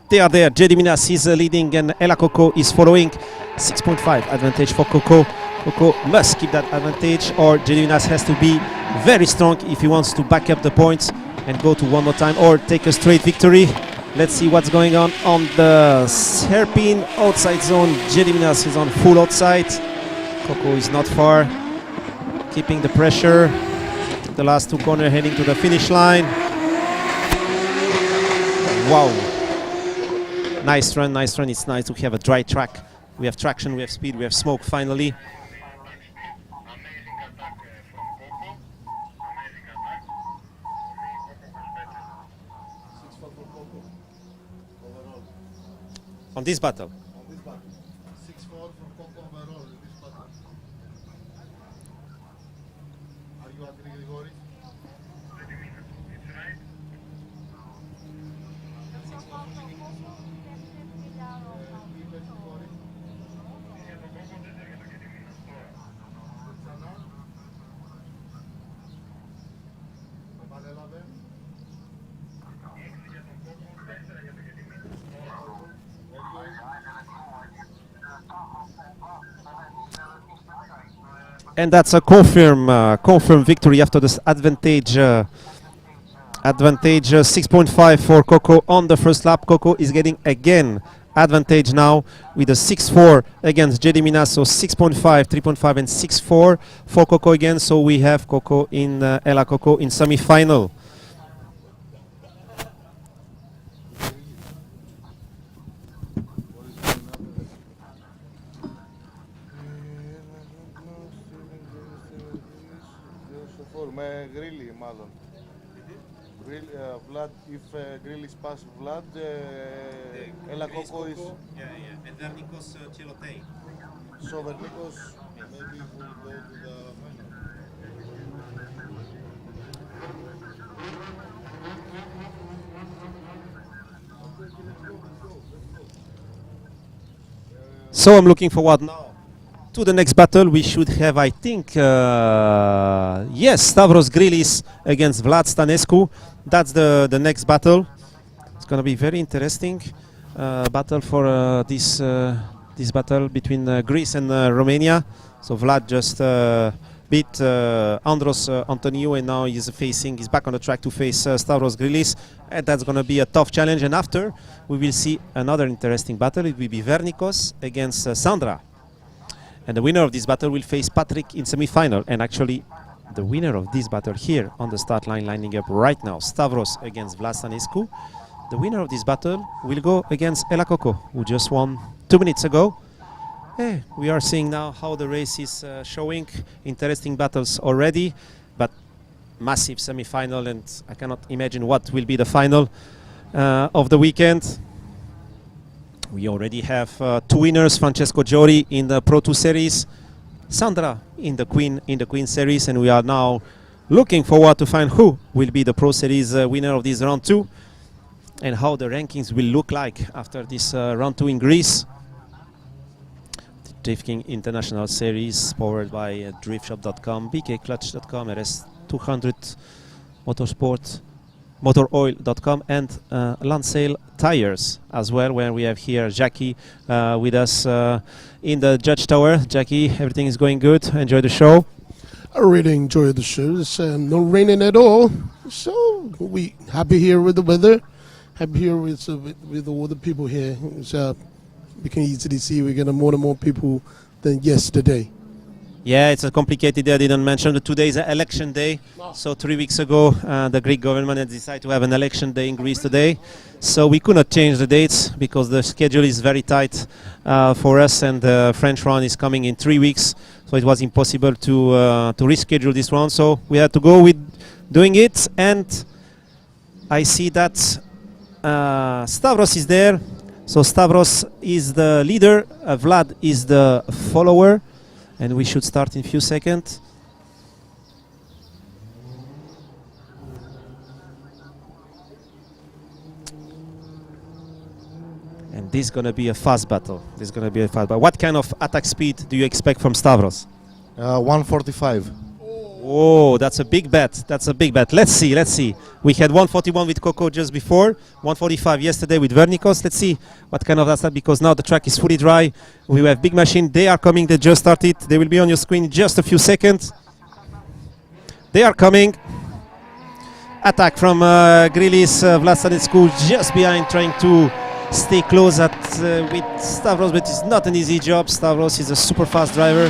They are there. Jedi Minas is leading and Ella Coco is following. 6.5 advantage for Coco. Coco must keep that advantage, or Jedi Minas has to be very strong if he wants to back up the points and go to one more time or take a straight victory. Let's see what's going on the hairpin outside zone. Jedi Minas is on full outside. Coco is not far, keeping the pressure. The last two corners heading to the finish line. Wow. Nice run, nice run. It's nice to have a dry track. We have traction, we have speed, we have smoke finally. Amazing attack from Coco. Amazing attack. For me, Coco was better. 6-4 for Coco. Overall. On this battle. On this battle. 6-4 for Coco overall in this battle. Are you agree, Grigori? It's right. And that's a confirm victory after this advantage. Advantage 6.5 for Coco on the first lap. Coco is getting again advantage now with a 6-4 against Jedi Minas. So 6.5, 3.5 and 6-4 for Coco again. So we have Coco in Ella Coco in semi-final. Με Γρίλι μάλλον. Vlad, if Grill is past Vlad, Ella Coco is... Yeah. And Vernikos Chelotei. So Vernikos, maybe will go to the final. So I'm looking forward now to the next battle. We should have, I think, yes, Stavros Grilis against Vlad Stanescu. That's the next battle. It's going to be very interesting battle for this battle between Greece and Romania. So Vlad just beat Andros Antoniou, and now he's back on the track to face Stavros Grilis, and that's going to be a tough challenge. And after, we will see another interesting battle. It will be Vernikos against Sandra, and the winner of this battle will face Patrick in semi-final. And actually, the winner of this battle here on the start line, lining up right now, Stavros against Vlad Stanescu. The winner of this battle will go against Ela Coco, who just won 2 minutes ago. We are seeing now how the race is showing. Interesting battles already, but massive semi-final, and I cannot imagine what will be the final of the weekend. We already have 2 winners: Francesco Giori in the Pro2 Series, Sandra in the Queen Series, and we are now looking forward to find who will be the Pro Series winner of this round 2, and how the rankings will look like after this round 2 in Greece. Drifting International Series, powered by driftshop.com, bkclutch.com, RS200 Motorsport, motoroil.com, and Lansale Tires as well, where we have here Jackie with us in the judge tower. Jackie, everything is going good? Enjoy the show? I really enjoyed the show. It's not raining at all, so we happy here with the weather. Happy here with all the people here. We can easily see we're getting more and more people than yesterday. Yeah, it's a complicated day. I didn't mention that today is an election day. So 3 weeks ago, the Greek government had decided to have an election day in Greece today. So we could not change the dates because the schedule is very tight for us, and the French round is coming in 3 weeks. So it was impossible to reschedule this round. So we had to go with doing it. And I see that Stavros is there. So Stavros is the leader, Vlad is the follower, and we should start in a few seconds. And this is going to be a fast battle. What kind of attack speed do you expect from Stavros? 145. Oh, that's a big bet. Let's see. We had 141 with Coco just before, 145 yesterday with Vernikos. Let's see what kind of attack, because now the track is fully dry. We have big machine. They are coming. They just started. They will be on your screen in just a few seconds. They are coming. Attack from Grilis, Vlad Stanescu just behind, trying to stay close with Stavros, but it's not an easy job. Stavros is a super fast driver.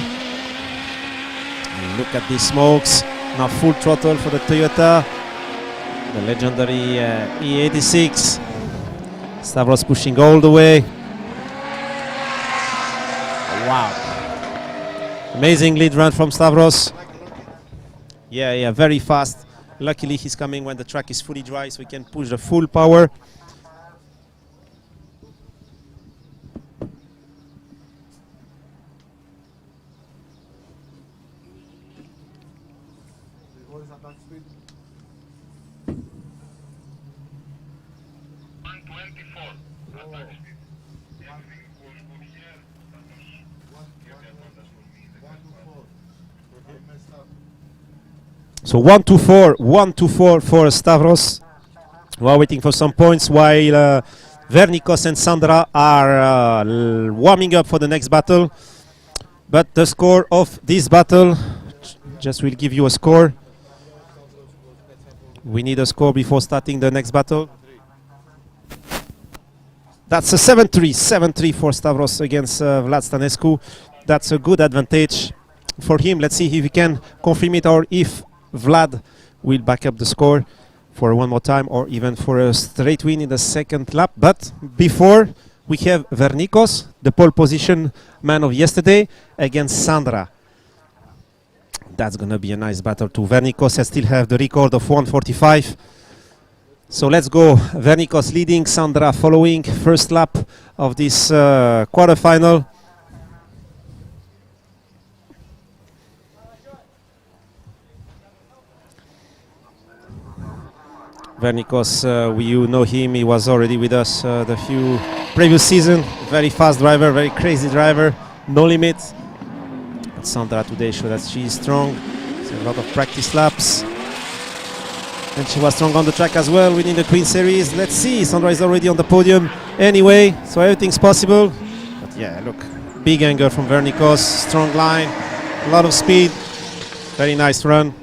Look at these smokes, now full throttle for the Toyota, the legendary E86. Stavros pushing all the way. Wow. Amazing lead run from Stavros. Yeah, very fast. Luckily he's coming when the track is fully dry, so he can push the full power. So 1-2-4 for Stavros. We are waiting for some points while Vernikos and Sandra are warming up for the next battle. But the score of this battle, just will give you a score. We need a score before starting the next battle. That's a 7-3 for Stavros against Vlad Stanescu. That's a good advantage for him. Let's see if he can confirm it, or if Vlad will back up the score for one more time, or even for a straight win in the second lap. But before, we have Vernikos, the pole position man of yesterday, against Sandra. That's going to be a nice battle too. Vernikos has still have the record of 145. So let's go. Vernikos leading, Sandra following. First lap of this quarterfinal. Vernikos, you know him, he was already with us the few previous season. Very fast driver, very crazy driver, no limit. Sandra today showed that she is strong. So a lot of practice laps. And she was strong on the track as well, winning the Queen Series. Let's see, Sandra is already on the podium anyway, so everything's possible. But yeah, look, big angle from Vernikos, strong line, a lot of speed, very nice run.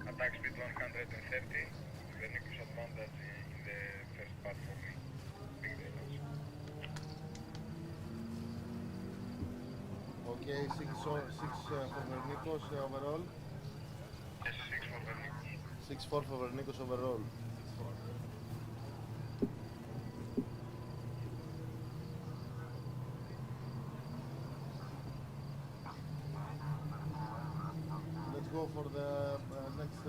Attack speed 130. Vernikos advantage in the first part for me. Big distance. Okay, 6 for Vernikos overall. Yes, 6 for Vernikos. 6-4 for Vernikos overall. Let's go for the next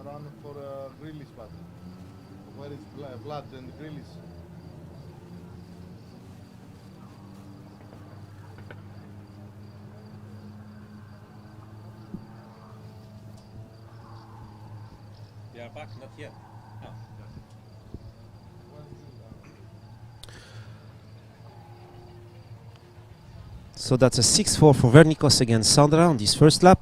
run for Grillis battle. Where is Vlad and Grillis? We are back, not yet. So that's a 6-4 for Vernikos against Sandra on this first lap.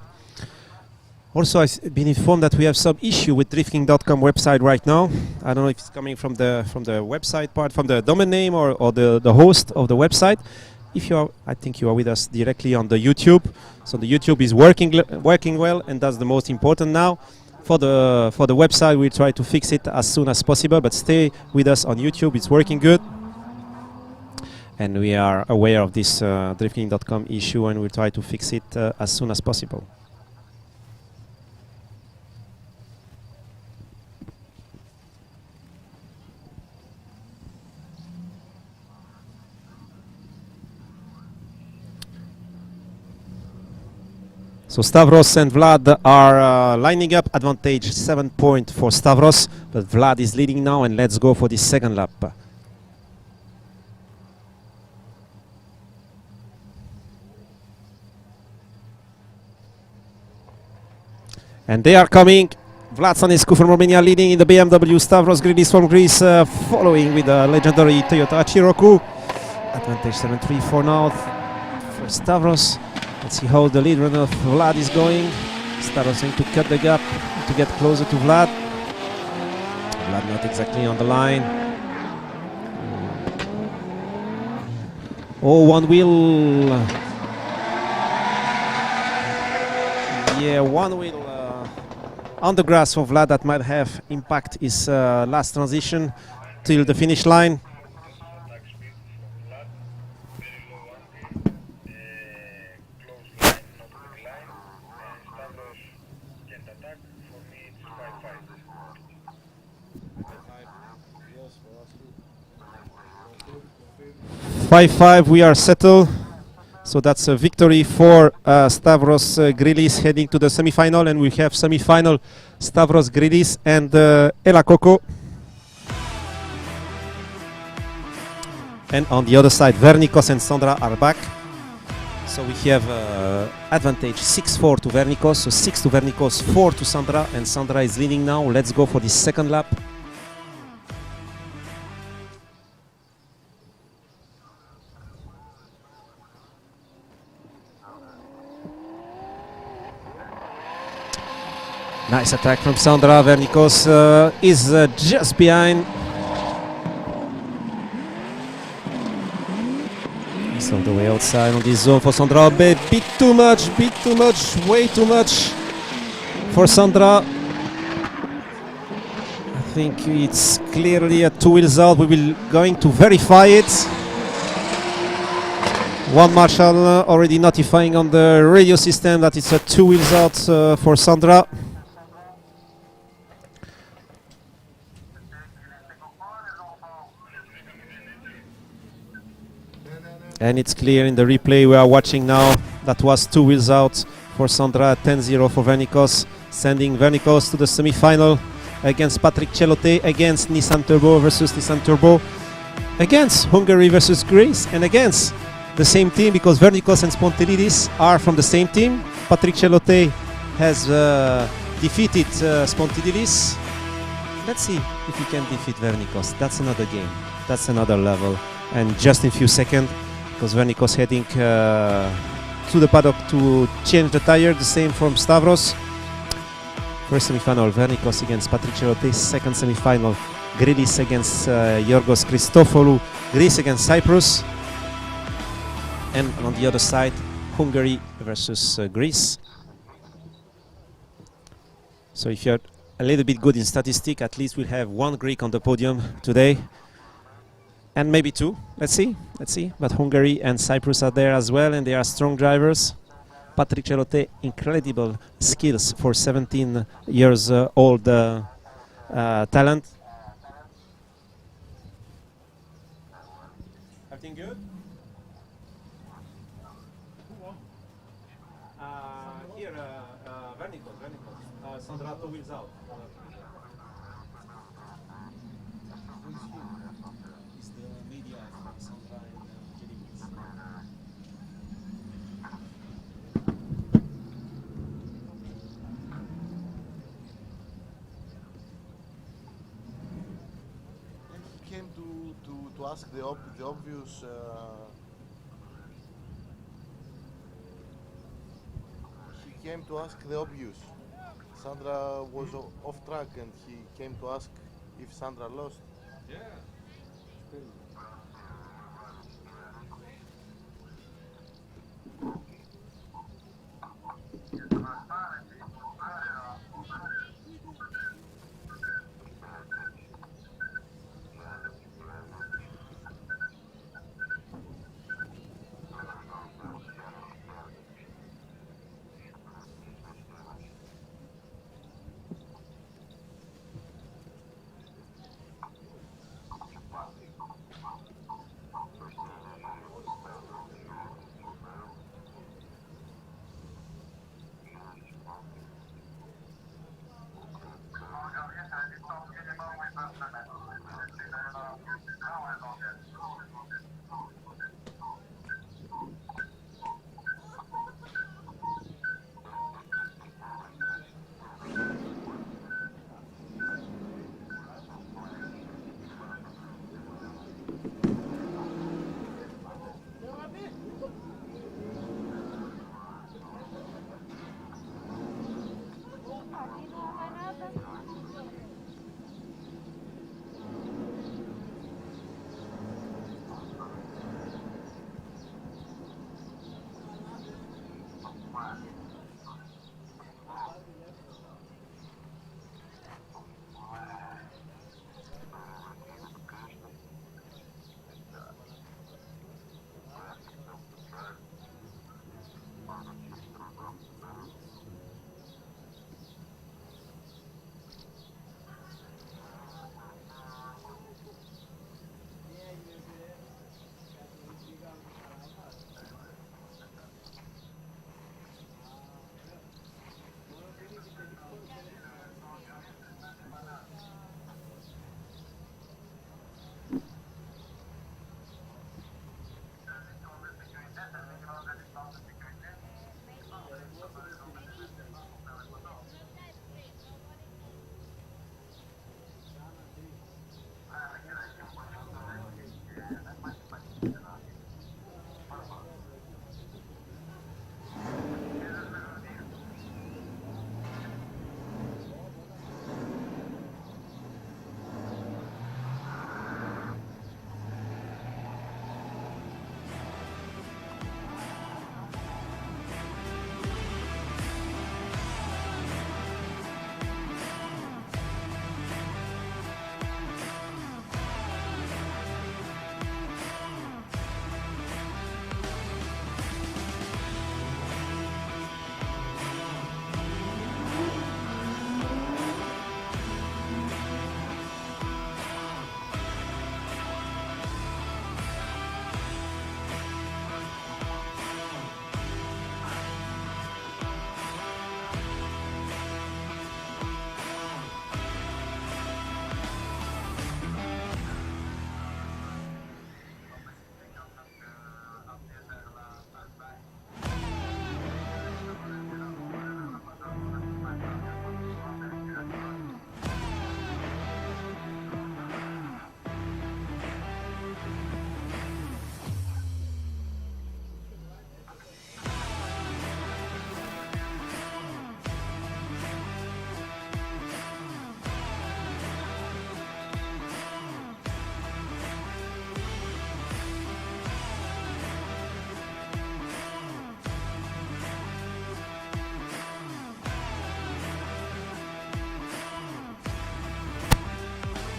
Also, I've been informed that we have some issue with drifting.com website right now. I don't know if it's coming from the website part, from the domain name or the host of the website. If you are, I think you are with us directly on the YouTube. So the YouTube is working well, and that's the most important now. For the website, we try to fix it as soon as possible, but stay with us on YouTube. It's working good. And we are aware of this drifting.com issue, and we'll try to fix it as soon as possible. So Stavros and Vlad are lining up, advantage 7 point for Stavros, but Vlad is leading now, and let's go for the second lap. And they are coming. Vlad Sanescu from Romania leading in the BMW. Stavros Grillis from Greece following with the legendary Toyota Chiroku. Advantage 7-3 for now for Stavros. Let's see how the lead runner of Vlad is going. Stavros trying to cut the gap to get closer to Vlad. Vlad not exactly on the line. Oh, one wheel. Yeah, one wheel on the grass for Vlad that might have impact his last transition till the finish line. Attack speed for Vlad. Very low angle. Close line, not big line. Stavros can't attack. For me, it's 5-5. 5-5, we are settled. So that's a victory for Stavros Grillis heading to the semi-final, and we have semi-final Stavros Grillis and Ela Coco. And on the other side, Vernikos and Sandra are back. So we have advantage 6-4 to Vernikos, so 6 to Vernikos, 4 to Sandra, and Sandra is leading now. Let's go for the second lap. Nice attack from Sandra. Vernikos is just behind. He's all the way outside on this zone for Sandra. Bit too much, way too much for Sandra. I think it's clearly a 2 wheels out. We will going to verify it. One marshal already notifying on the radio system that it's a 2 wheels out for Sandra. And it's clear in the replay we are watching now. That was 2 wheels out for Sandra, 10-0 for Vernikos, sending Vernikos to the semi-final against Patrick Celote, against Nissan Turbo versus Nissan Turbo, against Hungary versus Greece, and against the same team, because Vernikos and Spontilidis are from the same team. Patrick Celote has defeated Spontilidis. Let's see if he can defeat Vernikos. That's another game. That's another level. And just in a few seconds, because Vernikos heading to the paddock to change the tire. The same from Stavros. First semi-final, Vernikos against Patriciello. Second semi-final, Grilis against Yorgos Christofoulou. Greece against Cyprus. And on the other side, Hungary versus Greece. So if you're a little bit good in statistics, at least we'll have one Greek on the podium today. And maybe two. Let's see. But Hungary and Cyprus are there as well, and they are strong drivers. Patrick Celote, incredible skills for 17 years old talent. Everything good? Here, Vernikos. Sandra, 2 wheels out. Is the media from Sandra and Jelly Wheels. He came to ask the obvious. He came to ask the obvious. Sandra was off track, and he came to ask if Sandra lost. Yeah.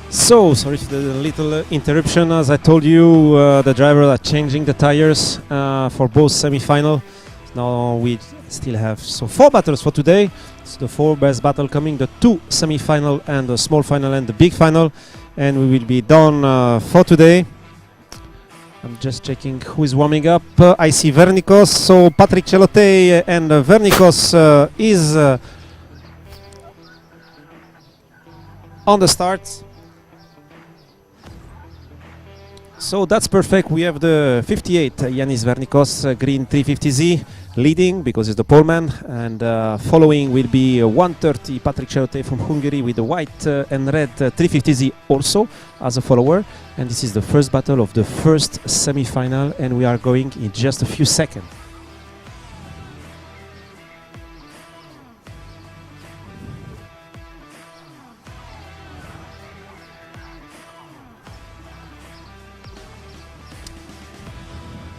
So, sorry for the little interruption. As I told you, the drivers are changing the tires for both semi-final. Now we still have 4 battles for today. So the 4 best battle coming, the 2 semi-final and the small final and the big final. And we will be done for today. I'm just checking who is warming up. I see Vernikos. So Patrick Celote and Vernikos is on the start. So that's perfect. We have the 58 Yanis Vernikos green 350Z leading because he's the poleman, and following will be 130 Patrick Celote from Hungary with the white and red 350Z also as a follower. And this is the first battle of the first semi-final, and we are going in just a few seconds.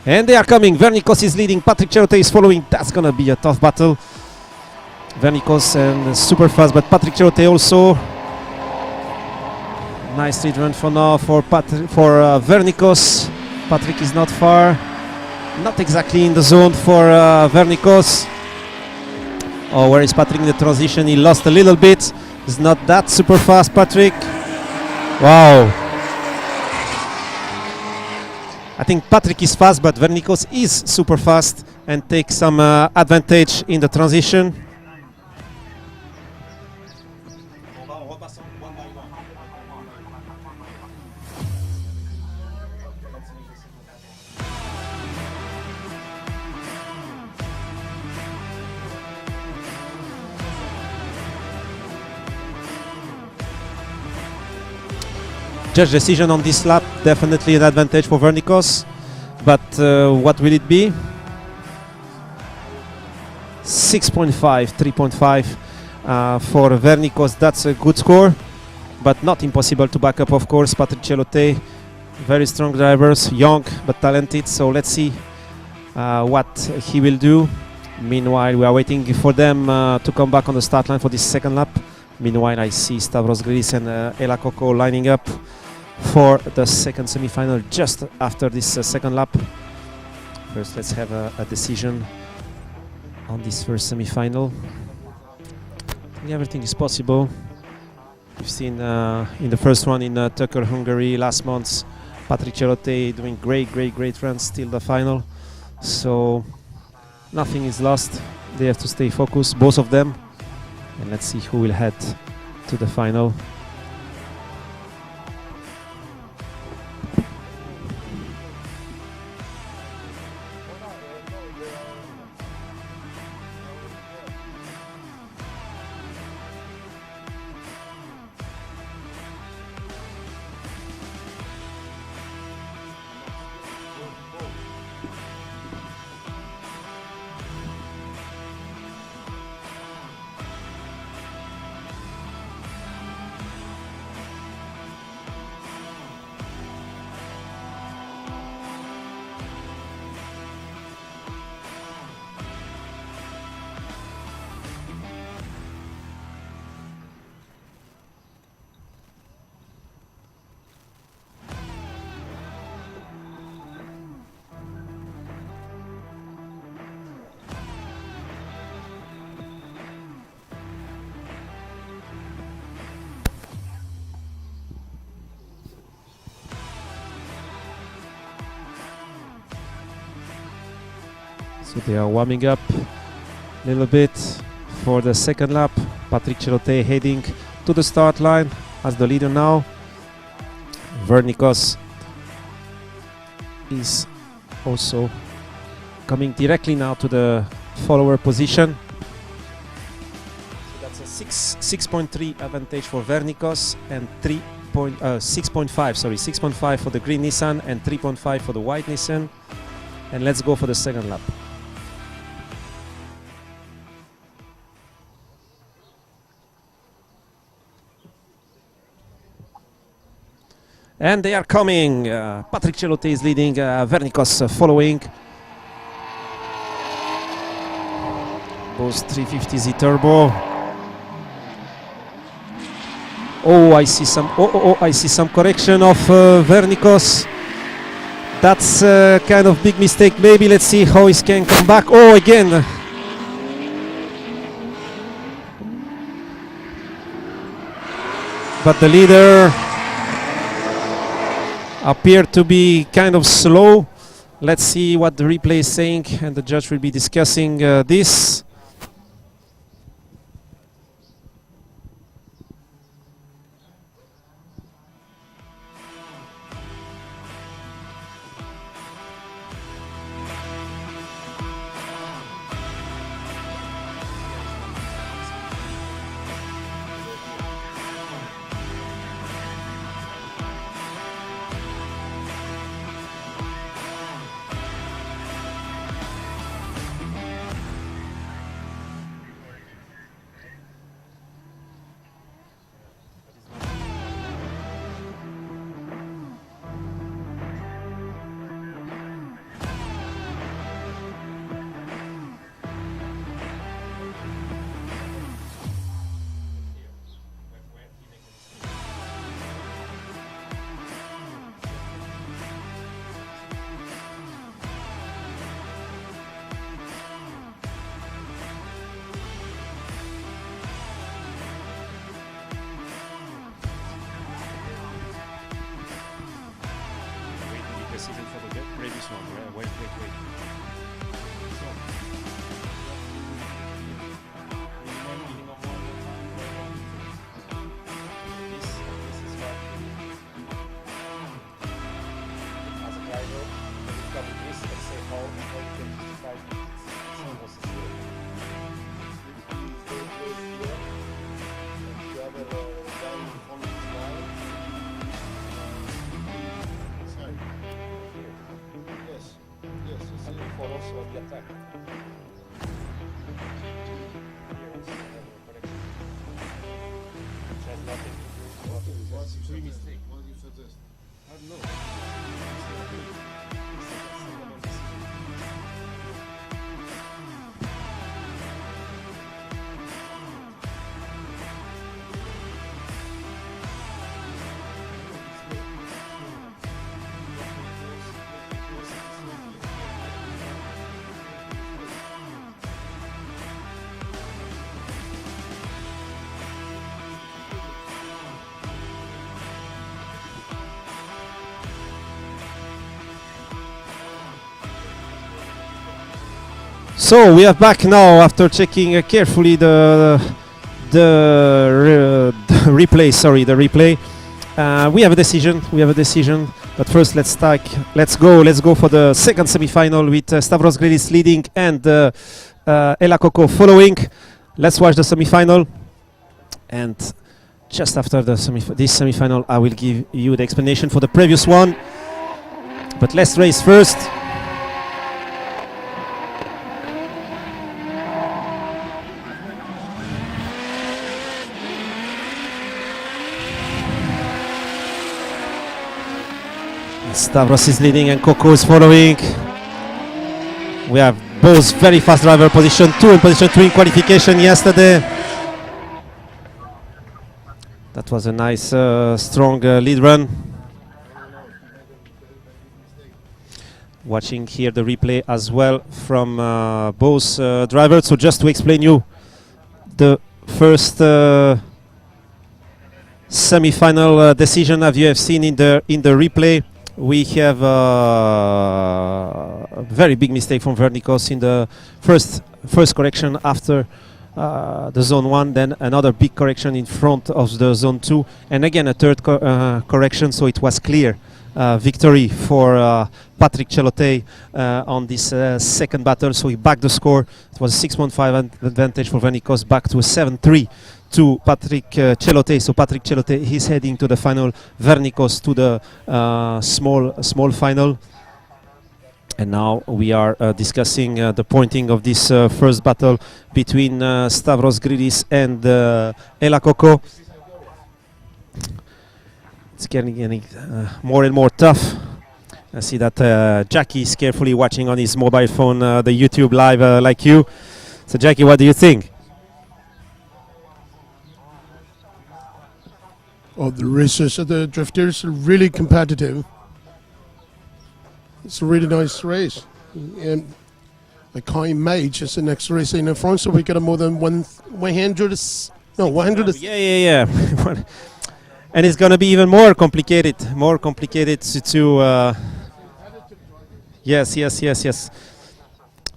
And they are coming. Vernikos is leading. Patrick Celote is following. That's gonna be a tough battle. Vernikos and super fast, but Patrick Celote also. Nice lead run for now for Vernikos. Patrick is not far. Not exactly in the zone for Vernikos. Oh, where is Patrick in the transition? He lost a little bit. He's not that super fast, Patrick. Wow. I think Patrick is fast, but Vernikos is super fast and takes some advantage in the transition. Judge decision on this lap, definitely an advantage for Vernikos, but what will it be? 6.5, 3.5 for Vernikos. That's a good score, but not impossible to back up, of course. Patrick Celote, very strong drivers, young but talented, so let's see what he will do. Meanwhile, we are waiting for them to come back on the start line for this second lap. Meanwhile, I see Stavros Gridis and Ela Coco lining up for the second semi-final just after this second lap. First, let's have a decision on this first semi-final. Everything is possible. We've seen in the first one in Tucker, Hungary last month, Patrick Celote doing great runs till the final. So nothing is lost. They have to stay focused, both of them. And let's see who will head to the final. So they are warming up a little bit for the second lap. Patrick Celote heading to the start line as the leader now. Vernikos is also coming directly now to the follower position. So that's a 6.3 advantage for Vernikos and 6.5 for the green Nissan and 3.5 for the white Nissan. And let's go for the second lap. And they are coming. Patrick Celote is leading, Vernikos following. Both 350Z turbo. Oh, I see some. I see some correction of Vernikos. That's kind of big mistake. Maybe let's see how he can come back. Oh, again. But the leader appeared to be kind of slow. Let's see what the replay is saying, and the judge will be discussing this. Decision for the previous one. Wait. As a driver, you cover this and say how you can justify someone else's doing. The other guy who follows this guy. Side. Yes, you see. For also the attack. What do you suggest? I don't know. So we are back now after checking carefully the replay. Sorry, the replay. We have a decision. But first, let's go for the second semi-final with Stavros Gridis leading and Ela Coco following. Let's watch the semi-final, and just after this semi-final, I will give you the explanation for the previous one. But let's race first. Stavros is leading and Coco is following. We have both very fast driver, position 2 and position 3 in qualification yesterday. That was a nice strong lead run. Watching here the replay as well from both drivers. So just to explain you the first semi-final decision, as you have seen in the replay. We have a very big mistake from Vernikos in the first correction after the zone 1, then another big correction in front of the zone 2, and again a third correction, so it was clear victory for Patrick Celote on this second battle. So he backed the score. It was a 6.5 advantage for Vernikos, back to a 7-3 to Patrick Celote. So Patrick Celote is heading to the final, Vernikos to the small final. And now we are discussing the pointing of this first battle between Stavros Gridis and Ela Coco. It's getting more and more tough. I see that Jackie is carefully watching on his mobile phone the YouTube live like you. So Jackie, what do you think? Oh, the racers, the drifters are really competitive. It's a really nice race. And I can't imagine it's the next race in France, so we got more than 100. No, 100. Yeah. And it's going to be even more complicated. Yes.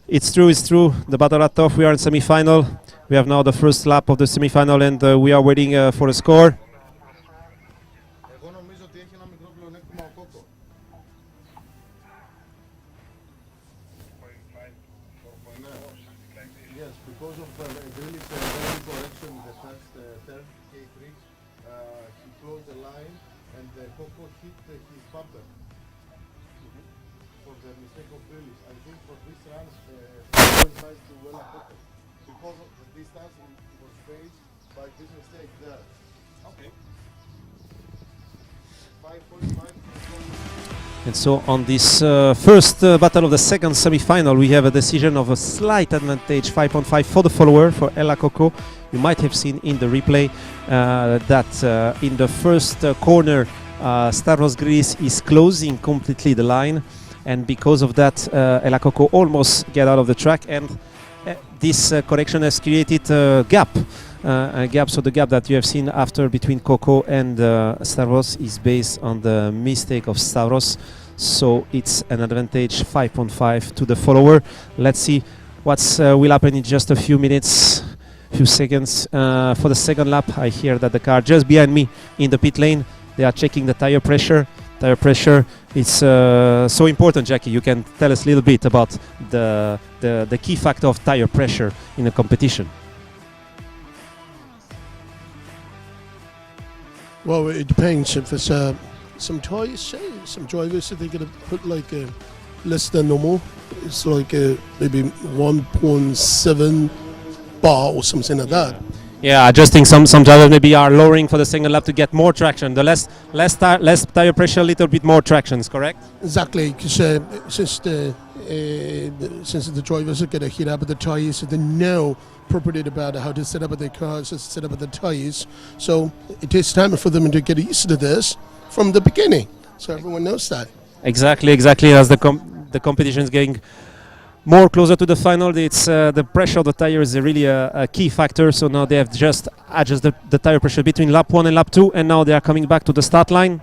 It's true. The battle are tough. We are in semi-final. We have now the first lap of the semi-final, and we are waiting for the score. Εγώ νομίζω ότι έχει ένα μικρό πλεονέκτημα ο Κόκο. Yes, because of really very correction in the first turn, K3, he closed the line and Coco hit his bumper for the mistake of Grealish. I think for this run, very nice to Ella Coco because of the distance he was faced by this mistake there. Okay. 5.5. And so on this first battle of the second semi-final, we have a decision of a slight advantage, 5.5 for the follower, for Ella Coco. You might have seen in the replay that in the first corner, Stavros Gris is closing completely the line, and because of that, Ella Coco almost get out of the track, and this correction has created a gap. So the gap that you have seen after between Coco and Stavros is based on the mistake of Stavros. So it's an advantage 5.5 to the follower. Let's see what will happen in just a few minutes, few seconds. For the second lap, I hear that the car just behind me in the pit lane, they are checking the tire pressure. Tire pressure is so important, Jackie. You can tell us a little bit about the key factor of tire pressure in a competition. Well, it depends. If it's some tires, some drivers, they're going to put like less than normal. It's like maybe 1.7 bar or something like that. Yeah, I just think some drivers maybe are lowering for the second lap to get more traction. The less tire pressure, a little bit more traction, is correct? Exactly, because since the drivers are going to hit up the tires, they know properly about how to set up their cars, set up the tires. So it takes time for them to get used to this from the beginning. So everyone knows that. Exactly. As the competition is getting more closer to the final, it's the pressure of the tire is really a key factor. So now they have just adjusted the tire pressure between lap 1 and lap 2, and now they are coming back to the start line.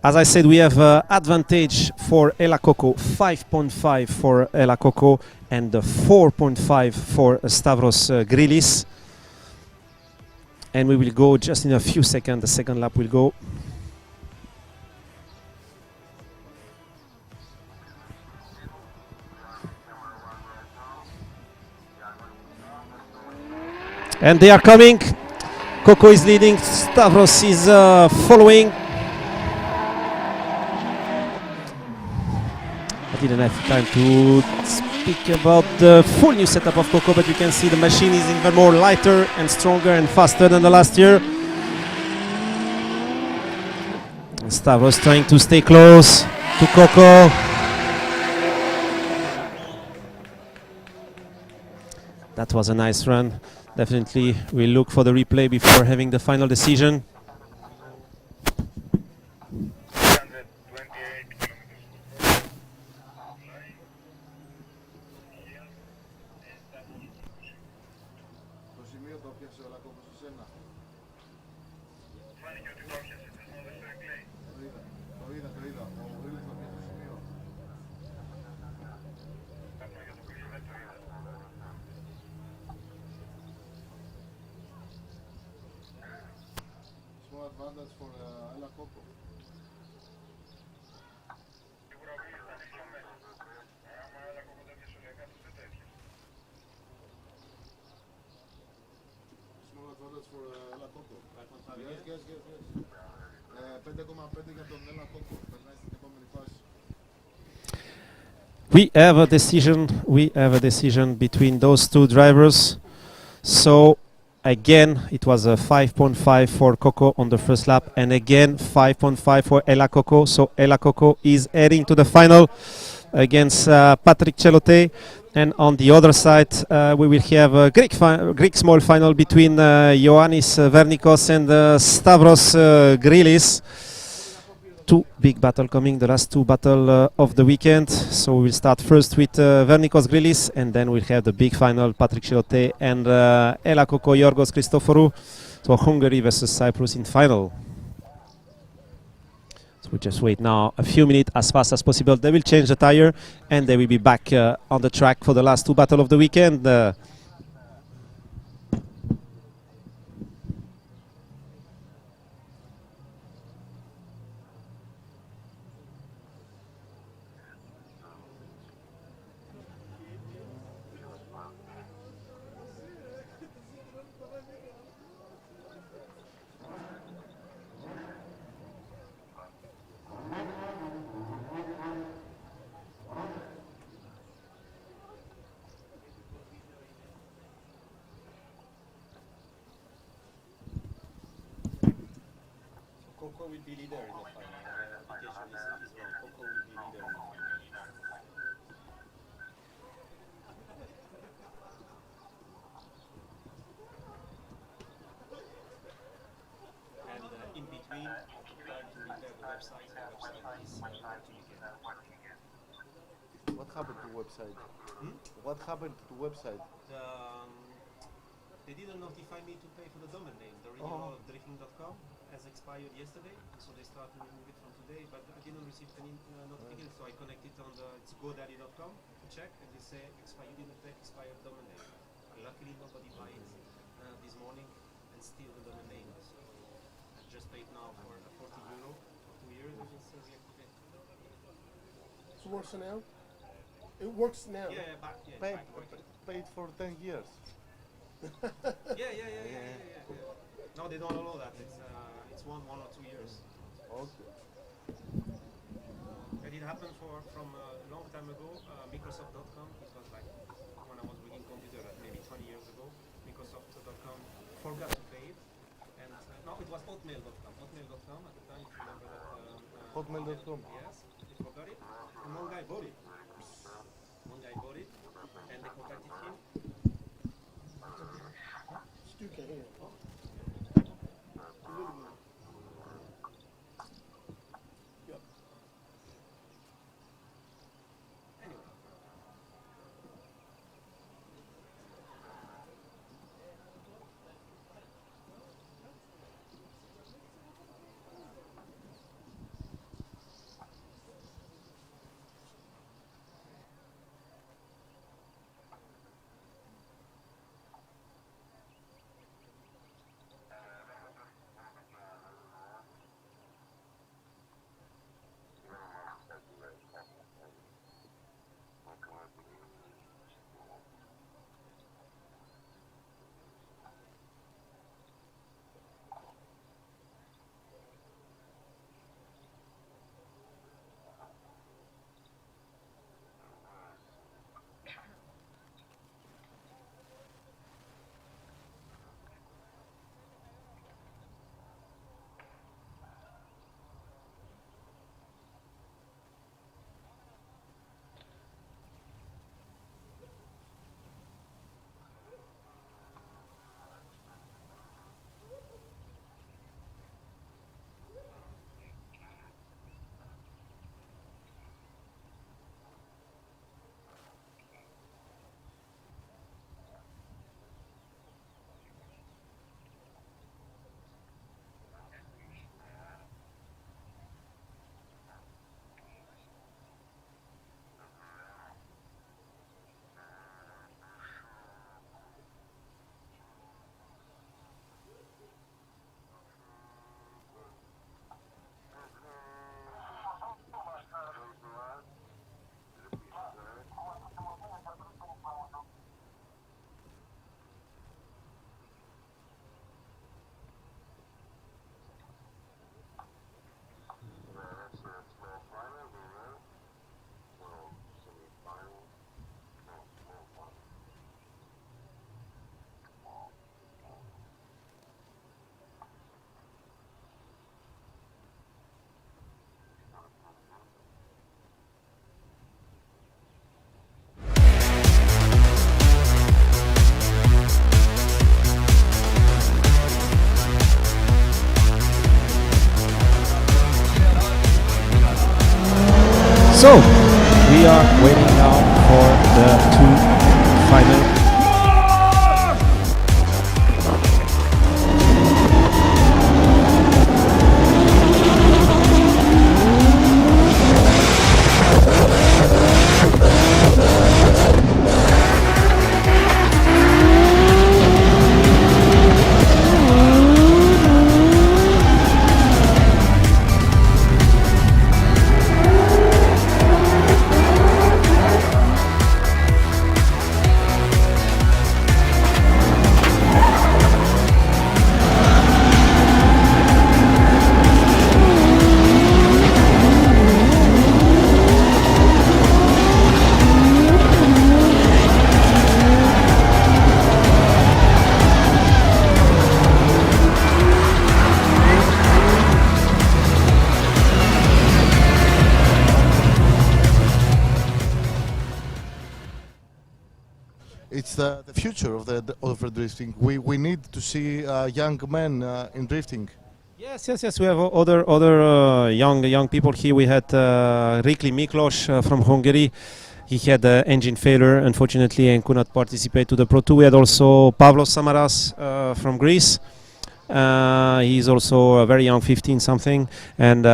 As I said, we have advantage for Ella Coco, 5.5 for Ella Coco and 4.5 for Stavros Grilis. And we will go just in a few seconds. The second lap will go. And they are coming. Coco is leading, Stavros is following. I didn't have time to speak about the full new setup of Coco, but you can see the machine is even more lighter and stronger and faster than the last year. And Stavros trying to stay close to Coco. That was a nice run. Definitely we'll look for the replay before having the final decision. 328 kilometers. Το σημείο το πιάσε ο Λακόκος σε σένα. Φάνηκε ότι το έπιασε, θες να δεις το replay. Το είδα. Ο Γρίλης το πιάσε το σημείο. Απλά για το Grealish δεν το είδα. Small advantage for Ella Coco. Σίγουρα ο Grealish θα είναι πιο μέσα. Άμα έλα κόκο τα πιασε ολιακά, τους δεν τα έπιασε. Small advantage for Ella Coco. Yes. 5,5 για τον Ella Coco. Περνάει στην επόμενη φάση. We have a decision between those two drivers. So again, it was a 5.5 for Coco on the first lap, and again 5.5 for Ella Coco. So Ella Coco is heading to the final. against Patrick Celote. And on the other side, we will have a Greek small final between Ioannis Vernikos and Stavros Grilis. Two big battle coming, the last two battle of the weekend. So we'll start first with Vernikos Grilis, and then we'll have the big final, Patrick Celote and Ela Koko Yorgos Christoforou. So Hungary versus Cyprus in final. So we just wait now a few minutes as fast as possible. They will change the tire and they will be back on the track for the last two battle of the weekend. Coco will be leader in the final. The application is wrong. Coco will be leader in the final. And in between, I took time to repair the website. The website is working again. What happened to website? Hmm? What happened to website? They didn't notify me to pay for the domain name. The original drifting.com has expired yesterday, so they started to remove it from today, but I didn't receive any notification, so I connected on it's godaddy.com to check, and they say you didn't pay expired domain name. Luckily nobody bought it this morning and steal the domain name, so I just paid now for €40 for 2 years and it's reactivated. It works now? It works now. Yeah, back Paid, working. paid for 10 years. Yeah. No, they don't allow that. It's one or 2 years. Okay. And it happened from a long time ago. Microsoft.com. It was like when I was working computer, like maybe 20 years ago. Microsoft.com forgot to pay it, and no, it was Hotmail.com. Hotmail.com at the time. If you remember that. Hotmail.com. Yes, they forgot it, and one guy bought it. And they contacted him. Stu can hear. Yep. Anyway. So we are waiting now for the two final. It's the future of the drifting. We need to see young men in drifting. Yes. We have other young people here. We had Rikli Miklos from Hungary. He had engine failure, unfortunately, and could not participate to the Pro2. We had also Pavlos Samaras from Greece. He's also a very young, 15 something, and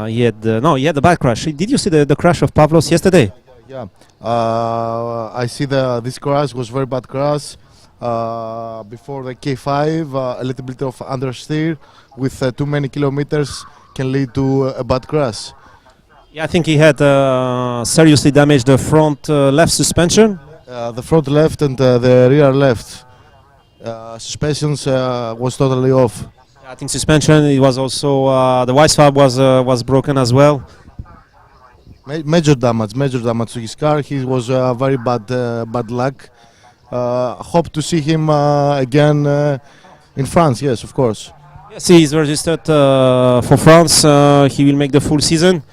he had the bad crash. Did you see the crash of Pavlos yesterday? Yeah, I see this crash was very bad crash. Before the K5, a little bit of understeer with too many kilometers can lead to a bad crash. Yeah, I think he had seriously damaged the front left suspension. The front left and the rear left suspensions was totally off. I think suspension. It was also the Weiss fab was broken as well. Major damage to his car. He was very bad luck. Hope to see him again in France. Yes, of course. Yes, he is registered for France. He will make the full season.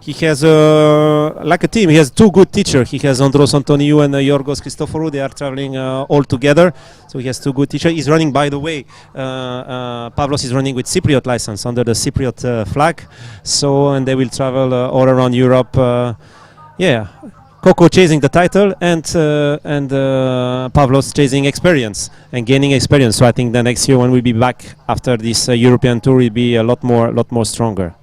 He has like a team. He has two good teachers. He has Andros Antoniou and Yorgos Christoforou. They are traveling all together. So he has two good teachers. He's running, by the way. Pavlos is running with Cypriot license under the Cypriot flag. So and they will travel all around Europe. Coco chasing the title and Pavlos chasing experience and gaining experience. So I think the next year when we'll be back after this European tour, will be a lot more stronger.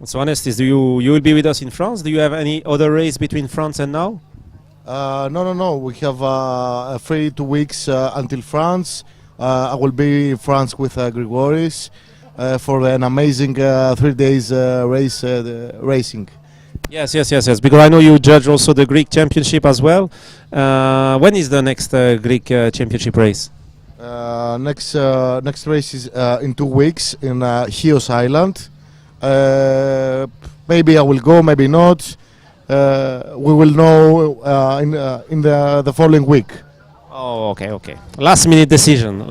So Anestis, you will be with us in France? Do you have any other race between France and now? No. We have a free 2 weeks until France. I will be in France with Grigoris for an amazing 3 days racing. Yes. Because I know you judge also the Greek Championship as well. When is the next Greek Championship race? Next race is in 2 weeks in Chios Island. Maybe I will go, maybe not. We will know in the following week. Oh, okay. Last minute decision.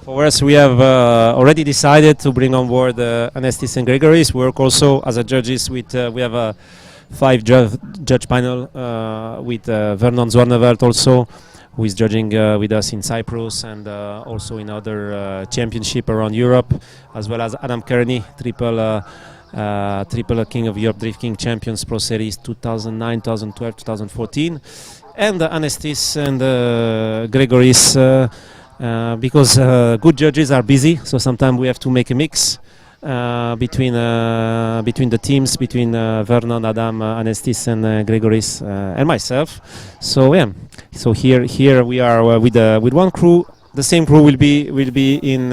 For us, we have already decided to bring on board Anestis and Gregoris. We work also as a judges with we have a 5 judge panel with Vernon Zwarnevelt also, who is judging with us in Cyprus and also in other championship around Europe, as well as Adam Kearney, triple King of Europe Drift King Champions Pro Series 2009, 2012, 2014, and Anestis and Gregoris, because good judges are busy, so sometimes we have to make a mix between the teams, between Vernon, Adam, Anestis, and Gregoris, and myself. So yeah, so here we are with one crew. The same crew will be in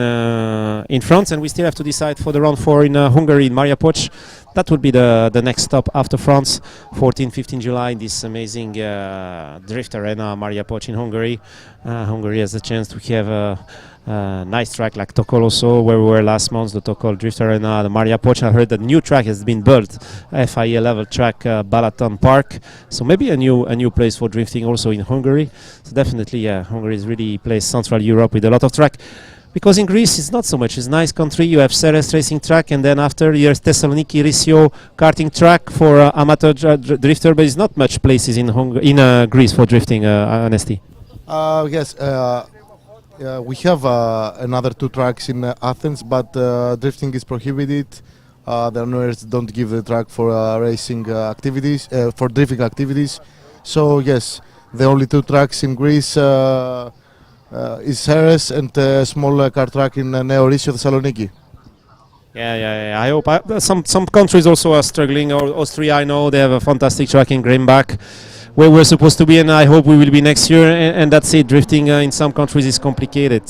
France, and we still have to decide for the round 4 in Hungary in Mariapoc. That would be the next stop after France, 14-15 July in this amazing drift arena, Mariapoc in Hungary. Hungary has a chance to have a nice track like Tokol also, where we were last month, the Tokol Drift Arena, the Mariapoc. I heard that new track has been built, FIA level track, Balaton Park. So maybe a new place for drifting also in Hungary. So definitely, yeah, Hungary is really place Central Europe with a lot of track. Because in Greece it's not so much. It's a nice country. You have Ceres racing track, and then after you have Thessaloniki Risio karting track for amateur drifter. But it's not much places in Greece for drifting. Honesty. Yes, we have another 2 tracks in Athens, but drifting is prohibited. The owners don't give the track for racing activities, for drifting activities. So yes, the only 2 tracks in Greece is Ceres and a small car track in Neo Risio, Thessaloniki. Yeah. I hope some countries also are struggling. Austria, I know they have a fantastic track in Greenbach, where we're supposed to be, and I hope we will be next year. And that's it. Drifting in some countries is complicated.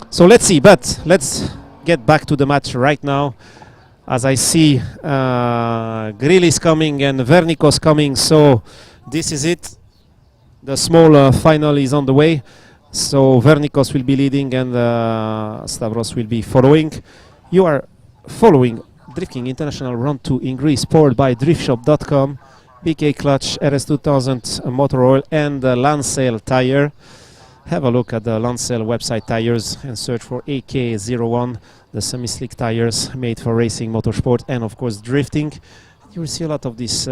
So let's see. But let's get back to the match right now. As I see, Grill is coming and Vernikos coming. So this is it. The small final is on the way. So Vernikos will be leading and Stavros will be following. You are following Drifting International Round 2 in Greece, powered by driftshop.com, BK Clutch, RS2000 motor oil and Lancel tire. Have a look at the Lancel website tires and search for AK01, the semi-slick tires made for racing, motorsport and of course drifting. You will see a lot of these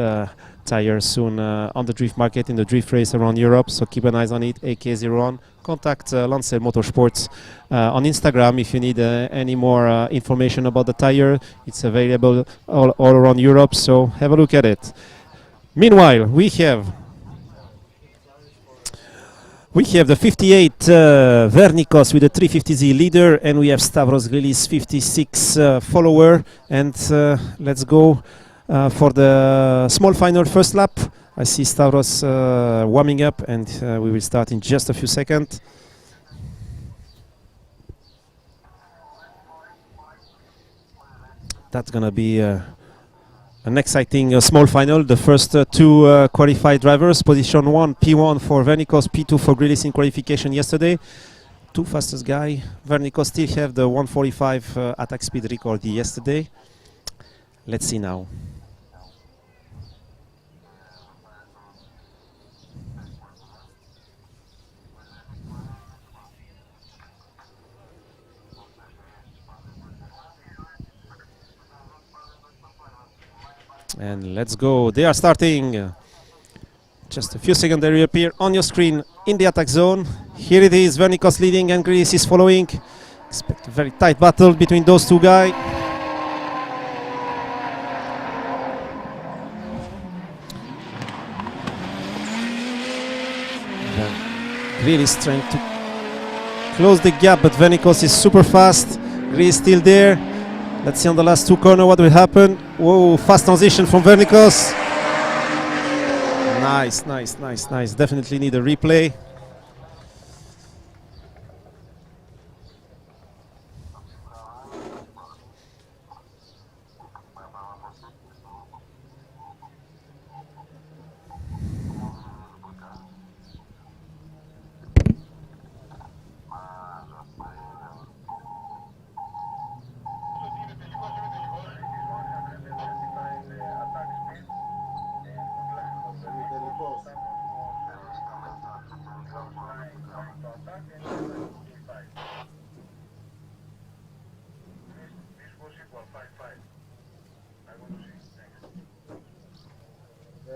tires soon on the drift market, in the drift race around Europe, so keep an eye on it. AK01. Contact Lancel Motorsports on Instagram if you need any more information about the tire. It's available all around Europe, so have a look at it. Meanwhile, we have the 58 Vernikos with the 350Z leader, and we have Stavros Grilis 56 follower. And let's go for the small final first lap. I see Stavros warming up, and we will start in just a few seconds. That's gonna be an exciting small final. The first 2 qualified drivers, position 1, P1 for Vernikos, P2 for Grilis in qualification yesterday. 2 fastest guy. Vernikos still have the 145 attack speed record yesterday. Let's see now. And let's go. They are starting. Just a few seconds, they reappear on your screen in the attack zone. Here it is, Vernikos leading and Grilis is following. Expect a very tight battle between those 2 guys. Grilis trying to close the gap, but Vernikos is super fast. Grilis still there. Let's see on the last 2 corners what will happen. Whoa, fast transition from Vernikos. Nice. Definitely need a replay.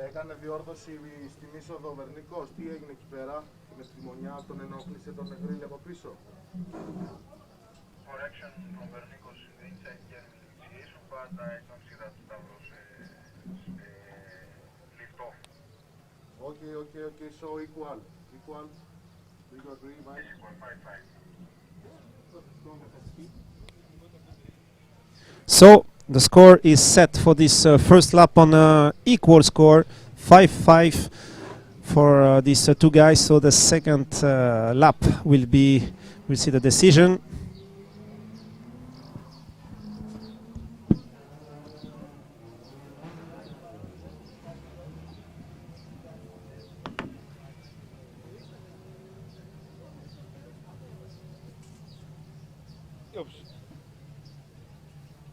Έκανε διόρθωση στην είσοδο ο Βερνίκος. Τι έγινε εκεί πέρα, με τη μονιά τον ενόχλησε τον Γρίλη από πίσω. Correction from Vernikos in the inside gear initiation, but I don't see that Stavros lift off. Okay, so equal. Do you agree, Mike? Equal 5-5. So the score is set for this first lap on equal score, 5-5 for these 2 guys. So the second lap we'll see the decision.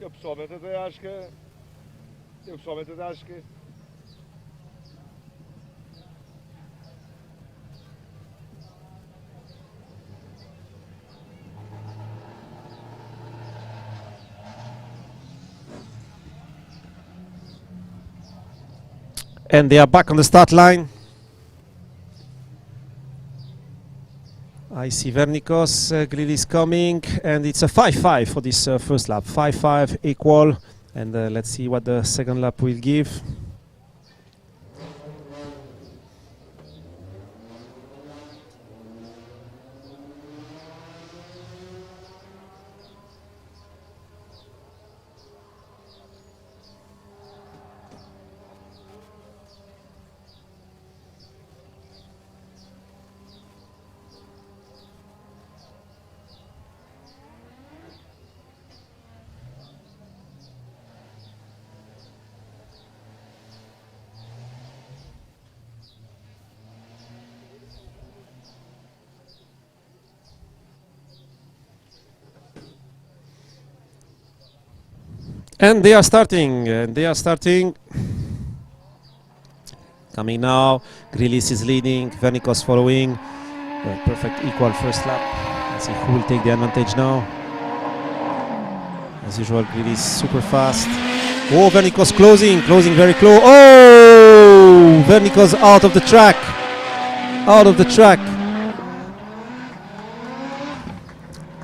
O pessoal até acho que And they are back on the start line. I see Vernikos, Glilis coming, and it's a 5-5 for this first lap. 5-5 equal, and let's see what the second lap will give. And they are starting, Coming now, Grilis is leading, Vernikos following. Perfect equal first lap. Let's see who will take the advantage now. As usual, Grilis super fast. Oh, Vernikos closing very close. Oh, Vernikos out of the track.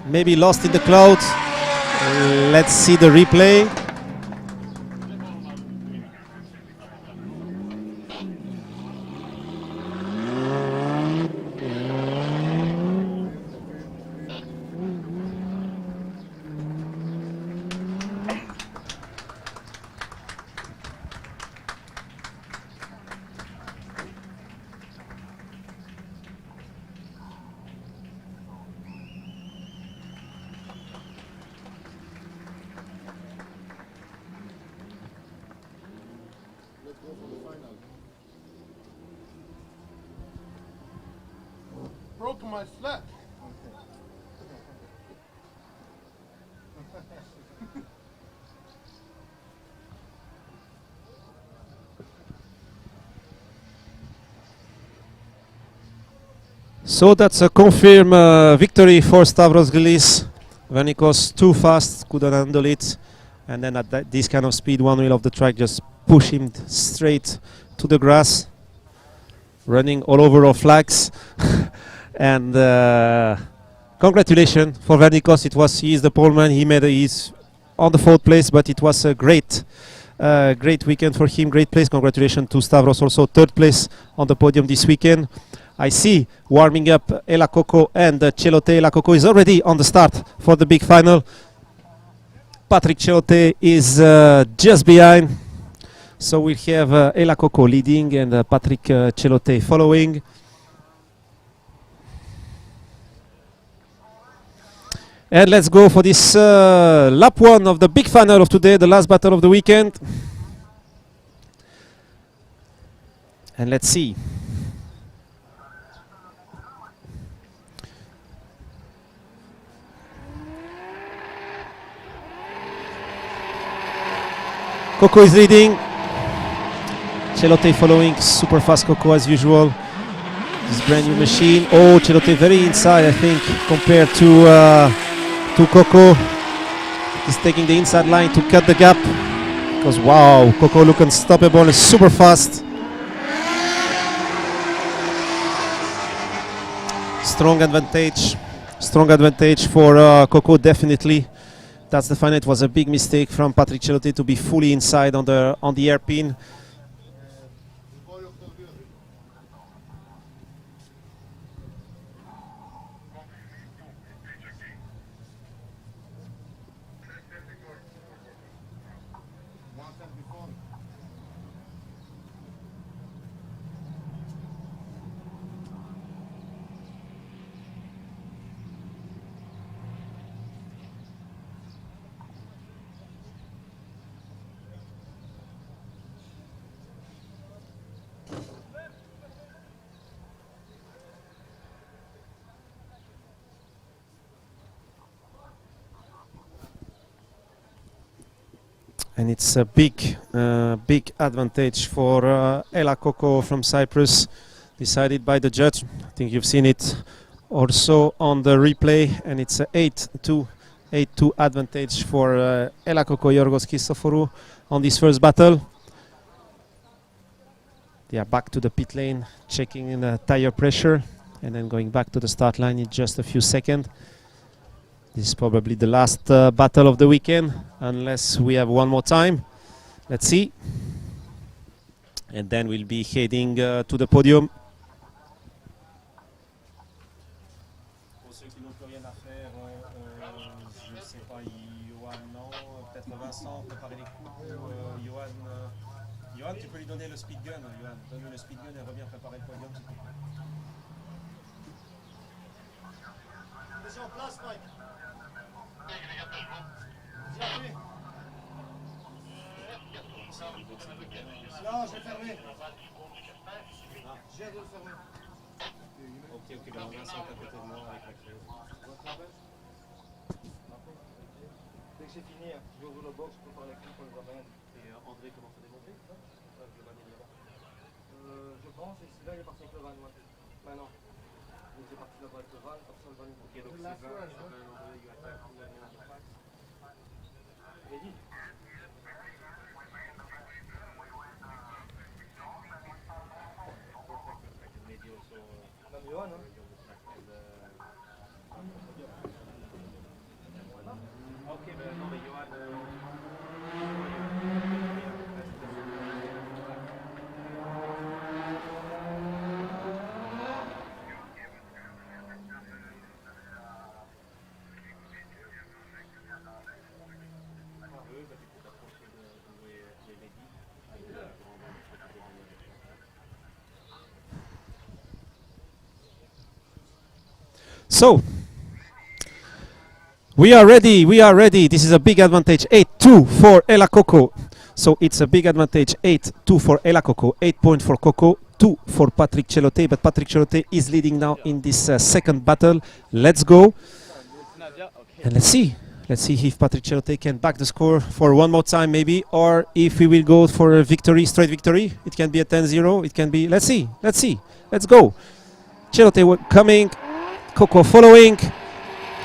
Maybe lost in the clouds. Let's see the replay. Broke my flat. So that's a confirmed victory for Stavros Glilis. Vernikos too fast, couldn't handle it, and then at this kind of speed, one wheel of the track just push him straight to the grass, running all over our flags. And congratulations for Vernikos. He is the poleman. He's on the 4th place, but it was a great weekend for him. Great place. Congratulations to Stavros, also 3rd place on the podium this weekend. I see warming up Ela Coco and Celote. Ela Coco is already on the start for the big final. Patrick Celote is just behind. So we'll have Ela Coco leading and Patrick Celote following. And let's go for this lap 1 of the big final of today, the last battle of the weekend. And let's see. Coco is leading. Celote following, super fast Coco as usual. This brand new machine. Oh, Celote very inside, I think, compared to Coco. He's taking the inside line to cut the gap. Because wow, Coco look unstoppable and super fast. Strong advantage for Coco, definitely. That's the final. It was a big mistake from Patrick Celote to be fully inside on the hairpin. And it's a big advantage for Ela Coco from Cyprus, decided by the judge. I think you've seen it also on the replay, and it's a 8-2 advantage for Ela Coco Yorgos Christoforou on this first battle. They are back to the pit lane, checking in the tire pressure, and then going back to the start line in just a few seconds. This is probably the last battle of the weekend, unless we have one more time. Let's see. And then we'll be heading to the podium. Pour ceux qui n'ont plus rien à faire, je ne sais pas, Johan, non, peut-être Vincent, préparer les coups. Johan, Johan, tu peux lui donner le speed gun. Johan, donne-lui le speed gun et reviens préparer le podium. Déjà en place, Mike. Non, j'ai fermé. J'ai de le fermer. Ok, ben on Vincent est à côté de moi avec la clé. Dès que j'ai fini, j'ouvre le box pour faire les clés pour les amène. Et André commence à démonter, c'est ça? Le van est là-bas. Je pense, et celui-là il est parti avec le van, moi. Maintenant. Donc j'ai parti là-bas avec le van, comme ça le van est ok. Donc c'est André, il va faire tout l'année. Ready? Johan, hein? Ok, ben non, mais Johan. So, we are ready, we are ready. This is a big advantage, 8-2 for Ella Coco. So it's a big advantage, 8-2 for Ella Coco, 8 points for Coco, 2 for Patrick Celote, but Patrick Celote is leading now in this second battle. Let's go. And let's see if Patrick Celote can back the score for one more time maybe, or if we will go for a victory, straight victory. It can be a 10-0, it can be, let's see, let's go. Celote coming. Coco following.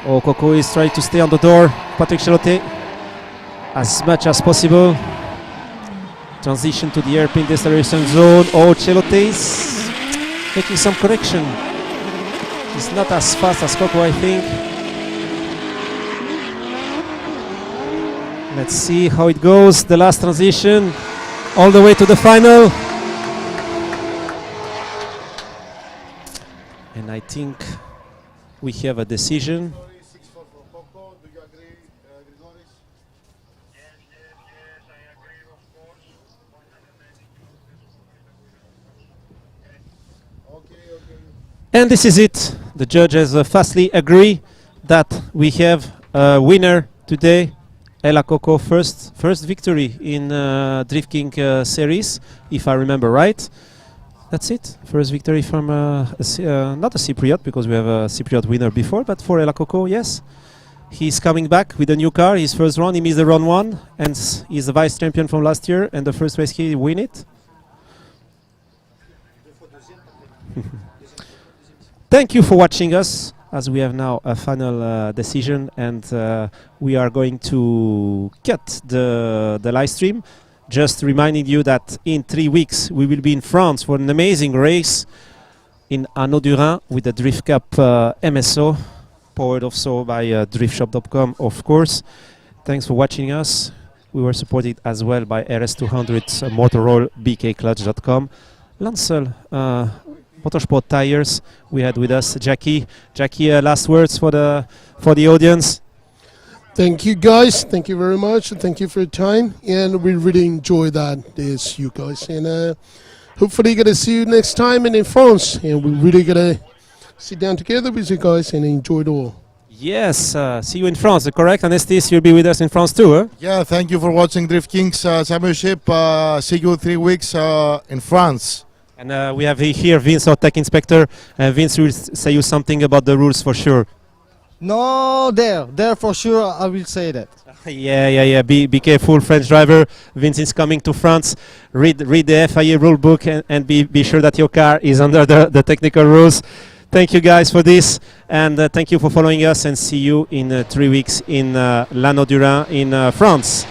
Oh, Coco is trying to stay on the door. Patrick Celote as much as possible. Transition to the hairpin deceleration zone. Oh, Celote is making some correction. He's not as fast as Coco, I think. Let's see how it goes. The last transition all the way to the final. And I think we have a decision. 6-4 for Coco. Do you agree, Grigoris? Yes, I agree, of course. Okay. And this is it. The judges fastly agree that we have a winner today. Ella Coco first victory in Drift King series, if I remember right. That's it. First victory from not a Cypriot, because we have a Cypriot winner before, but for Ella Coco, yes. He's coming back with a new car. His first round, he missed the round one, and he's the vice champion from last year, and the first race he win it. Thank you for watching us, as we have now a final decision, and we are going to cut the live stream. Just reminding you that in 3 weeks we will be in France for an amazing race in Arnaud-Durin with the Drift Cup MSO, powered also by driftshop.com, of course. Thanks for watching us. We were supported as well by RS200, Motorroll, bkclutch.com, Lancel, Motorsport Tires. We had with us Jackie. Jackie, last words for the audience. Thank you, guys. Thank you very much. And thank you for your time. And we really enjoy that, this, you guys. And hopefully going to see you next time and in France. And we're really going to sit down together with you guys and enjoy it all. Yes, see you in France, correct? Anestis, you'll be with us in France too, huh? Yeah, thank you for watching Drift Kings Championship. See you in 3 weeks in France. And we have here Vince, our tech inspector. Vince will say you something about the rules for sure. No, there for sure I will say that. Yeah. Be careful, French driver. Vince is coming to France. Read the FIA rule book and be sure that your car is under the technical rules. Thank you guys for this, and thank you for following us, and see you in 3 weeks in L'Arnaud-Durin in France.